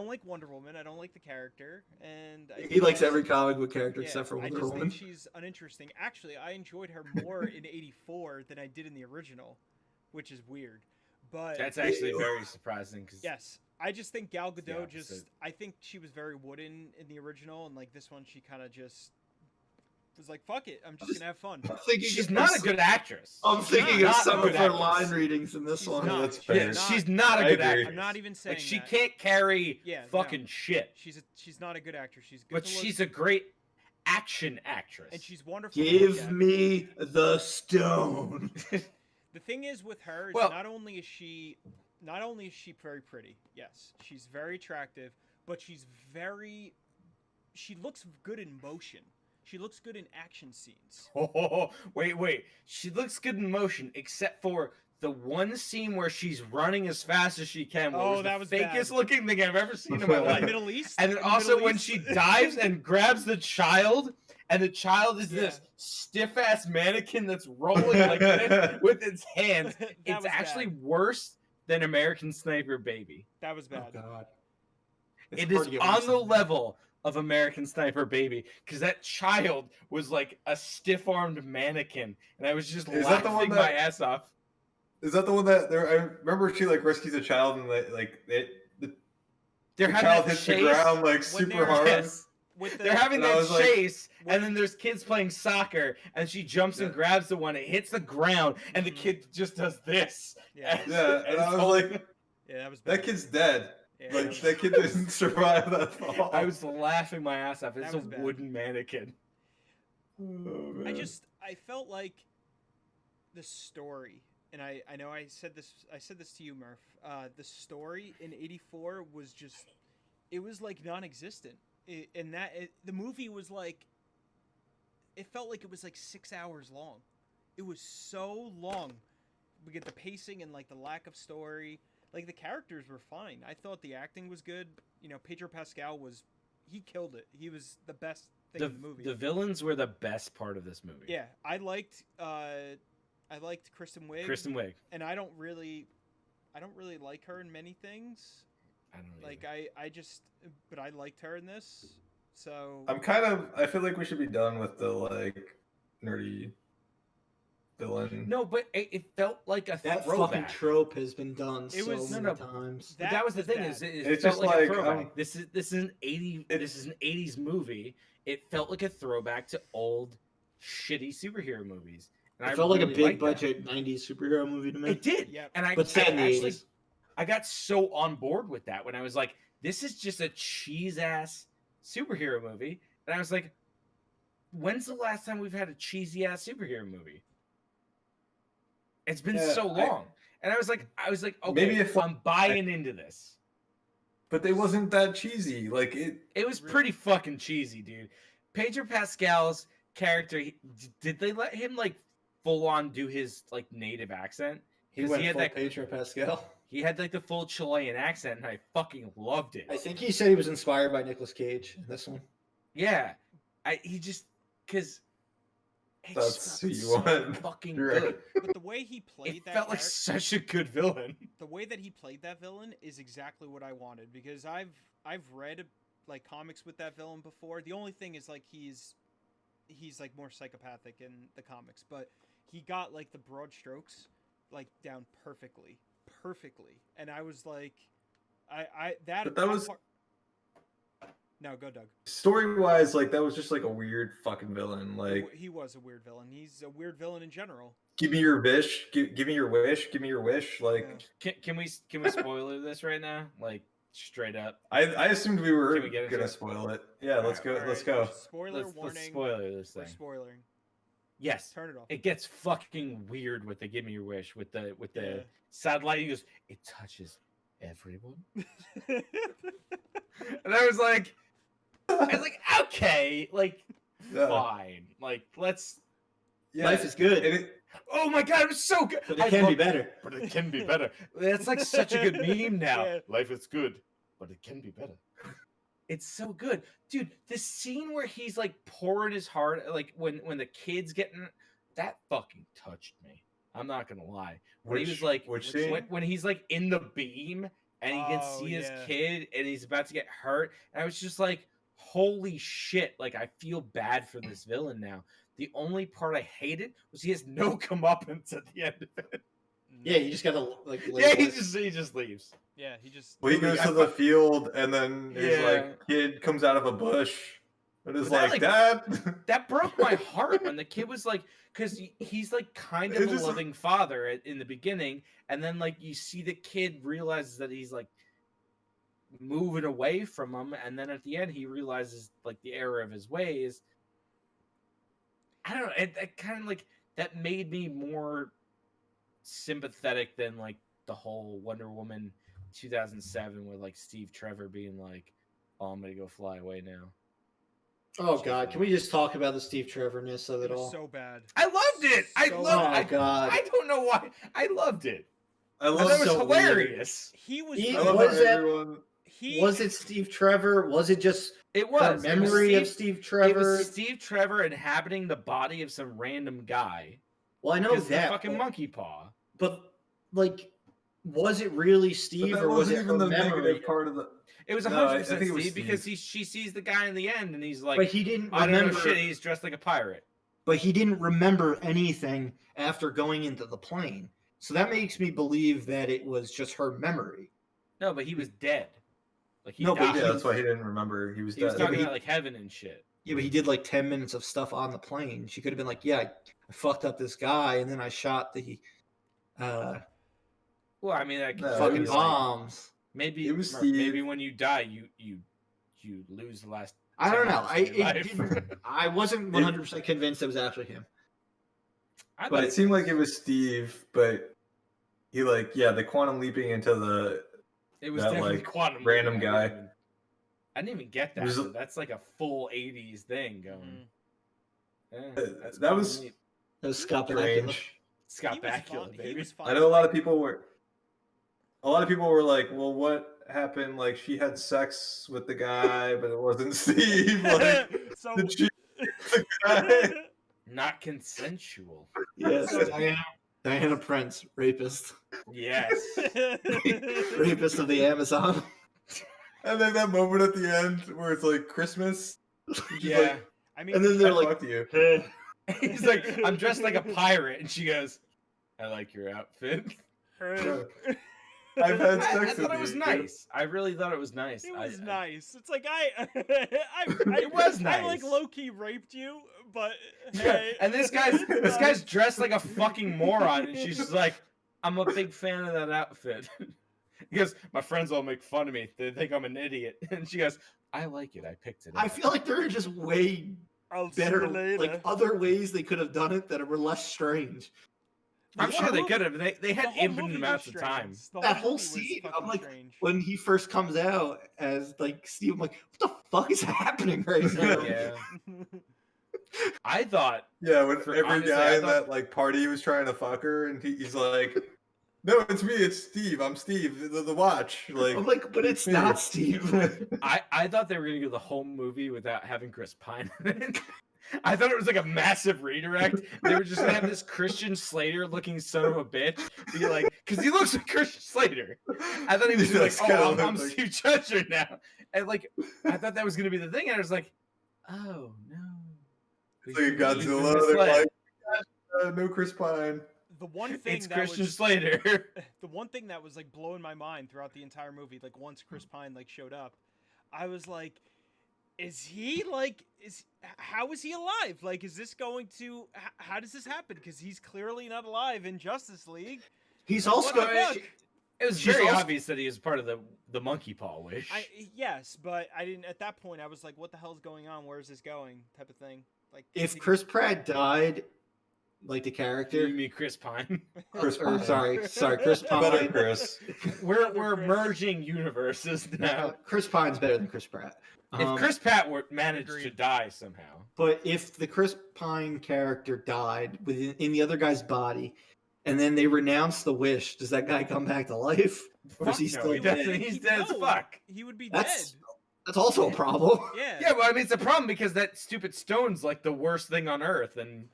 like Wonder Woman. I don't like the character, and He likes every comic book character yeah, except for I Wonder just Woman. think she's uninteresting. Actually, I enjoyed her more in '84 than I did in the original, which is weird. But That's actually very surprising. Cause yes, I just think Gal Gadot opposite. I think she was very wooden in the original, and like this one, she kind of just was like, "Fuck it, I'm just gonna have fun." I'm thinking she's not a good actress. I'm thinking not of some a of good her actress. line readings in this She's one. not. That's She's fair. Yeah, not- she's not a I good agree. actress. I'm not even saying Like she that. can't carry Yeah, fucking shit. She's not a good actress. She's good But to look- she's a great action actress. and she's wonderful. to look Give at. me the stone. The thing is with her is Well- not only is she very pretty. Yes, she's very attractive, but she looks good in motion. She looks good in action scenes. Oh, wait. She looks good in motion, except for the one scene where she's running as fast as she can. Oh, Was that the was fakest bad. looking thing I've ever seen in my In the life. Middle East. And then In the also Middle when East? she dives and grabs the child, and the child is Yeah. this stiff ass mannequin that's rolling like this with its hands. That It's was actually bad. worse than American Sniper Baby. That was Oh bad. God. It is on the level of American Sniper Baby because that child was like a stiff-armed mannequin, and I was just Is that the laughing one my that- ass off. Is that the one that there? I remember she like rescues a child and the They're having child that hits chase. the ground like when super they're- hard. Yes. With the, They're having And I that was like- chase, When- and then there's kids playing soccer, and she jumps and Yeah. grabs the one. It hits the ground, and the Mhm. kid just does this. yeah, Yeah, and I was like, yeah, that was bad. that kid's dead. Yeah, Like that kid didn't survive that fall. I was laughing my ass off. It's That a was bad. wooden mannequin. Oh, man. I felt like the story, and I know I said this to you, Murph. The story in '84 was just, it was like non-existent. The movie was like, it felt like it was like 6 hours long. It was so long. We get the pacing and like the lack of story. Like the characters were fine. I thought the acting was good. You know, Pedro Pascal he killed it. He was the best thing in the movie. The villains were the best part of this movie. Yeah, I liked Kristen Wiig. Kristen Wiig. And I don't really like her in many things. I don't know. Like but I liked her in this. So I feel like we should be done with the like nerdy villain. No, but it felt like a That throwback. fucking trope has been done It so was- many no, times. But that was the thing bad. is it It's felt just like a like, throwback. This is an 80s movie. It felt like a throwback to old shitty superhero movies. And It felt like a really big liked that. budget 90s superhero movie to me. It did. Yep. And But set in the actually 80s. I got so on board with that when I was like, this is just a cheese ass superhero movie. And I was like, when's the last time we've had a cheesy ass superhero movie? It's been Yeah, so long. And I was like, okay, Maybe if- I'm buying into this. But they wasn't that cheesy. Like it. It was pretty fucking cheesy, dude. Pedro Pascal's character, did they let him like full on do his like native accent? He 'Cause went he had full that- Pedro Pascal. He had like the full Chilean accent, and I fucking loved it. I think he said he was inspired by Nicolas Cage in this one. Yeah, because That's who you want. fucking You're good. right. but the way he played It that felt like character- such a good villain. the way that he played that villain is exactly what I wanted, because I've read like comics with that villain before. The only thing is like he's like more psychopathic in the comics, but he got like the broad strokes like down perfectly, and I was like, But that was- part... No, go Doug. Story wise, like that was just like a weird fucking villain. Like, He was a weird villain. He's a weird villain in general. give me your wish, give me your wish, give me your wish. Like, Yeah. Can we spoiler this right now? Like, straight up. I assumed we were Can we get into gonna it? spoil it. Yeah, let's go. All right, Let's go. Spoiler Let's warning. spoiler this We're thing. spoiling. Yes, Turn it off. it gets fucking weird with the "Give Me Your Wish" with the Yeah. satellite. He goes, "It touches everyone," and I was like, okay, like, Yeah. fine, like, let's. Yeah, Life is good. and it- Oh my god, it was so good. But it can be better. But it can be better. That's like such a good meme now. Yeah. Life is good, but it can be better. It's so good, dude. This scene where he's like pouring his heart, like when the kid's getting that fucking touched me. I'm not gonna lie. When he was like, which scene? when he's like in the beam and he can Oh, see his yeah. kid and he's about to get hurt, and I was just like, holy shit! Like, I feel bad for this villain now. The only part I hated was he has no comeuppance at the end of it. Yeah, you just gotta like. Yeah, label he it. just leaves. Yeah, he just. Well, he goes to the field, and then his Yeah. like kid comes out of a bush, and is But that, like, like- "Dad." That broke my heart when the kid was like, because he's like kind of It a just- loving father in the beginning, and then like you see the kid realizes that he's like moving away from him, and then at the end he realizes like the error of his ways. I don't know. It kind of like that made me more sympathetic than like the whole Wonder Woman 2007 with like Steve Trevor being like, "Oh, I'm gonna go fly away now." Oh God, can we just talk about the Steve Trevor-ness of It it was all? so bad. I loved it. I So loved. Oh God, I don't know why. I loved it. I I love thought it was so weird. hilarious. He was. He I love was how that- everyone. He was it Steve Trevor? Was it just It her was memory it of was Steve It Trevor? was Steve Trevor inhabiting the body of some random guy. Well, I know Because the that, fucking monkey paw. but like, was it really But Steve that or was wasn't it even her the memory? negative part of the. It was No, I 100% think it was Steve because Steve. she sees the guy in the end and he's like, But he didn't I don't know remember. shit. He's dressed like a pirate. But he didn't remember anything after going into the plane. So that makes me believe that it was just her memory. No, but he was dead. Like he No, but died. Yeah, that's why he didn't remember. He was He was dead. talking he- about like heaven and shit. Yeah, but he did like 10 minutes of stuff on the plane. She could have been like, yeah, I fucked up this guy and then I shot the Well, I mean, that could No, it fucking was- bombs. maybe It was Murph, maybe Steve. when you die, you lose the last. I don't know. 10 minutes of your I wasn't 100% convinced it was actually him. I But thought it seemed like it was Steve, but he like the quantum leaping into the it was that, definitely like, quantum random leaping. guy. I didn't even get that. Was- but that's like a full '80s thing going. Yeah, that's that quantum was leap. It was Scott Bakula. strange. Scott he was Bakula, fine. He baby. was fine. I know a lot of people were like, well, what happened? Like she had sex with the guy, but it wasn't Steve. Like So did she the guy? Not consensual. Yes, So- Diana Prince, rapist. Yes. Rapist of the Amazon. And then that moment at the end where it's like Christmas. She's Yeah. like, I mean, And then they're I like, fucked you. He's like, I'm dressed like a pirate, and she goes, I like your outfit. I've had I sex thought with it was you. nice. I really thought it was nice. it was I- nice. It's like I It was I like nice. low key raped you, but Yeah, hey. and this guy's dressed like a fucking moron, and she's just like, I'm a big fan of that outfit. He goes, my friends all make fun of me. They think I'm an idiot. And she goes, I like it. I picked it. I out." feel like there are just way I'll see better, you later. like other ways they could have done it that were less strange. I'm The sure they whole could have. They had The whole infinite movie amounts was of time. strange. The That whole movie was scene, I'm fucking like, strange. When he first comes out as like Steve, I'm like, what the fuck is happening right now? Yeah. I thought Yeah, when For- every honestly, guy I in thought- that like party was trying to fuck her, and he's like, "No, it's me. It's Steve. I'm Steve. The watch." Like, I'm like, but it's not Steve. I thought they were gonna go the whole movie without having Chris Pine in it. I thought it was like a massive redirect. They were just gonna have this Christian Slater looking son of a bitch be like, because he looks like Christian Slater. I thought he was He like, does kinda oh, look I'm like- Steve Judger now, and like I thought that was gonna be the thing, and I was like, oh no. it's like a We've been Godzilla. They're misled. like, "No Chris Pine." The one thing It's that Christian was Slater. the one thing that was like blowing my mind throughout the entire movie, like once Chris Pine like showed up, I was like, is he like how is he alive? Like, is this going to how does this happen? Because he's clearly not alive in Justice League. He's What also the fuck? It was She's very also- obvious that he was part of the monkey paw wish. Yes, but I didn't. At that point, I was like, "What the hell's going on? Where is this going?" Type of thing. Like, If did Chris Pratt died, like the Do character, you mean Chris Pine? Chris or Pine. sorry, Chris Better Pine. Chris. We're Chris. merging universes now. Chris Pine's better than Chris Pratt. If Chris Pratt were managed to Agreed. die somehow, But if the Chris Pine character died in the other guy's body, and then they renounce the wish, does that guy come back to life? Or is he fuck still no, he dead? doesn't. He's dead as fuck. He would be That's dead. that's also a problem. Yeah. Yeah, well, I mean, it's a problem because that stupid stone's like the worst thing on earth, and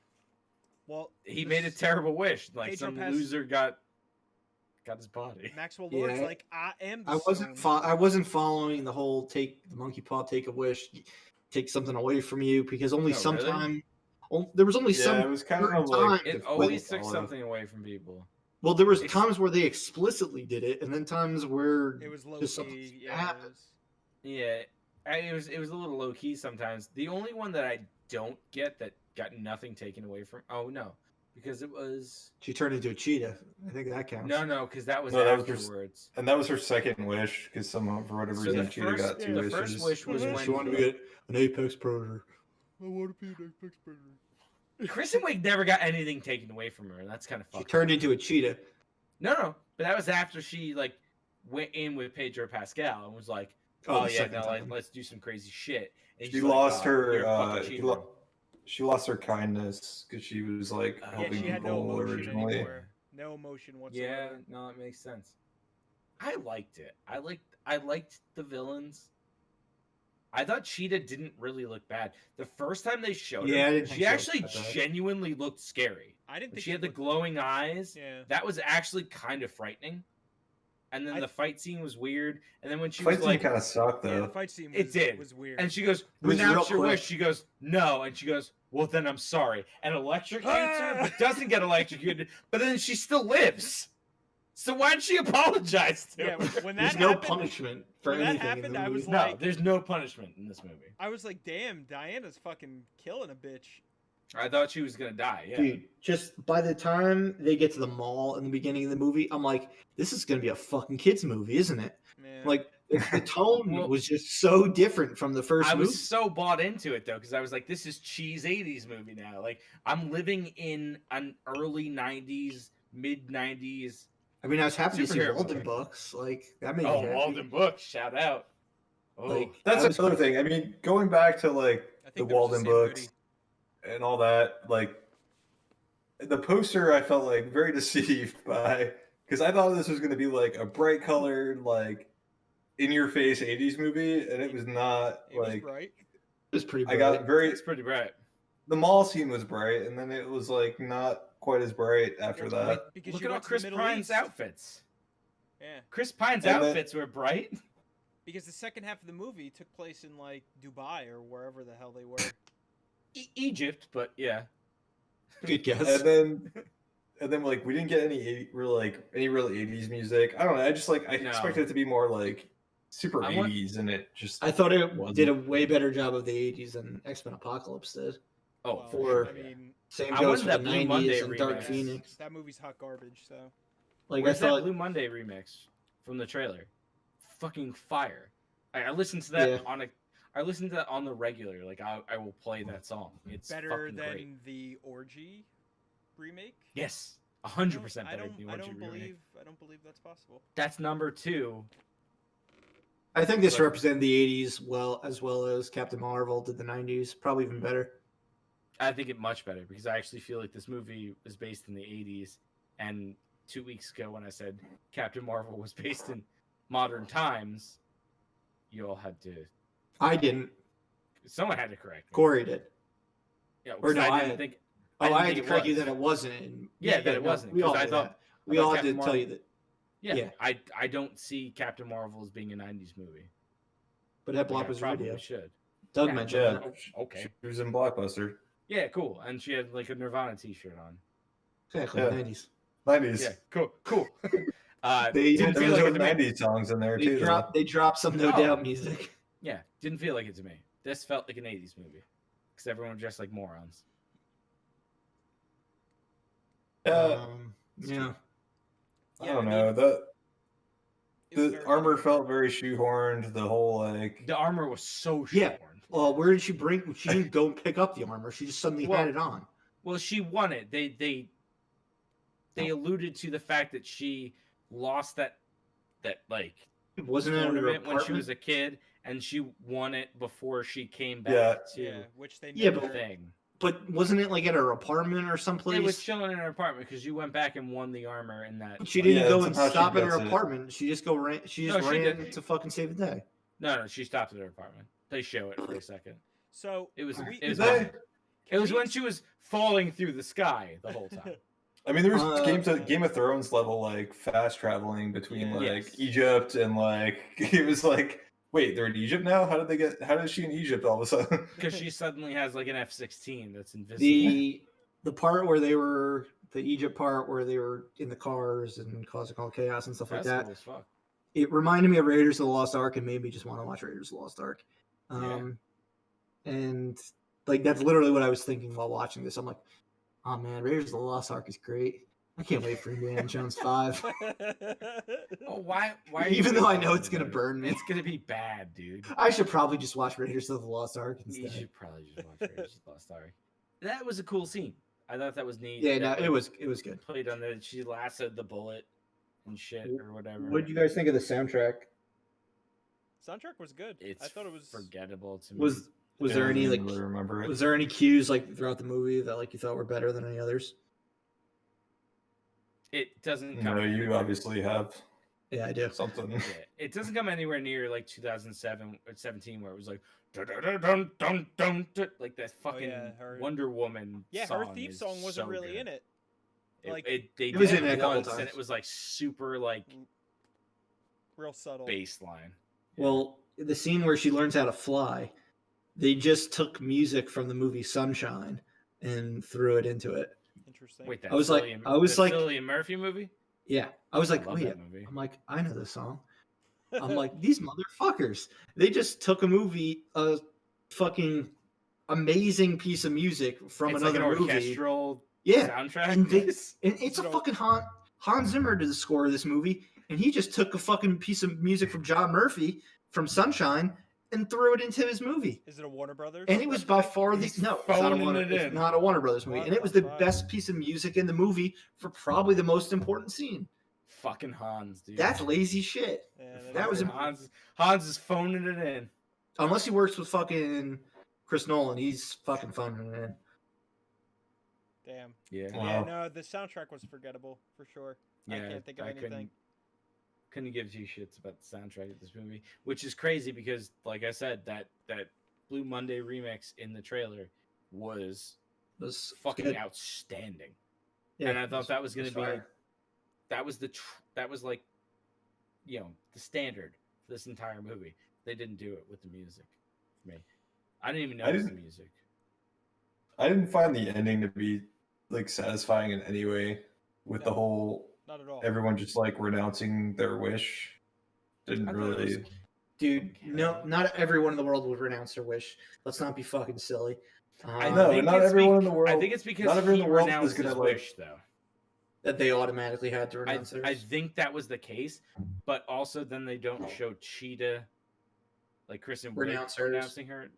Well, he this- made a terrible wish. Like Pedro some Pas- loser got his body. Maxwell Lord's Yeah. like, I am. The I wasn't following the whole the monkey paw, take a wish, take something away from you, because only Oh, really? sometime there was only Yeah, some it was kind of certain like time- It always took something away from people. Well, there was It's- times where they explicitly did it, and then times where It was low just something key. Yeah. happened. Yeah, it was a little low key sometimes. The only one that I don't get that got nothing taken away from. Oh no, because it was She turned into a cheetah. I think that counts. no, because that was No, that was just- afterwards. And that was her second wish because somehow, for whatever So reason, the Cheetah got two the wishes. first wish was Mhm. when She wanted to be an apex predator. I want to be an apex predator. Kristen Wiig never got anything taken away from her, and that's kind of She fucked. turned into a cheetah. No, but that was after she like went in with Pedro Pascal and was like, "Oh, the yeah, second no, time. let's do some crazy shit." And She he's like, lost "Oh, her. you're a fucking She, cheater." she lost her kindness because she was like Yeah, Yeah, helping she had no people emotion originally. anymore. No emotion Yeah, whatsoever. no, it makes sense. I liked it. I liked the villains. I thought Cheetah didn't really look bad. The first time they showed Yeah, I her, didn't think she she actually looked that bad. genuinely looked scary. I didn't When think she had the looked- glowing eyes. Yeah. That was actually kind of frightening. And then I- the fight scene was weird. And then when she Fight was scene like, kind of sucked Yeah, though. the fight scene It did. was weird. and she goes, was "Renounce real your wish." quick. She goes, "No," and she goes, "Well, then I'm sorry." And electrocutes her, but doesn't get electrocuted. But then she still lives. So why'd she apologize to? yeah, her? when that There's no happened, punishment for when that anything. happened, in the I movie. was No, like- there's no punishment in this movie. I was like, damn, Diana's fucking killing a bitch. I thought she was gonna die. Yeah. Dude, just by the time they get to the mall in the beginning of the movie, I'm like, this is gonna be a fucking kids movie, isn't it? Man. Like the tone Well, was just so different from the first I movie. was so bought into it though, because I was like, "This is cheese '80s movie now." Like I'm living in an early '90s, mid '90s. I mean, I was happy to see Superhero Walden movie. books. Like that made Oh, me happy. Walden Books, shout out. Oh, Like, That's I was- another thing. I mean, going back to like I the think there was a Walden Sam books Goody. and all that, like the poster, I felt like very deceived by because I thought this was going to be like a bright colored, like in your face '80s movie, and it was not. It was Like bright. It was pretty. I got bright. very it's pretty bright. the mall scene was bright, and then it was like not quite as bright after Well, that. Because Look you at all went to the Chris Middle Pine's East. outfits. Yeah, Chris Pine's And then- outfits were bright. because the second half of the movie took place in like Dubai or wherever the hell they were. Egypt, but yeah. Good guess. And then like we didn't get any real '80s music. I don't know. I just like I No. expected it to be more like super I want- '80s, and it just I thought it wasn't. did a way better job of the '80s than X-Men Apocalypse did. Oh, Well, for- I mean, Same I goes wanted for that the Blue '90s Monday and Dark remix. Phoenix. that movie's hot garbage. So Like where's I thought, that Blue Monday remix from the trailer? Fucking fire! I listened to that Yeah. I listened to that on the regular. Like I will play that song. It's better fucking than great. the Orgy remake. Yes, I 100% don't- better I than the don't, I Orgy don't remake. believe. I don't believe that's possible. That's number 2. I think this But- represented the '80s well as Captain Marvel did the '90s. Probably even better. I think it much better because I actually feel like this movie was based in the 80s. And 2 weeks ago, when I said Captain Marvel was based in modern times, you all had to. I didn't. Someone had to correct me. Corey did. Yeah, or 'cause no, I I didn't had- think. Oh, didn't I had think to it correct you was. that it wasn't. And Yeah, that it no, wasn't, We all 'cause I did thought- that. We I all thought had to Captain tell you Marvel- that. Yeah, Yeah. I don't see Captain Marvel as being a 90s movie. But that Like, I Blockbuster probably video. should. Doug Yeah, mentioned yeah. that. Oh, okay. She was in Blockbuster. Yeah, cool. And she had like a Nirvana T-shirt on. Exactly. Yeah. '90s. '90s. Yeah, cool. They- didn't There feel was like it those to me. '90s songs in there They too. dropped. They dropped some No Oh. Doubt music. Yeah, didn't feel like it to me. This felt like an 80s movie. Because everyone was dressed like morons. though. Yeah. I Yeah, don't I know. mean- The It was The very armor mediocre. felt very shoehorned. The whole like The armor was so Yeah. short. Well, where did she bring? She didn't go and pick up the armor. She just suddenly Well, had it on. Well, she won it. They alluded to the fact that she lost that like Wasn't it in her tournament when she apartment? was a kid, and she won it before she came back Yeah. to Yeah, which they Yeah, never. the thing. But wasn't it like at her apartment or someplace? It was chilling in her apartment because you went back and won the armor in that. But she like- didn't Yeah, go and somehow she stop at her gets it. apartment. She just ran. She just No, she ran did. to fucking save the day. No, she stopped at her apartment. They show it for a second. So It was we- it was, They- it was when she was falling through the sky the whole time. I mean, there was Uh, Game of Thrones level like fast traveling between like Yes. Egypt and like it was like, wait, they're in Egypt now? How is she in Egypt all of a sudden? Because she suddenly has like an F-16 that's invisible. The part where they were the Egypt part where they were in the cars and causing all chaos and stuff like That's that. cool as fuck. It reminded me of Raiders of the Lost Ark and made me just want to watch Raiders of the Lost Ark. And like that's literally what I was thinking while watching this. I'm like, oh man, Raiders of the Lost Ark is great. I can't wait for Indiana Jones 5. Oh, why? Are you Even though I excited know it's gonna about it? burn me. It's gonna be bad, dude. I should probably just watch Raiders of the Lost Ark You instead. should probably just watch Raiders of the Lost Ark. That was a cool scene. I thought that was neat. Yeah, no, that, it was good. played on the. She lassoed the bullet and shit or whatever. What did you guys think of the soundtrack? Soundtrack was good. It's I thought it was forgettable to me. Was Yeah, there I any don't like really remember it? was there any cues like throughout the movie that like you thought were better than any others? It doesn't come. No, you anywhere- obviously have Yeah, I do. something. Yeah, it doesn't come anywhere near like 2007 or 17 where it was like dun, dun, dun, dun, dun, dun, dun, like that fucking yeah, her- Wonder Woman. Yeah, song her theme is song wasn't so really good. in it. It, Like- they It was did in it a couple once, times. and it was like super like Real subtle. bass line. Well, the scene where she learns how to fly, they just took music from the movie Sunshine and threw it into it. Interesting. Wait, that I was like- Cillian Murphy movie. Yeah, I was like, I love wait, that movie. I'm like, I know this song. I'm like, these motherfuckers. They just took a movie, a fucking amazing piece of music from It's another like an movie. orchestral Yeah, soundtrack. and they- Yes. and it's a So- fucking Hans Zimmer did the score of this movie, and he just took a fucking piece of music from John Murphy from Sunshine and threw it into his movie. Is it a Warner Brothers? And it was by far the He's no, it's not, a phoning Warner, it it's in. not a Warner Brothers movie, What and it was the the fuck? best piece of music in the movie for probably the most important scene. Fucking Hans, dude. That's lazy shit. Yeah, that was is- Hans is phoning it in. Unless he works with fucking Chris Nolan, he's fucking phoning it in. Damn. Yeah. Yeah, Wow. no, the soundtrack was forgettable for sure. I Yeah, can't think of I anything. couldn't give two shits about the soundtrack of this movie, which is crazy because, like I said, that Blue Monday remix in the trailer was It was fucking good. outstanding, Yeah, and I thought that was it gonna be fire. that was that was like, you know, the standard for this entire movie. They didn't do it with the music for me. I didn't even I notice the didn't- music. I didn't find the ending to be like satisfying in any way with the No. whole Not at all. everyone just like renouncing their wish. Didn't I thought it was- really. Dude, no, not everyone in the world would renounce their wish. Let's not be fucking silly. I know, think not it's everyone in the world- I think it's because not everyone he in the world is renounced gonna, his like- wish, though. That they automatically had to I, renounce theirs. I think that was the case, but also then they don't show Cheetah, like Kristen Wiig Renounce hers. renouncing her.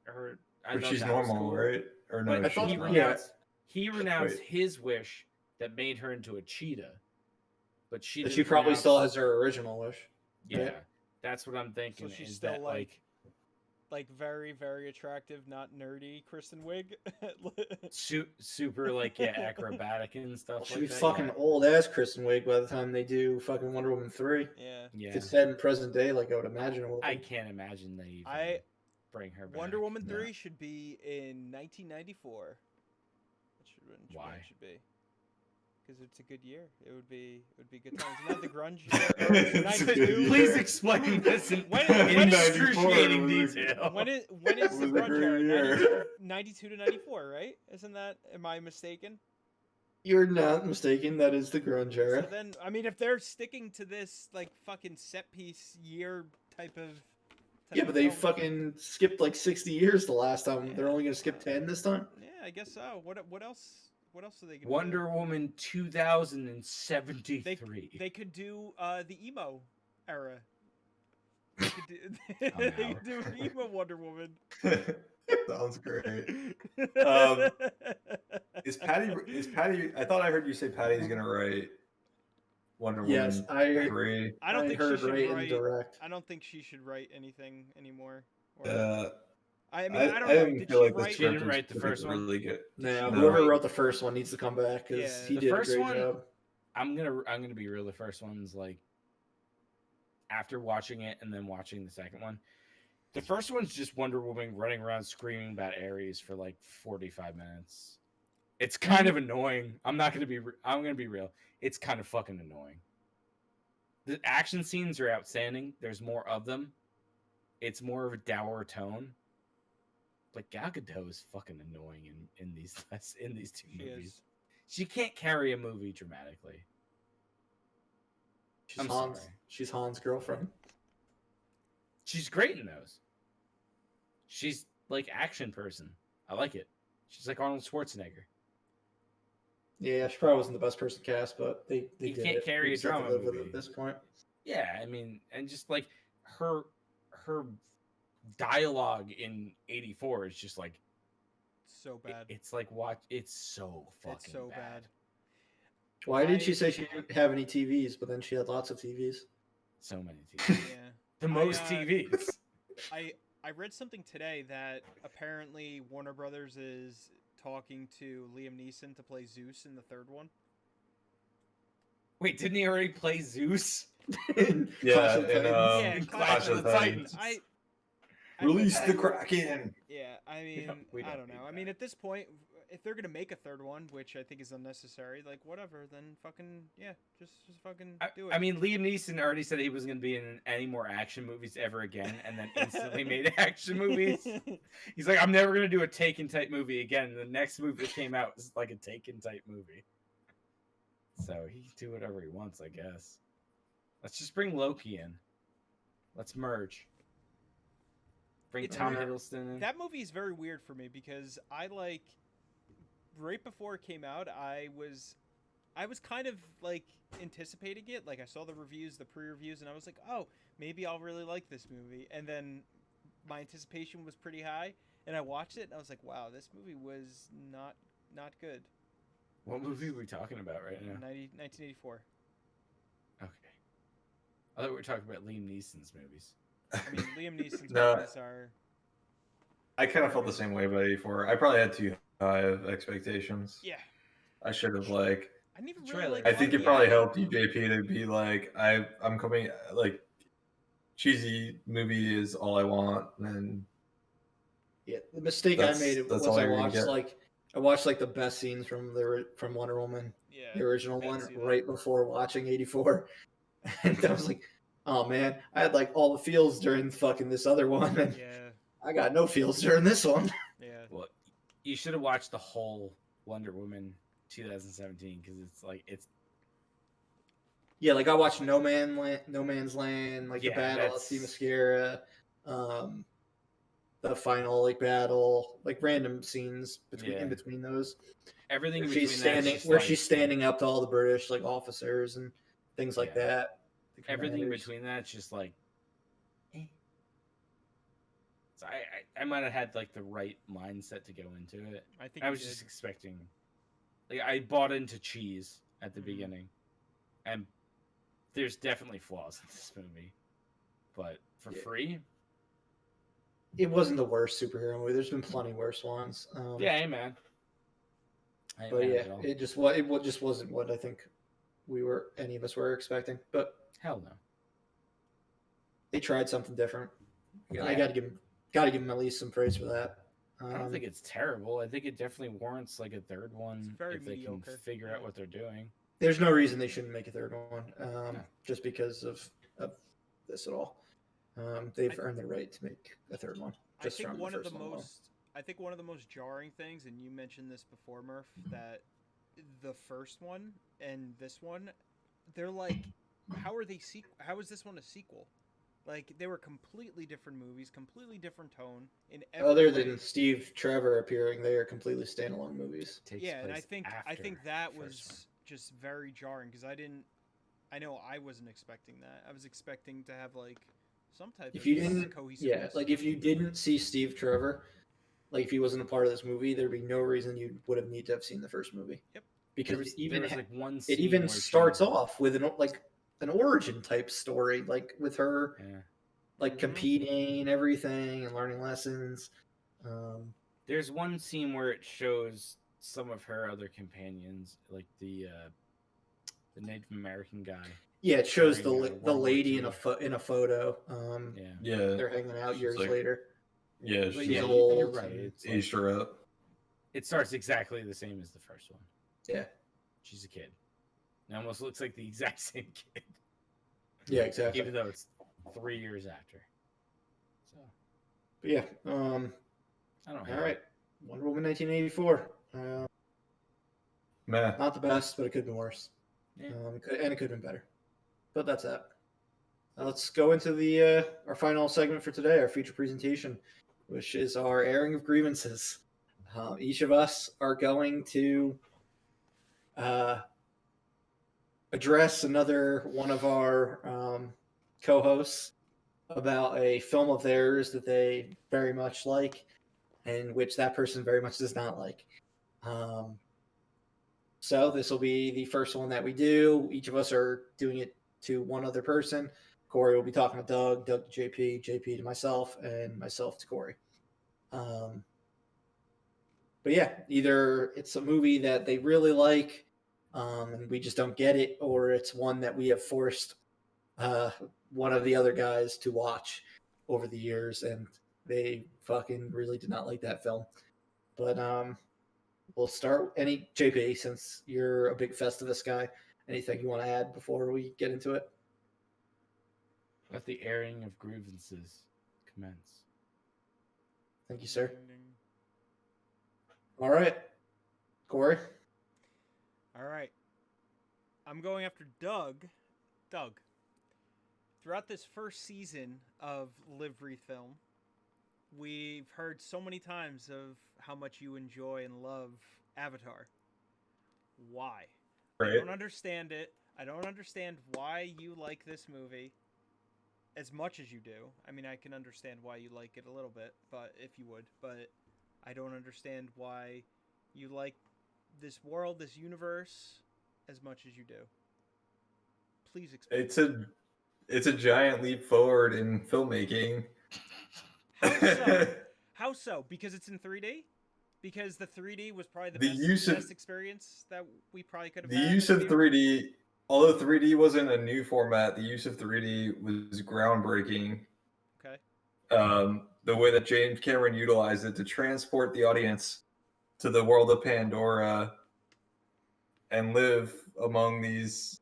I But thought she's that was normal, cool. right? Or no? But I thought- he she's not. renounced. He renounced Wait. his wish that made her into a cheetah, but she. But she didn't probably still renounce- has her original wish. Yeah, right? that's what I'm thinking. So she's is still that, like very, very attractive, not nerdy Kristen Wiig. super like acrobatic and stuff. She'd like be that, fucking yeah. old ass Kristen Wiig by the time they do fucking Wonder Woman 3. Yeah. Yeah, If it's set in present day, like I would imagine it will be. I can't imagine they even I bring her back. Wonder Woman Yeah. 3 should be in 1994. That should when Why? it should be. Because it's a good year. It would be good times. Not the grunge year. It's a good 92. year. Please explain this in, When- in when- excruciating 94 was- detail. When is It the was a grunge great era? year. 92 to 94, right? Isn't that? Am I mistaken? You're not mistaken. That is the grunge So era. then, I mean, if they're sticking to this like fucking set piece year type of. Yeah, but they film- fucking skipped like 60 years the last time. They're only gonna skip 10 this time. Yeah, I guess so. What else? What else are they gonna Wonder do? Woman 2073. They could do the emo era They could do, I'm they out. could do an emo Wonder Woman. Sounds great. Is Patty? I thought I heard you say Patty's gonna write Wonder Yes, Woman 3. I don't think she heard should write and write. direct. I don't think she should write anything anymore. Or, Uh, I mean, I don't know. didn't Did feel she like the write? She didn't script was write the first one? really good. Now, she No. whoever write- wrote the first one needs to come back because Yeah, he the did a first great one- job. I'm gonna be real. The first one's like, after watching it and then watching the second one, the first one's just Wonder Woman running around screaming about Ares for like 45 minutes. It's kind of annoying. I'm gonna be real. It's kind of fucking annoying. The action scenes are outstanding. There's more of them. It's more of a dour tone. But Gal Gadot is fucking annoying in these two She movies. is. She can't carry a movie dramatically. She's I'm Hans. sorry. She's Hans' girlfriend. She's great in those. She's like action person. I like it. She's like Arnold Schwarzenegger. Yeah, she probably wasn't the best person cast, but they You did can't it. carry We a just have to drama live with it movie. at this point. Yeah, I mean, and just like her dialogue in '84 is just like So bad. it's like watch. It's so fucking It's so bad. Why did she say she didn't have any TVs, but then she had lots of TVs? So many TVs. Yeah. The most uh, TVs. I read something today that apparently Warner Brothers is talking to Liam Neeson to play Zeus in the third one. Wait, didn't he already play Zeus? Yeah, Clash of in, Titans. Yeah, Clash of the Titans. I Release read the that. Kraken. Yeah, I mean, we I don't don't know. need I mean, that. at this point, if they're gonna make a third one, which I think is unnecessary, like whatever, then fucking yeah, just fucking do it. I mean, Liam Neeson already said he wasn't going to be in any more action movies ever again, and then instantly made action movies. He's like, I'm never going to do a Taken type movie again. And the next movie that came out was like a Taken type movie. So he can do whatever he wants, I guess. Let's just bring Loki in. Let's merge. Bring It's Tom weird. Hiddleston in. That movie is very weird for me because I like right before it came out, I was kind of like anticipating it. Like I saw the reviews, the pre-reviews, and I was like, oh, maybe I'll really like this movie. And then my anticipation was pretty high, and I watched it, and I was like, wow, this movie was not good. What movie are we talking about right now? 1984. Okay. I thought we were talking about Liam Neeson's movies. I mean, Liam Neeson's No. movies are. I kind of felt the same way about 84. I probably had too high of expectations. Yeah. I should have like. I didn't even Trailer. really like. I think it yeah. probably helped you, JP, to be like, I'm coming like cheesy movie is all I want, and Yeah, the mistake That's- I made that's was all I you're gonna watched like the best scenes from Wonder Woman, Yeah. the original I didn't one, see that. right before watching '84, and I was like, oh man, I had like all the feels during fucking this other one, and Yeah. I got no feels during this one. Yeah. Well, you should have watched the whole Wonder Woman 2017 because it's Yeah, like I watched No Man's Land, like Yeah, the battle at that's- Themyscira, the final like battle, like random scenes Yeah. in between those. everything Where in she's between standing, that's just where like- she's standing up to all the British like officers and things like Yeah. that. the everything in commanders. between that's just like so I might have had like the right mindset to go into it. I think I you was did. just expecting like I bought into cheese at the Mhm. beginning, and there's definitely flaws in this movie, but for Yeah. free, It wasn't the worst superhero movie. There's been plenty worse ones. yeah, hey man. I ain't But mad yeah, at all. it just wasn't what I think any of us were expecting. But Hell no. they tried something different. Yeah, I Yeah. gotta give them at least some praise for that. I don't think it's terrible. I think it definitely warrants like a third one very if they mediocre, can figure out yeah. what they're doing. there's no reason they shouldn't make a third one, No. just because of this at all. They've earned the right to make a third one. I think from one of the first one alone. I think one of the most jarring things, and you mentioned this before, Murph, that the first one and this one, they're like, how is this one a sequel? Like they were completely different movies, completely different tone in every Other way. than Steve Trevor appearing, they are completely standalone movies. Takes Yeah, and I place think after that the was first one. just very jarring because I know I wasn't expecting that. I was expecting to have like some type If of you didn't, cohesiveness. like if you didn't see Steve Trevor, like if he wasn't a part of this movie, there'd be no reason you would have need to have seen the first movie. Yep. Because There was like one it scene even where starts she, off with an origin type story, like with her yeah. like Mhm. competing and everything and learning lessons. There's one scene where it shows some of her other companions, like the Native American guy. Yeah, it shows during, the World War lady in II. a photo. Yeah. Yeah. They're hanging out She's years like- later. Yeah, But she's he's yeah, like, old. you're right. and- It's aged like, her up. it starts exactly the same as the first one. Yeah. She's a kid. It almost looks like the exact same kid, Yeah, exactly. even though it's 3 years after. So But yeah. I don't. All right. Wonder Woman 1984. Meh. Not the best, but it could have been worse. Yeah. It could have been better. But that's that. Let's go into the our final segment for today, our feature presentation, which is our airing of grievances. Each of us are going to address another one of our co-hosts about a film of theirs that they very much like, and which that person very much does not like. So this will be the first one that we do. Each of us are doing it to one other person. Corey will be talking to Doug, Doug to JP, JP to myself, and myself to Corey. But yeah, either it's a movie that they really like, and we just don't get it, or it's one that we have forced one of the other guys to watch over the years, and they fucking really did not like that film. But we'll start JP, since you're a big Festivus guy. Anything you want to add before we get into it? Let the airing of grievances commence. Thank you, sir. All right, Corey. All right. I'm going after Doug. Doug. Throughout this first season of Live Breathe Film, we've heard so many times of how much you enjoy and love Avatar. Why? Right. I don't understand it. I don't understand why you like this movie as much as you do. I mean, I can understand why you like it a little bit, but if you would, but I don't understand why you like this world, this universe, as much as you do. Please explain. It's a giant leap forward in filmmaking. How so? How so? Because it's in 3D? Because the 3D was probably the best experience that we probably could have had. The use of 3D, although 3D wasn't a new format, the use of 3D was groundbreaking. Okay. The way that James Cameron utilized it to transport the audience to the world of Pandora and live among the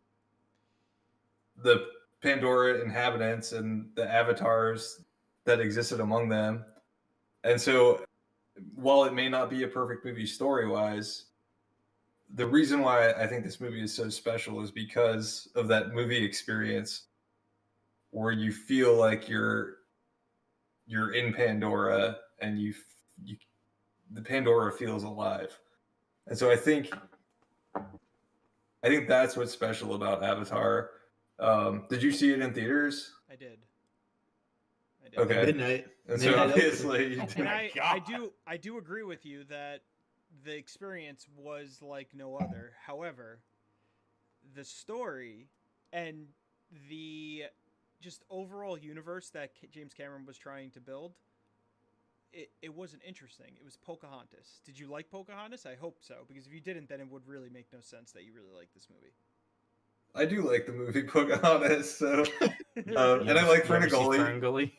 Pandora inhabitants and the avatars that existed among them. And so, while it may not be a perfect movie story-wise, the reason why I think this movie is so special is because of that movie experience where you feel like you're in Pandora and the Pandora feels alive. And so I think that's what's special about Avatar. Did you see it in theaters? I did. Okay. Midnight. And so Midnight obviously you And did. I do agree with you that the experience was like no other. However, the story and the just overall universe that James Cameron was trying to build, it wasn't interesting. It was Pocahontas. Did you like Pocahontas? I hope so, because if you didn't, then it would really make no sense that you really like this movie. I do like the movie Pocahontas, so and I like Ferngully.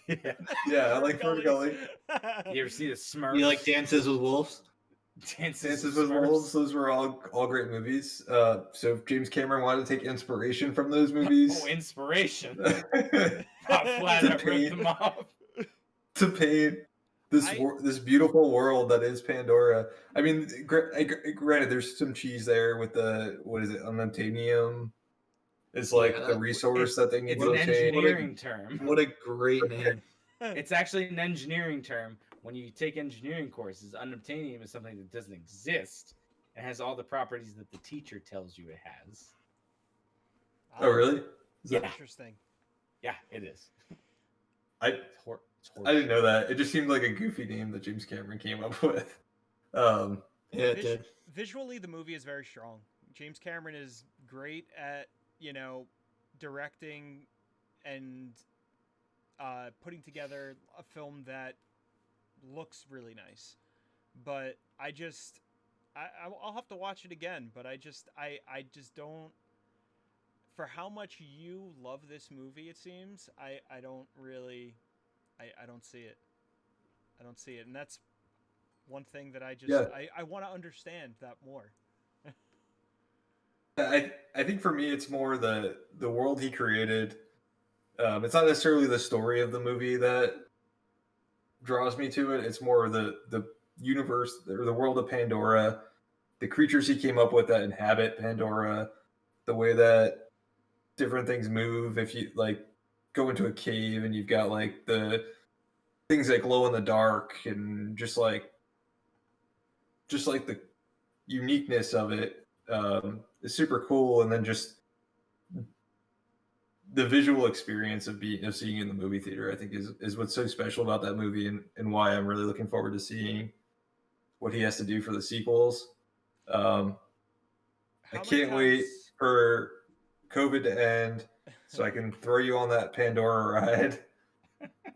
Yeah, I like Ferngully. You ever see the Smurfs? You like Dances with Wolves? Dances with Wolves, those were all great movies. So James Cameron wanted to take inspiration from those movies. Oh, inspiration! I flat out ripped them off. To paint this beautiful world that is Pandora. I mean, granted, there's some cheese there with the unobtainium. It's like the resource that they need it's to an obtain. engineering term. What a great name. It's actually an engineering term. When you take engineering courses, unobtainium is something that doesn't exist and has all the properties that the teacher tells you it has. Oh, really? Yeah. Interesting. Yeah, it is. It's I didn't know that. It just seemed like a goofy name that James Cameron came up with. Yeah, it did. Visually, the movie is very strong. James Cameron is great at, directing and putting together a film that looks really nice. But I'll have to watch it again. But I just don't. For how much you love this movie, it seems I don't really, I don't see it. I don't see it, and that's one thing that I want to understand that more. I think for me, it's more the world he created. It's not necessarily the story of the movie that draws me to it. It's more the universe or the world of Pandora, the creatures he came up with that inhabit Pandora, the way that different things move. If you like go into a cave and you've got like the things that glow in the dark, and just like the uniqueness of it is super cool. And then just the visual experience of seeing in the movie theater, I think is what's so special about that movie, and why I'm really looking forward to seeing what he has to do for the sequels. I can't wait for COVID to end so I can throw you on that Pandora ride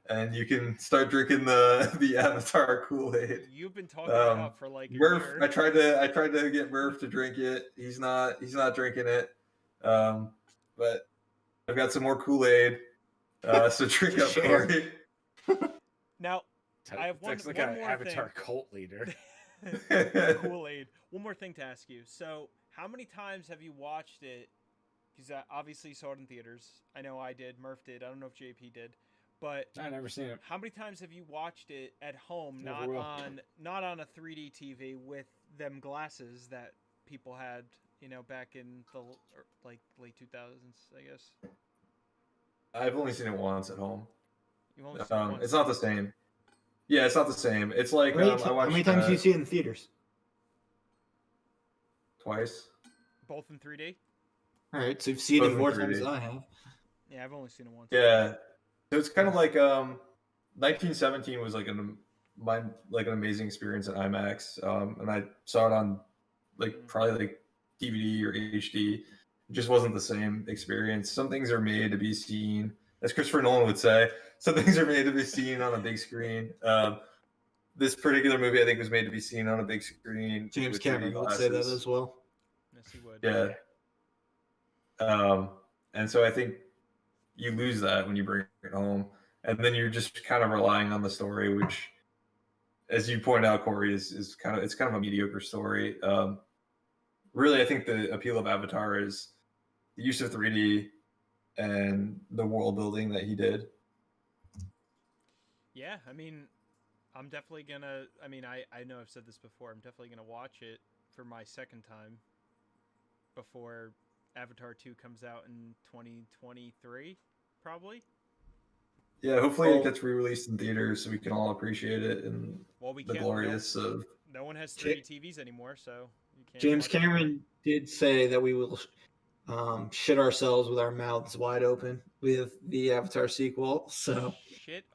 and you can start drinking the Avatar Kool-Aid. You've been talking it up for like a Murph. year. I tried to get Murph to drink it. He's not drinking it. But I've got some more Kool-Aid. So drink up, Corey. Now, I have one like more an Avatar thing. cult leader. Kool-Aid. One more thing to ask you. So, how many times have you watched it? Because obviously you saw it in theaters. I know I did. Murph did. I don't know if JP did. But I've never seen it. How many times have you watched it at home, not on a 3D TV with them glasses that people had, back in the like late 2000s, I guess? I've only seen it once at home. You've only seen it once. It's not the same. Yeah, it's not the same. It's like I watched, how many times do you see it in theaters? Twice. Both in 3D? All right, so you've seen it more times than I have. Yeah, I've only seen it once. Yeah, so it's kind of like 1917 was like an amazing experience at IMAX, and I saw it on probably like DVD or HD. It just wasn't the same experience. Some things are made to be seen, as Christopher Nolan would say. Some things are made to be seen on a big screen. This particular movie, I think, was made to be seen on a big screen. James Cameron would say that as well. Yes, he would. Yeah. And so I think you lose that when you bring it home, and then you're just kind of relying on the story, which, as you point out, Corey, is kind of a mediocre story. Really, I think the appeal of Avatar is the use of 3D and the world building that he did. Yeah, I mean, I'm definitely gonna. I mean, I know I've said this before. I'm definitely gonna watch it for my second time before Avatar 2 comes out in 2023, probably. Yeah, hopefully it gets re-released in theaters so we can all appreciate it and we the can't. glorious of. No one has 3D TVs anymore, so you can't. James Cameron did say that we will shit ourselves with our mouths wide open with the Avatar sequel, so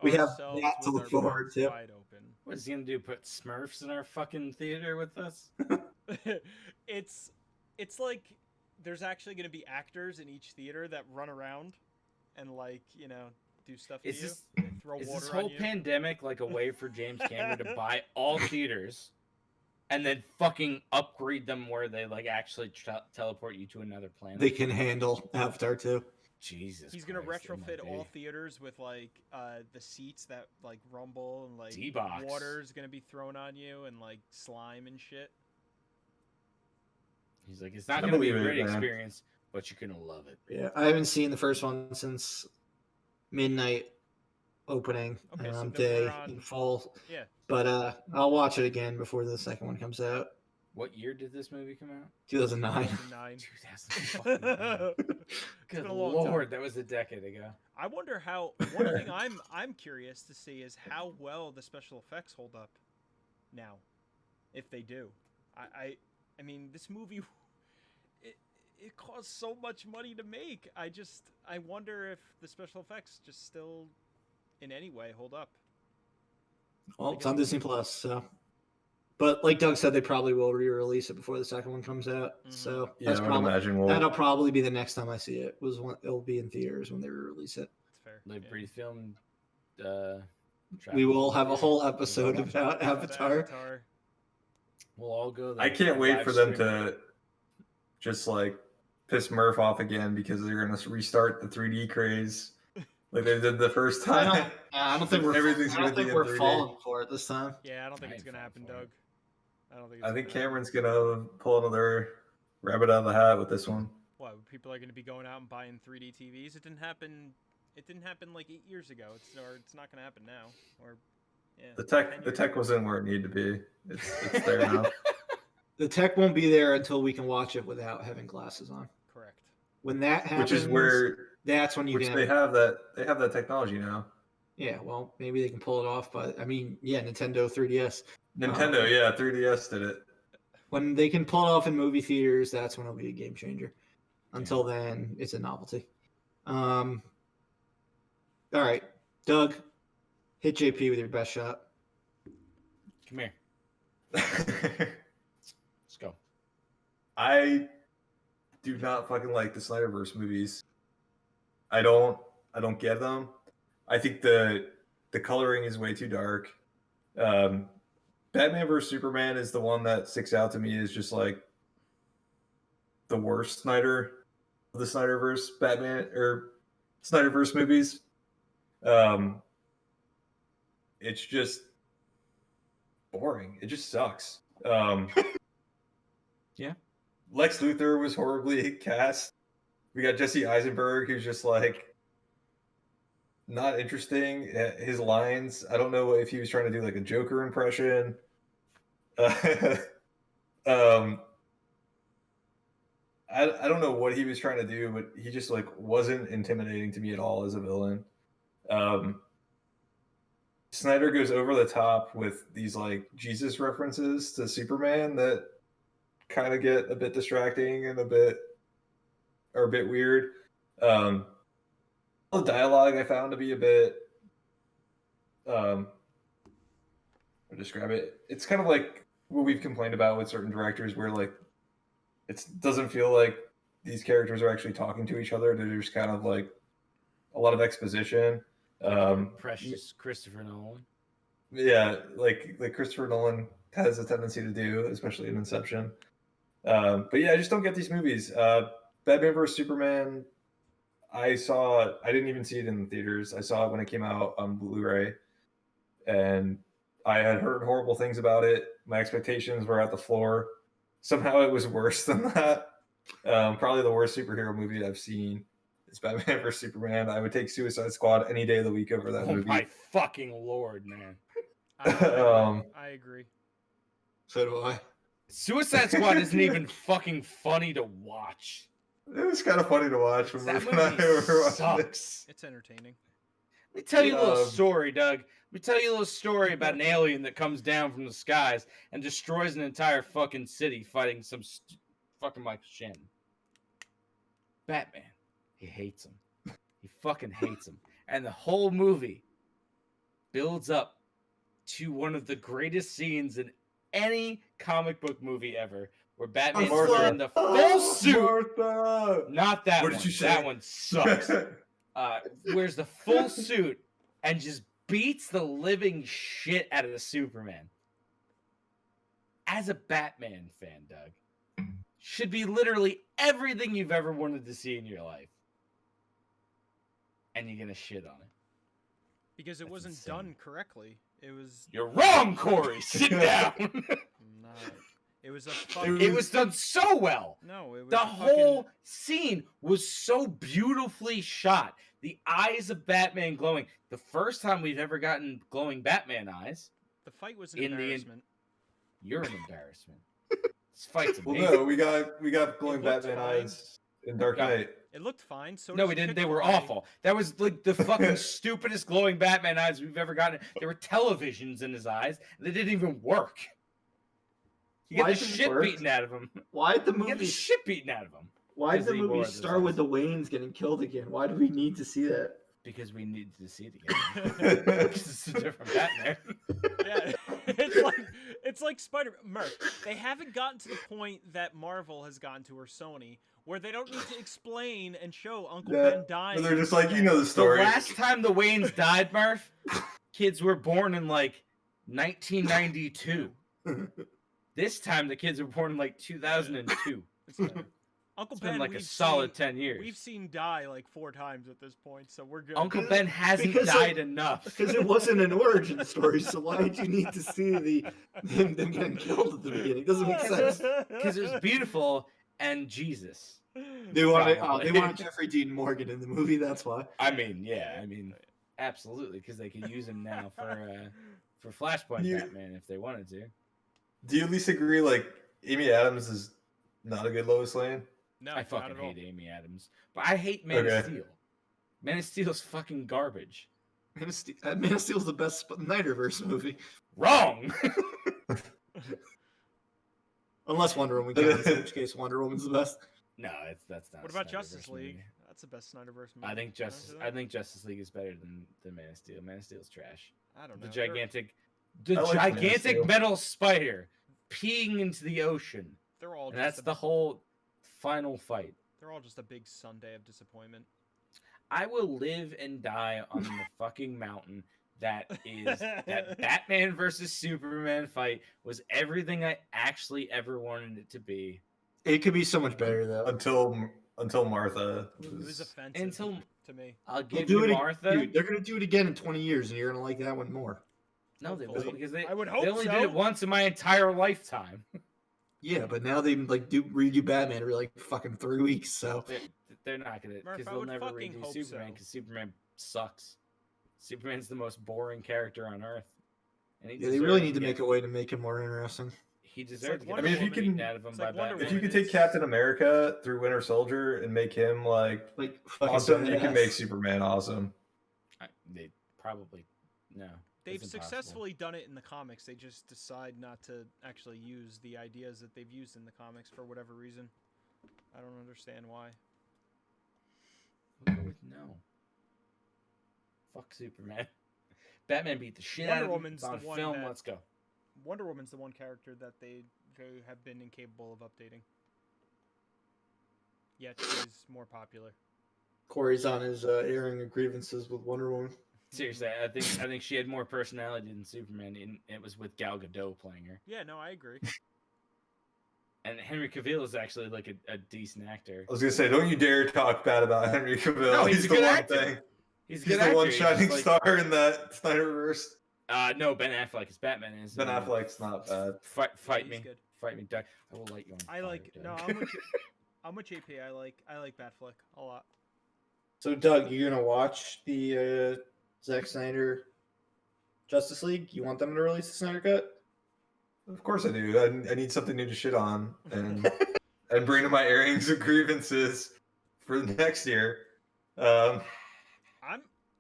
we have that to look forward to. Wide open. What is he gonna do? Put Smurfs in our fucking theater with us? It's like there's actually going to be actors in each theater that run around and do stuff to you. Throw water this whole on you. pandemic like a way for James Cameron to buy all theaters and then fucking upgrade them where they actually teleport you to another planet? They can handle Avatar 2. Jesus. He's gonna retrofit all theaters with the seats that rumble and D-box. Water's gonna be thrown on you and slime and shit. He's like, it's not gonna be a great experience, but you're gonna love it. Yeah, I haven't seen the first one since midnight opening day in fall. Yeah, but I'll watch it again before the second one comes out. What year did this movie come out? 2009. 2009. Good Lord, that was a decade ago. I wonder how. One thing I'm curious to see is how well the special effects hold up now, if they do. I mean, this movie, it cost so much money to make. I wonder if the special effects just still in any way hold up. Well, it's on Disney Plus, so. But like Doug said, they probably will re-release it before the second one comes out. So yeah, I would imagine that'll probably be the next time I see it. Was when it'll be in theaters when they re-release it. That's fair. Like pre-filmed. We will have a whole episode about Avatar. We'll all go. I can't wait for them to just like piss Murph off again because they're going to restart the 3D craze like they did the first time. I don't think we're falling for it this time. Yeah, I don't think it's going to happen, Doug. I think Cameron's going to pull another rabbit out of the hat with this one. What, people are going to be going out and buying 3D TVs? It didn't happen like 8 years ago. It's not going to happen now. Or yeah. The tech wasn't where it needed to be. It's there now. The tech won't be there until we can watch it without having glasses on. Correct. When that happens, which is where that's when you which can. They have that technology now. Yeah, well, maybe they can pull it off. But I mean, yeah, Nintendo 3DS. Nintendo, yeah, 3DS did it. When they can pull it off in movie theaters, that's when it'll be a game changer. Until then, it's a novelty. All right, Doug, hit JP with your best shot. Come here. Let's go. I do not fucking like the SnyderVerse movies. I don't get them. I think the coloring is way too dark. Batman vs Superman is the one that sticks out to me as just like the worst Snyder of the SnyderVerse Batman or SnyderVerse movies. It's just boring. It just sucks. Yeah. Lex Luthor was horribly cast. We got Jesse Eisenberg, who's just like not interesting. His lines, I don't know if he was trying to do like a Joker impression. I don't know what he was trying to do, but he just like wasn't intimidating to me at all as a villain. Snyder goes over the top with these like Jesus references to Superman that kind of get a bit distracting and a bit weird. All the dialogue I found to be a bit I'll describe it. It's kind of like what we've complained about with certain directors where like it doesn't feel like these characters are actually talking to each other. They're just kind of like a lot of exposition. Precious Christopher Nolan. Yeah, like Christopher Nolan has a tendency to do, especially in Inception. But yeah, I just don't get these movies. Batman vs Superman, I didn't even see it in the theaters. I saw it when it came out on Blu-ray, and I had heard horrible things about it. My expectations were at the floor. Somehow it was worse than that. Probably the worst superhero movie I've seen is Batman vs Superman. I would take Suicide Squad any day of the week over that movie. Oh my fucking lord, man! I agree. So do I. Suicide Squad isn't even fucking funny to watch. It was kind of funny to watch when That Murph and I were movie watching sucks. It's entertaining. Let me tell you a little story, Doug. Let me tell you a little story about an alien that comes down from the skies and destroys an entire fucking city fighting some fucking Michael Shannon. Batman. He hates him. He fucking hates him. And the whole movie builds up to one of the greatest scenes in any comic book movie ever, where Batman's wearing the full suit. Martha! Not that What one. did you say? That one sucks. Wears the full suit and just beats the living shit out of the Superman. As a Batman fan, Doug, should be literally everything you've ever wanted to see in your life. And you're gonna shit on it. Because it wasn't done correctly. It was... You're wrong, Corey! Sit down! No. It was a fucking... It was done so well! No, it was The whole scene was so beautifully shot. The eyes of Batman glowing. The first time we've ever gotten glowing Batman eyes. The fight was an embarrassment. You're an embarrassment. This fight's amazing. Well, no, we got glowing Batman fine. eyes in Dark Knight. It looked fine. So no, we didn't. They were awful. That was like the fucking stupidest glowing Batman eyes we've ever gotten. There were televisions in his eyes. They didn't even work. You get the shit beaten out of him. Why did the You get the movie? shit beaten out of him. Why did the movie start with the Waynes getting killed again? Why do we need to see that? Because we needed to see it again. Because it's a different Batman. Yeah, it's like Murph. They haven't gotten to the point that Marvel has gotten to, or Sony, where they don't need to explain and show Uncle Ben dying. They're just like, you know the The story. last time the Waynes died, Murph, kids were born in like 1992. This time the kids were born in like 2002. Uncle It's Ben, been like a we've solid seen, 10 years. We've seen die like 4 times at this point, so we're good. Uncle Ben hasn't died enough. Because it wasn't an origin story, so why did you need to see them getting killed at the beginning? It doesn't make sense. Because it was beautiful and Jesus. They wanted Jeffrey Dean Morgan in the movie, that's why. I mean, absolutely, because they could use him now for Flashpoint Batman if they wanted to. Do you at least agree, like, Amy Adams is not a good Lois Lane? No, I fucking hate Amy Adams. But I hate Man of Steel. Man of Steel's fucking garbage. Man of Steel's the best SnyderVerse movie. Wrong! Unless Wonder Woman counts, in which case Wonder Woman's the best. No, that's not. What about Snyderverse Justice League? movie. That's the best SnyderVerse movie. I think Justice League is better than Man of Steel. Man of Steel's trash. I don't know. The I like Man of Steel. gigantic metal spider peeing into the ocean. They're all. And that's the whole final fight. They're all just a big Sunday of disappointment. I will live and die on the fucking mountain that is that Batman versus Superman fight was everything I actually ever wanted it to be. It could be so much better though. Until Martha It was offensive to me. I'll give you Martha. Dude, they're gonna do it again in 20 years, and you're gonna like that one more. No, they won't, because I would hope they only so. did it once in my entire lifetime. Yeah, but now they like redo Batman every like fucking 3 weeks. So They're not gonna, Murph, because I they'll would never fucking redo hope Superman, so. because Superman sucks. Superman's the most boring character on Earth, and he they really need to make a way to make him more interesting. He deserves to get Wonder I mean, if you beaten can- out of him it's by like Wonder Batman. If you Woman could take is- Captain America through Winter Soldier and make him like Fucking awesome, you badass. can make Superman awesome. They probably no. They've It's impossible. successfully done it in the comics. They just decide not to actually use the ideas that they've used in the comics for whatever reason. I don't understand why. We'll go with no. Fuck Superman. Batman beat the shit Wonder out of him. Woman's It's on the one film. that- Let's go. Wonder Woman's the one character that they have been incapable of updating. Yet she's more popular. Corey's on his airing of grievances with Wonder Woman. Seriously, I think she had more personality than Superman, and it was with Gal Gadot playing her. Yeah, no, I agree. And Henry Cavill is actually like a decent actor. I was gonna say, don't you dare talk bad about Henry Cavill. No, he's a the good one actor. thing. He's a He's good the actor. one He's shining just like- star in that Snyderverse. No, Ben Affleck is Batman. Is Ben Affleck's not bad. Fight He's me, good. fight me, Doug. I will light you on I fire, like Doug. no, I'm with JP. I like Batfleck a lot. So Doug, you're gonna watch the Zack Snyder Justice League? You want them to release the Snyder Cut? Of course I do. I need something new to shit on and bring to my airings of grievances for the next year.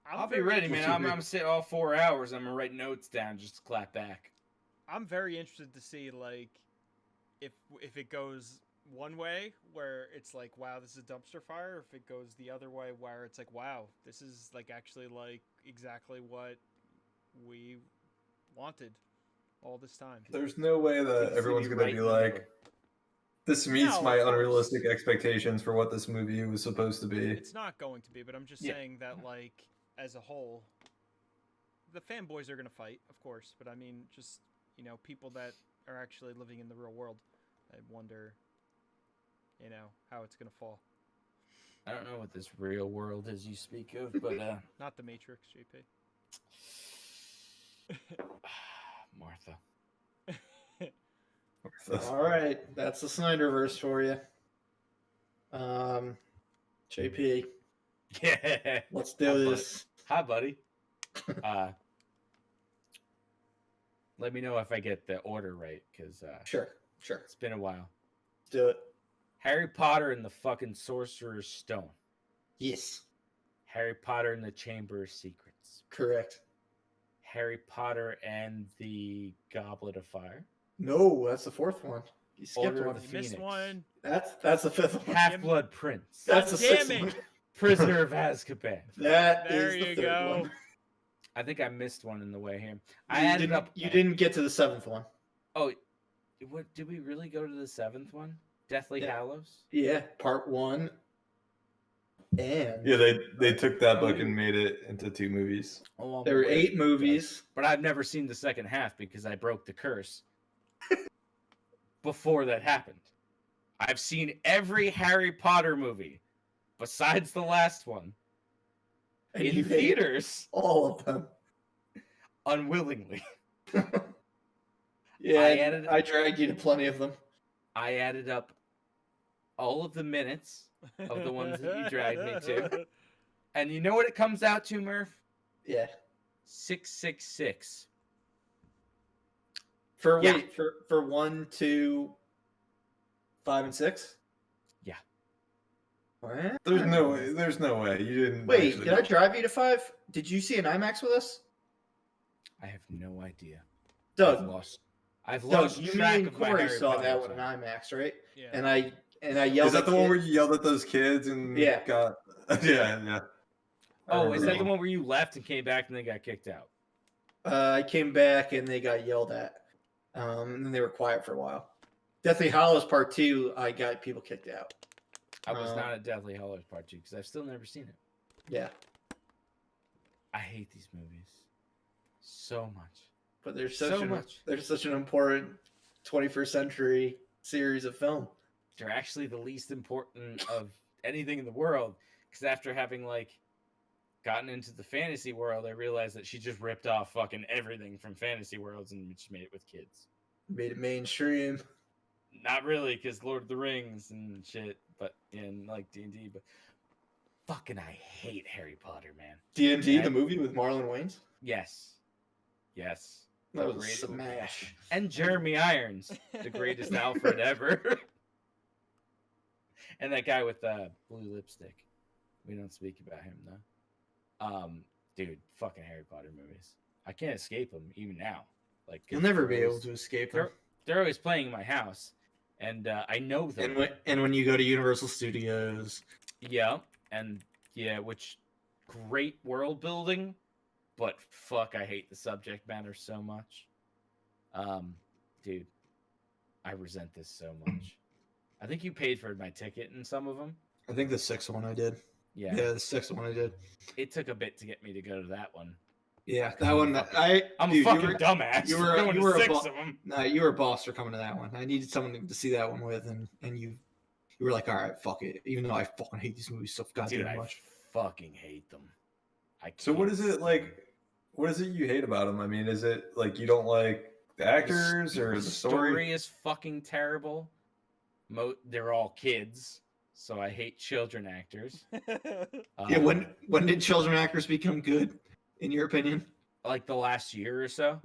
I'll be ready, man. I'm gonna sit all 4 hours. I'm gonna write notes down just to clap back. I'm very interested to see like if it goes one way where it's like, wow, this is a dumpster fire, or if it goes the other way where it's like, wow, this is like actually like exactly what we wanted all this time. There's no way that It's everyone's gonna gonna be be right in the like, middle. this meets No, my of course. unrealistic expectations for what this movie was supposed to be. It's not going to be, but I'm just Yeah. saying that like as a whole, the fanboys are gonna fight, of course, but I mean just, you know, people that are actually living in the real world, I wonder, you know, how it's gonna fall. I don't know what this real world is you speak of, but Not the Matrix, JP. Martha. All right, that's the Snyderverse for you. JP, Yeah. let's do this. Hi, buddy. Let me know if I get the order right, because Sure. it's been a while. Let's do it. Harry Potter and the fucking Sorcerer's Stone. Yes, Harry Potter and the Chamber of Secrets. correct. Harry Potter and the Goblet of Fire. No, that's the fourth one. You skipped Order one. of You the missed Phoenix. one. That's the fifth one. Half-Blood Prince. That's the Damn sixth it. one. Prisoner of Azkaban. That There is the you third go. one. I think I missed one in the way here. You didn't get to the 7th one. Oh, what did we really go to the 7th one? Deathly Yeah. Hallows. Yeah, part 1. And Yeah, they took that book and made it into 2 movies. Along there the were way. 8 movies. But I've never seen the second half because I broke the curse before that happened. I've seen every Harry Potter movie besides the last one And in you hate theaters all of them. unwillingly. Yeah, I dragged you to plenty of them. I added up all of the minutes of the ones that you dragged me to. And you know what it comes out to, Murph? Yeah. 666. For Yeah. wait, for 1, 2, 5, and 6? Yeah. What? There's no way. There's no way you didn't. Wait, actually- did I drive you to 5? Did you see an IMAX with us? I have no idea. Doug, I've Doug, lost you track and of my Corey Harry saw Potter that one in time. IMAX, right? Yeah. And I yelled Is that at the one where kid- you yelled at those kids and Yeah. got? Yeah. I Oh, is that remember. the one where you left and came back and they got kicked out? I came back and they got yelled at. And then they were quiet for a while. Deathly Hallows Part 2, I got people kicked out. I was not at Deathly Hallows Part 2 because I've still never seen it. Yeah. I hate these movies so much. But they're So much. they're such an important 21st century series of film. They're actually the least important of anything in the world because after having gotten into the fantasy world, I realized that she just ripped off fucking everything from fantasy worlds and just made it with kids. Made it mainstream. Not really, because Lord of the Rings and shit, but in D&D. But fucking, I hate Harry Potter, man. DMD, the movie with Marlon Wayans. Yes. That was a Great- smash. And Jeremy Irons, the greatest Alfred ever. And that guy with the blue lipstick. We don't speak about him though. Dude, fucking Harry Potter movies. I can't escape them even now. You'll never be able to escape them. They're always playing in my house, and I know them. And when you go to Universal Studios, Yeah, and yeah, which great world building, but fuck, I hate the subject matter so much. Dude, I resent this so much. I think you paid for my ticket in some of them. I think the 6th one I did. Yeah, Yeah, the 6th one I did. it took a bit to get me to go to that one. Yeah, that one. I'm a fucking dumbass. You for were going you to were a 6 bo- of them. No, you were a boss for coming to that one. I needed someone to see that one with, and you were like, all right, fuck it. Even though I fucking hate these movies so goddamn Dude, I much. fucking hate them. So what can't is it stand like? them. What is it you hate about them? I mean, is it like you don't like the actors or the story? Is fucking terrible. They're all kids, so I hate children actors. Yeah, when did children actors become good, in your opinion? Like the last year or so.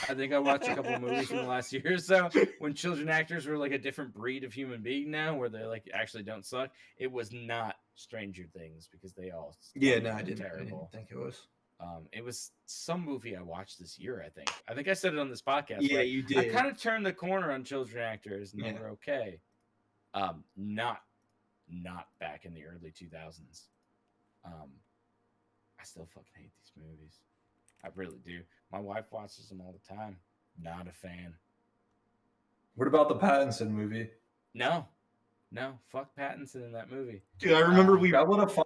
I think I watched a couple movies from the last year or so when children actors were like a different breed of human being now, where they actually don't suck. It was not Stranger Things because they all Yeah, no, I didn't terrible. think it was. It was some movie I watched this year. I think I said it on this podcast. Yeah, right? you I did. kind of turned the corner on children actors, and they Yeah. were okay. Not back in the early 2000s. I still fucking hate these movies. I really do. My wife watches them all the time. Not a fan. What about the Pattinson movie? No, fuck Pattinson in that movie. Dude, I remember Goblet of Fire.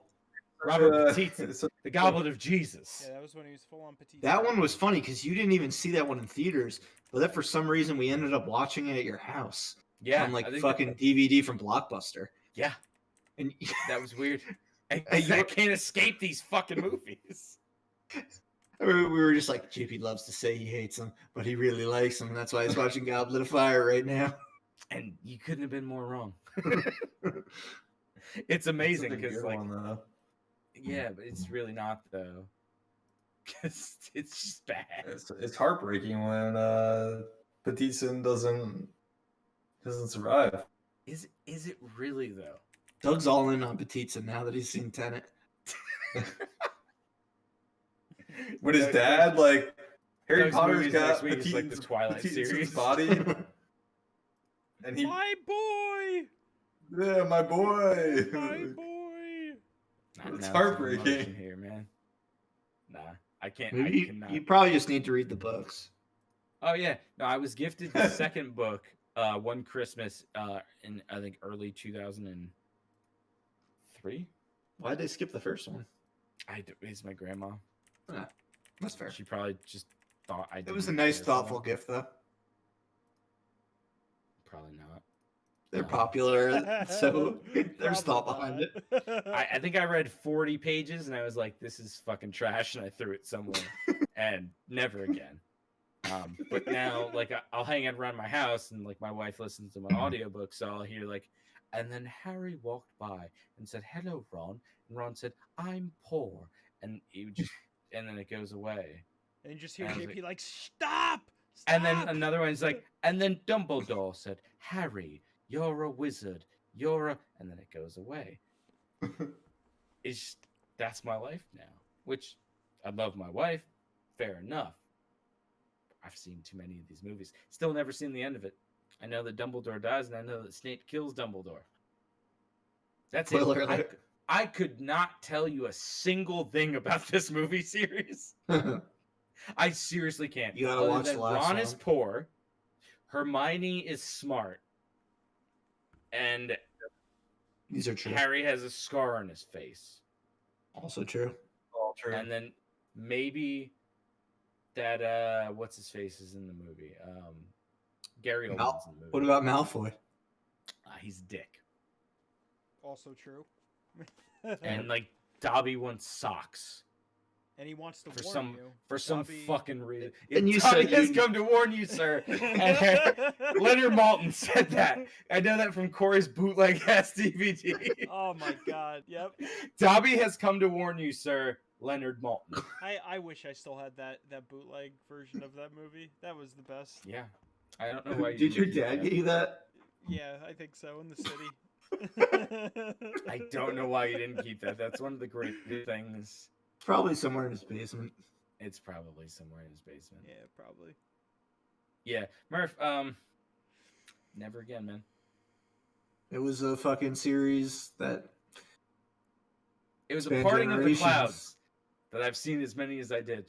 Robert Pattinson, the Goblet of Jesus. Yeah, that was when he was full on petite. that one was funny because you didn't even see that one in theaters, but that for some reason we ended up watching it at your house Yeah, on I think fucking DVD from Blockbuster. Yeah, And that was weird. I you- can't escape these fucking movies. we were just like, JP loves to say he hates them, but he really likes them. That's why he's watching Goblet of Fire right now. And you couldn't have been more wrong. It's amazing because yeah, but it's really not though. Because it's just bad. it's heartbreaking when Pattinson doesn't survive. Is it really though? Doug's all in on Pattinson now that he's seen Tenet. When his dad, like, Harry Doug's Potter's movies got next week is like the Twilight Pattinson's series. body, and he, My boy, yeah, my boy. my boy. amounts of heartbreaking. emotion here, man. Nah, I can't. I Maybe cannot. you probably just need to read the books. Oh yeah, no, I was gifted the second book one Christmas in I think early 2003. Why did they skip the first one? It's my grandma. That's fair. She probably just thought I. It was a didn't nice, care for thoughtful them. gift, though. Probably not. They're No. popular, so there's thought behind it. I think I read 40 pages and I was like, this is fucking trash, and I threw it somewhere and never again. But now, like, I'll hang out around my house and, like, my wife listens to my audiobook, so I'll hear, like, and then Harry walked by and said, hello, Ron. And Ron said, I'm poor. And he would just, and then it goes away. And you just hear And I was JP like, stop! And then another one's like, and then Dumbledore said, Harry, you're a wizard. You're a, and then it goes away. That's my life now. Which I love my wife, fair enough. I've seen too many of these movies. Still never seen the end of it. I know that Dumbledore dies, and I know that Snape kills Dumbledore. That's Spoiler it. alert. I could not tell you a single thing about this movie series. I seriously can't. You gotta Other watch than the last Ron one. is poor, Hermione is smart, and These are true. Harry has a scar on his face. Also true. All true. And then maybe that what's his face is in the movie. Gary Oldman's in the movie. What about Malfoy? He's a dick. Also true. And like Dobby wants socks And he wants to for warn some you. some fucking reason. And you Dobby said has you- come to warn you, sir. And Leonard Maltin said that. I know that from Corey's bootleg ass DVD. Oh my god. Yep. Dobby has come to warn you, sir. Leonard Maltin. I wish I still had that bootleg version of that movie. That was the best. Yeah. I don't know why you Did your didn't keep dad that. get you that? Yeah, I think so, in the city. I don't know why you didn't keep that. That's one of the great things. It's probably somewhere in his basement. It's probably somewhere in his basement. Yeah, probably. Yeah. Murph, never again, man. It was a fucking series that It was a spanned parting of the generations. clouds that I've seen as many as I did.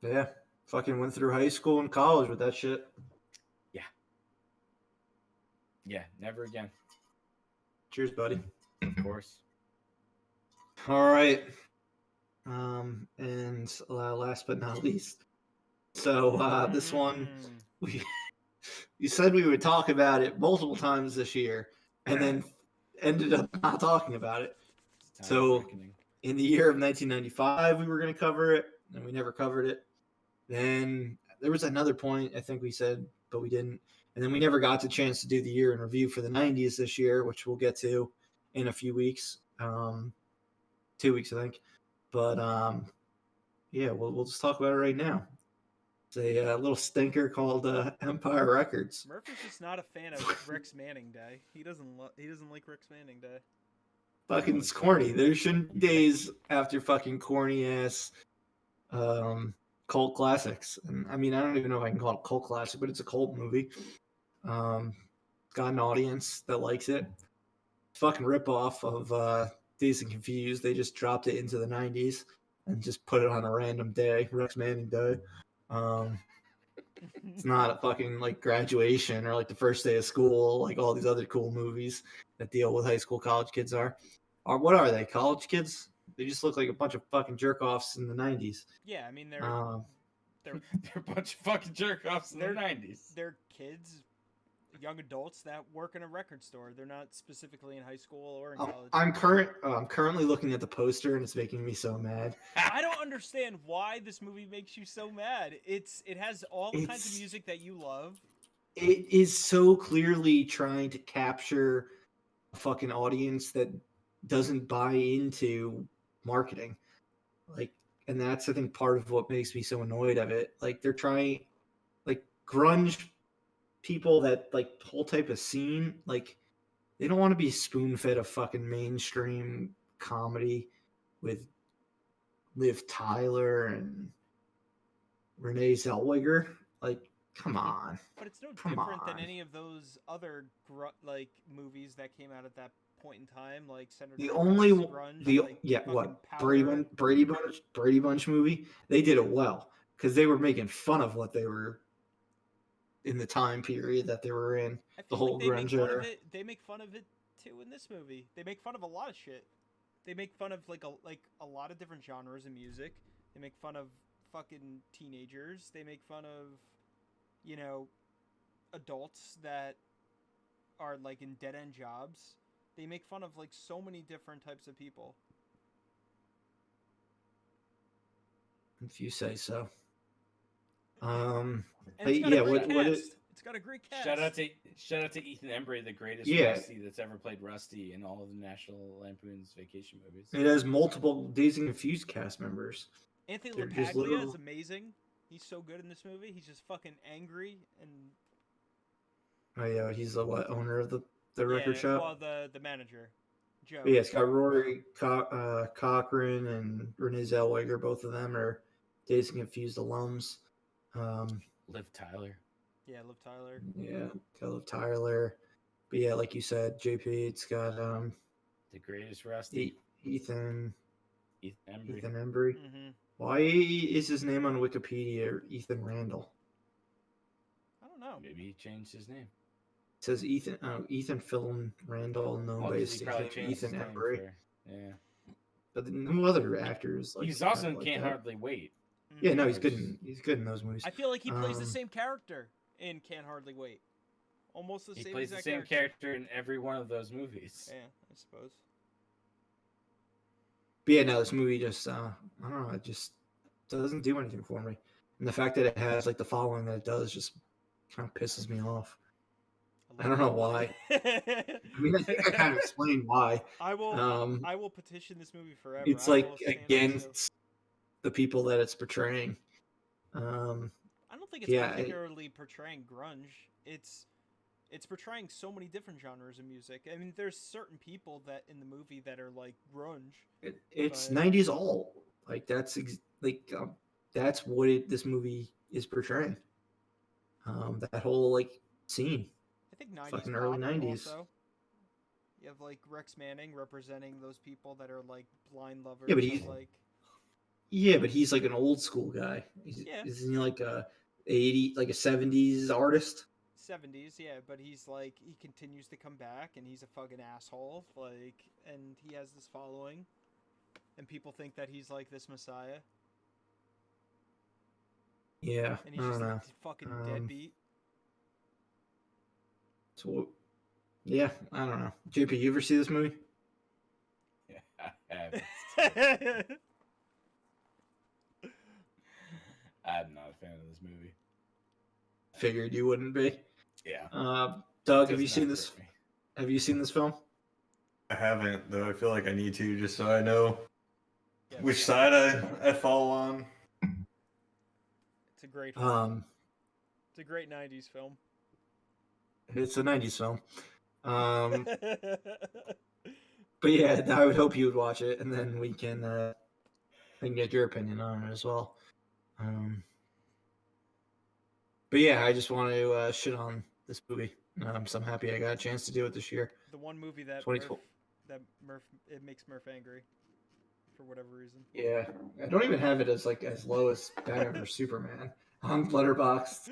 Yeah, fucking went through high school and college with that shit. Yeah, never again. Cheers, buddy. Of course. All right. And last but not least, so this one we said we would talk about it multiple times this year, and then ended up not talking about it. Time So- of reckoning. In the year of 1995, we were going to cover it, and we never covered it. Then there was another point I think we said, but we didn't. And then we never got the chance to do the year in review for the 90s this year, which we'll get to in a few weeks. 2 weeks, I think. But yeah, we'll just talk about it right now. It's a little stinker called Empire Records. Murph is just not a fan of Rex Manning Day. He doesn't like Rex Manning Day. Fucking it's corny. There shouldn't be days after fucking corny ass cult classics. And I mean, I don't even know if I can call it a cult classic, but it's a cult movie. Got an audience that likes it. Fucking ripoff of Dazed and Confused. They just dropped it into the 90s and just put it on a random day, Rex Manning Day. It's not a fucking like graduation or like the first day of school, like all these other cool movies that deal with high school, college kids are. Or what are they? College kids? They just look like a bunch of fucking jerk offs in the 90s. Yeah, I mean they're They're a bunch of fucking jerk offs in the 90s. they're kids, young adults that work in a record store. They're not specifically in high school or in college. I'm currently looking at the poster and it's making me so mad. I don't understand why this movie makes you so mad. It has all the kinds of It's- music that you love. It is so clearly trying to capture a fucking audience that doesn't buy into marketing. Like, and that's I think part of what makes me so annoyed of it. Like they're trying, like grunge people, that like whole type of scene, like they don't want to be spoon fed a fucking mainstream comedy with Liv Tyler and Renee Zellweger. Like, come on. But it's no Come different than on. any of those other like movies that came out at point in time, like Senator The only grunge, like fucking powder. Brady Bunch movie, they did it well because they were making fun of what they were in the time period that they were in. I The feel whole like they make grunge fun era. of it. They make fun of it too in this movie. They make fun of a lot of shit. They make fun of like a lot of different genres of music. They make fun of fucking teenagers. They make fun of, you know, adults that are like in dead end jobs. They make fun of like so many different types of people. If you say so. And it's got a great what cast. is It's got a great cast. Shout out to Ethan Embry, the greatest Yeah. Rusty that's ever played Rusty in all of the National Lampoon's Vacation movies. it has multiple Dazed and Confused cast members. Anthony They're just LaPaglia little- is amazing. He's so good in this movie. He's just fucking angry and Oh yeah, he's the owner of the record yeah, shop. well, the manager, Joe. But yeah, it's got Rory Cochrane and Renee Zellweger. Both of them are Dazed and Confused alums. Liv Tyler. Yeah, Liv Tyler. Yeah, got Liv Tyler. But yeah, like you said, JP, it's got The greatest Rusty. Ethan Embry. Embry. Mm-hmm. Why is his name on Wikipedia Ethan Randall? I don't know. Maybe he changed his name. It says Ethan Phil Randall, known by his He probably name, changed Ethan his name Embry. yeah. But no other actors. Like, He's also in like Can't that. Hardly Wait. Yeah, no, Mhm. he's good in those movies. I feel like he plays the Um, same character in Can't Hardly Wait. Almost the He same plays the exact same character in every one of those movies. Yeah, I suppose. But yeah, no, this movie just I don't know, it just doesn't do anything for me. And the fact that it has like the following that it does just kind of pisses me off. I don't know why. I mean, I think I kind of explained why. I will. Um, I will petition this movie forever. it's I will like stand up to- against the people that it's portraying. I don't think it's yeah, particularly portraying grunge. It's portraying so many different genres of music. I mean, there's certain people that in the movie that are like grunge. It's But- 90s alt. Like that's that's what this movie is portraying. That whole like scene. I think 90s Fucking pop early 90s. Also. You have like Rex Manning representing those people that are like blind lovers. Yeah, but of, he's- like Yeah, but he's like an old school guy. Yeah. Isn't he like a 70s artist? 70s, yeah, but he's like he continues to come back and he's a fucking asshole, like, and he has this following, and people think that he's like this messiah, Yeah, and I he's don't just know. a fucking deadbeat. So, yeah, I don't know. JP, you ever see this movie? Yeah, I have. I'm not a fan of this movie. Figured you wouldn't be. Yeah. Doug, Does have you not seen this? grip me. Have you seen this film? I haven't, though. I feel like I need to, just so I know Yeah, which side I fall on. it's a great film. It's a great 90s film. It's a 90s film. But yeah, I would hope you would watch it, and then we can get your opinion on it as well. But yeah, I just want to shit on this movie. So I'm happy I got a chance to do it this year. The one movie that 2012. Murph it makes Murph angry for whatever reason. Yeah, I don't even have it as low as Batman or Superman on Letterboxd.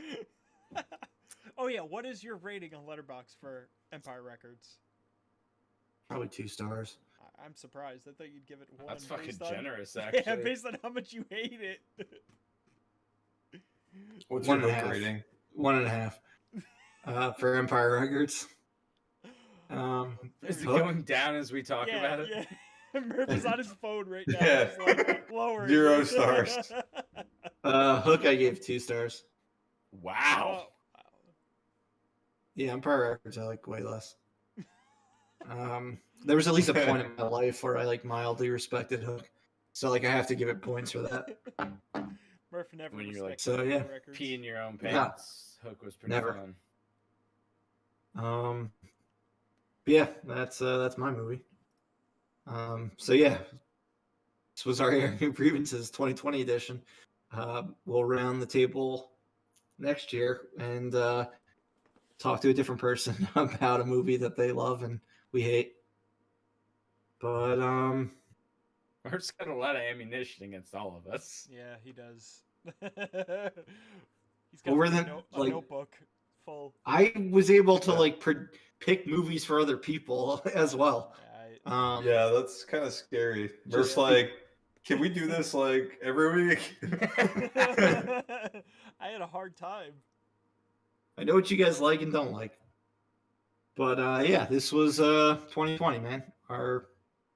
Oh yeah, what is your rating on Letterboxd for Empire Records? Probably 2 stars. I'm surprised. I thought you'd give it 1. That's fucking based on- generous, actually. Yeah, based on how much you hate it. What's One your and a book half. rating? 1.5 for Empire Records. Is it Hook? going down as we talk about it? Yeah. Murph is on his phone right now. Yeah. Just like lowering. 0 stars. Hook, I gave 2 stars. Wow. Oh, Yeah, Empire Records I like way less. There was at least a point in my life where I mildly respected Hook, so I have to give it points for that. Murph never When you're, like, respected so, yeah. Empire Records. Pee in your own Yeah. pants. Hook was pretty Never. fun. But yeah, that's my movie. So yeah, this was our Airing of Grievances 2020 edition. We'll round the table next year and talk to a different person about a movie that they love and we hate. But Murph's got a lot of ammunition against all of us. Yeah, he does. He's Well, got we're like, the- a like- notebook full. I was able to Yeah. like pick movies for other people as well. Yeah, Yeah, that's kind of scary. Murph's Just- like, can we do this like every week? I had a hard time. I know what you guys like and don't like. But yeah, this was 2020, man. Our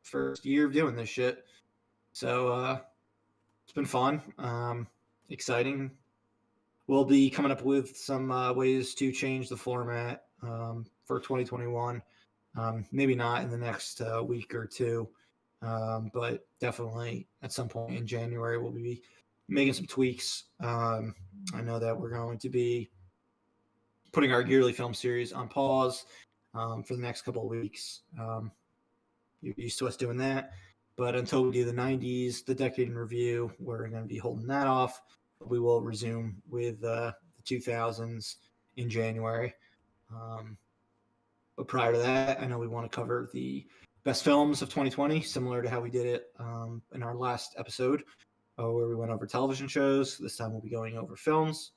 first year of doing this shit. So it's been fun. Exciting. We'll be coming up with some ways to change the format for 2021. Maybe not in the next week or two, but definitely at some point in January we'll be making some tweaks. I know that we're going to be putting our yearly film series on pause for the next couple of weeks. You're used to us doing that, but until we do the 90s, the decade in review, we're going to be holding that off. We will resume with the 2000s in January. But prior to that, I know we want to cover the best films of 2020, similar to how we did it in our last episode, where we went over television shows. This time we'll be going over films.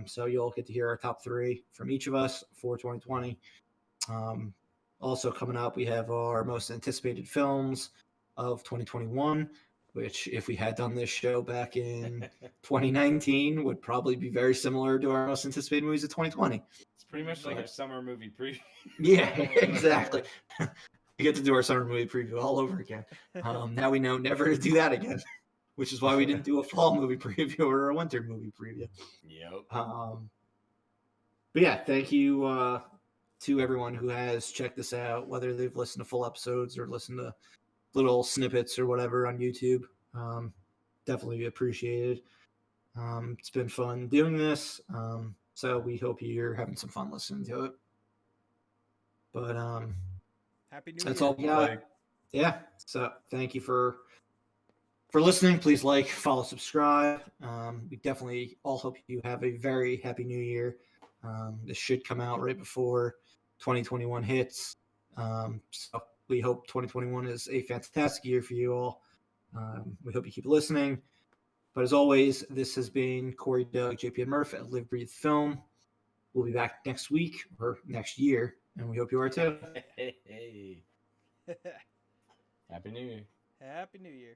So you'll get to hear our top 3 from each of us for 2020. Also coming up, we have our most anticipated films of 2021, which if we had done this show back in 2019 would probably be very similar to our most anticipated movies of 2020. It's pretty much like our summer movie preview. Yeah, exactly. We get to do our summer movie preview all over again. Now we know never to do that again, which is why we didn't do a fall movie preview or a winter movie preview. Yep. But yeah, thank you to everyone who has checked this out, whether they've listened to full episodes or listened to little snippets or whatever on YouTube. Definitely appreciated. It's been fun doing this. So we hope you're having some fun listening to it. But Happy New that's Year. all we got. Yeah. So thank you for listening. Please like, follow, subscribe. We definitely all hope you have a very happy new year. This should come out right before 2021 hits. So we hope 2021 is a fantastic year for you all. We hope you keep listening. But as always, this has been Corey, Doug, JP, and Murph at Live, Breathe, Film. We'll be back next week or next year, and we hope you are too. Hey. Happy New Year. Happy New Year.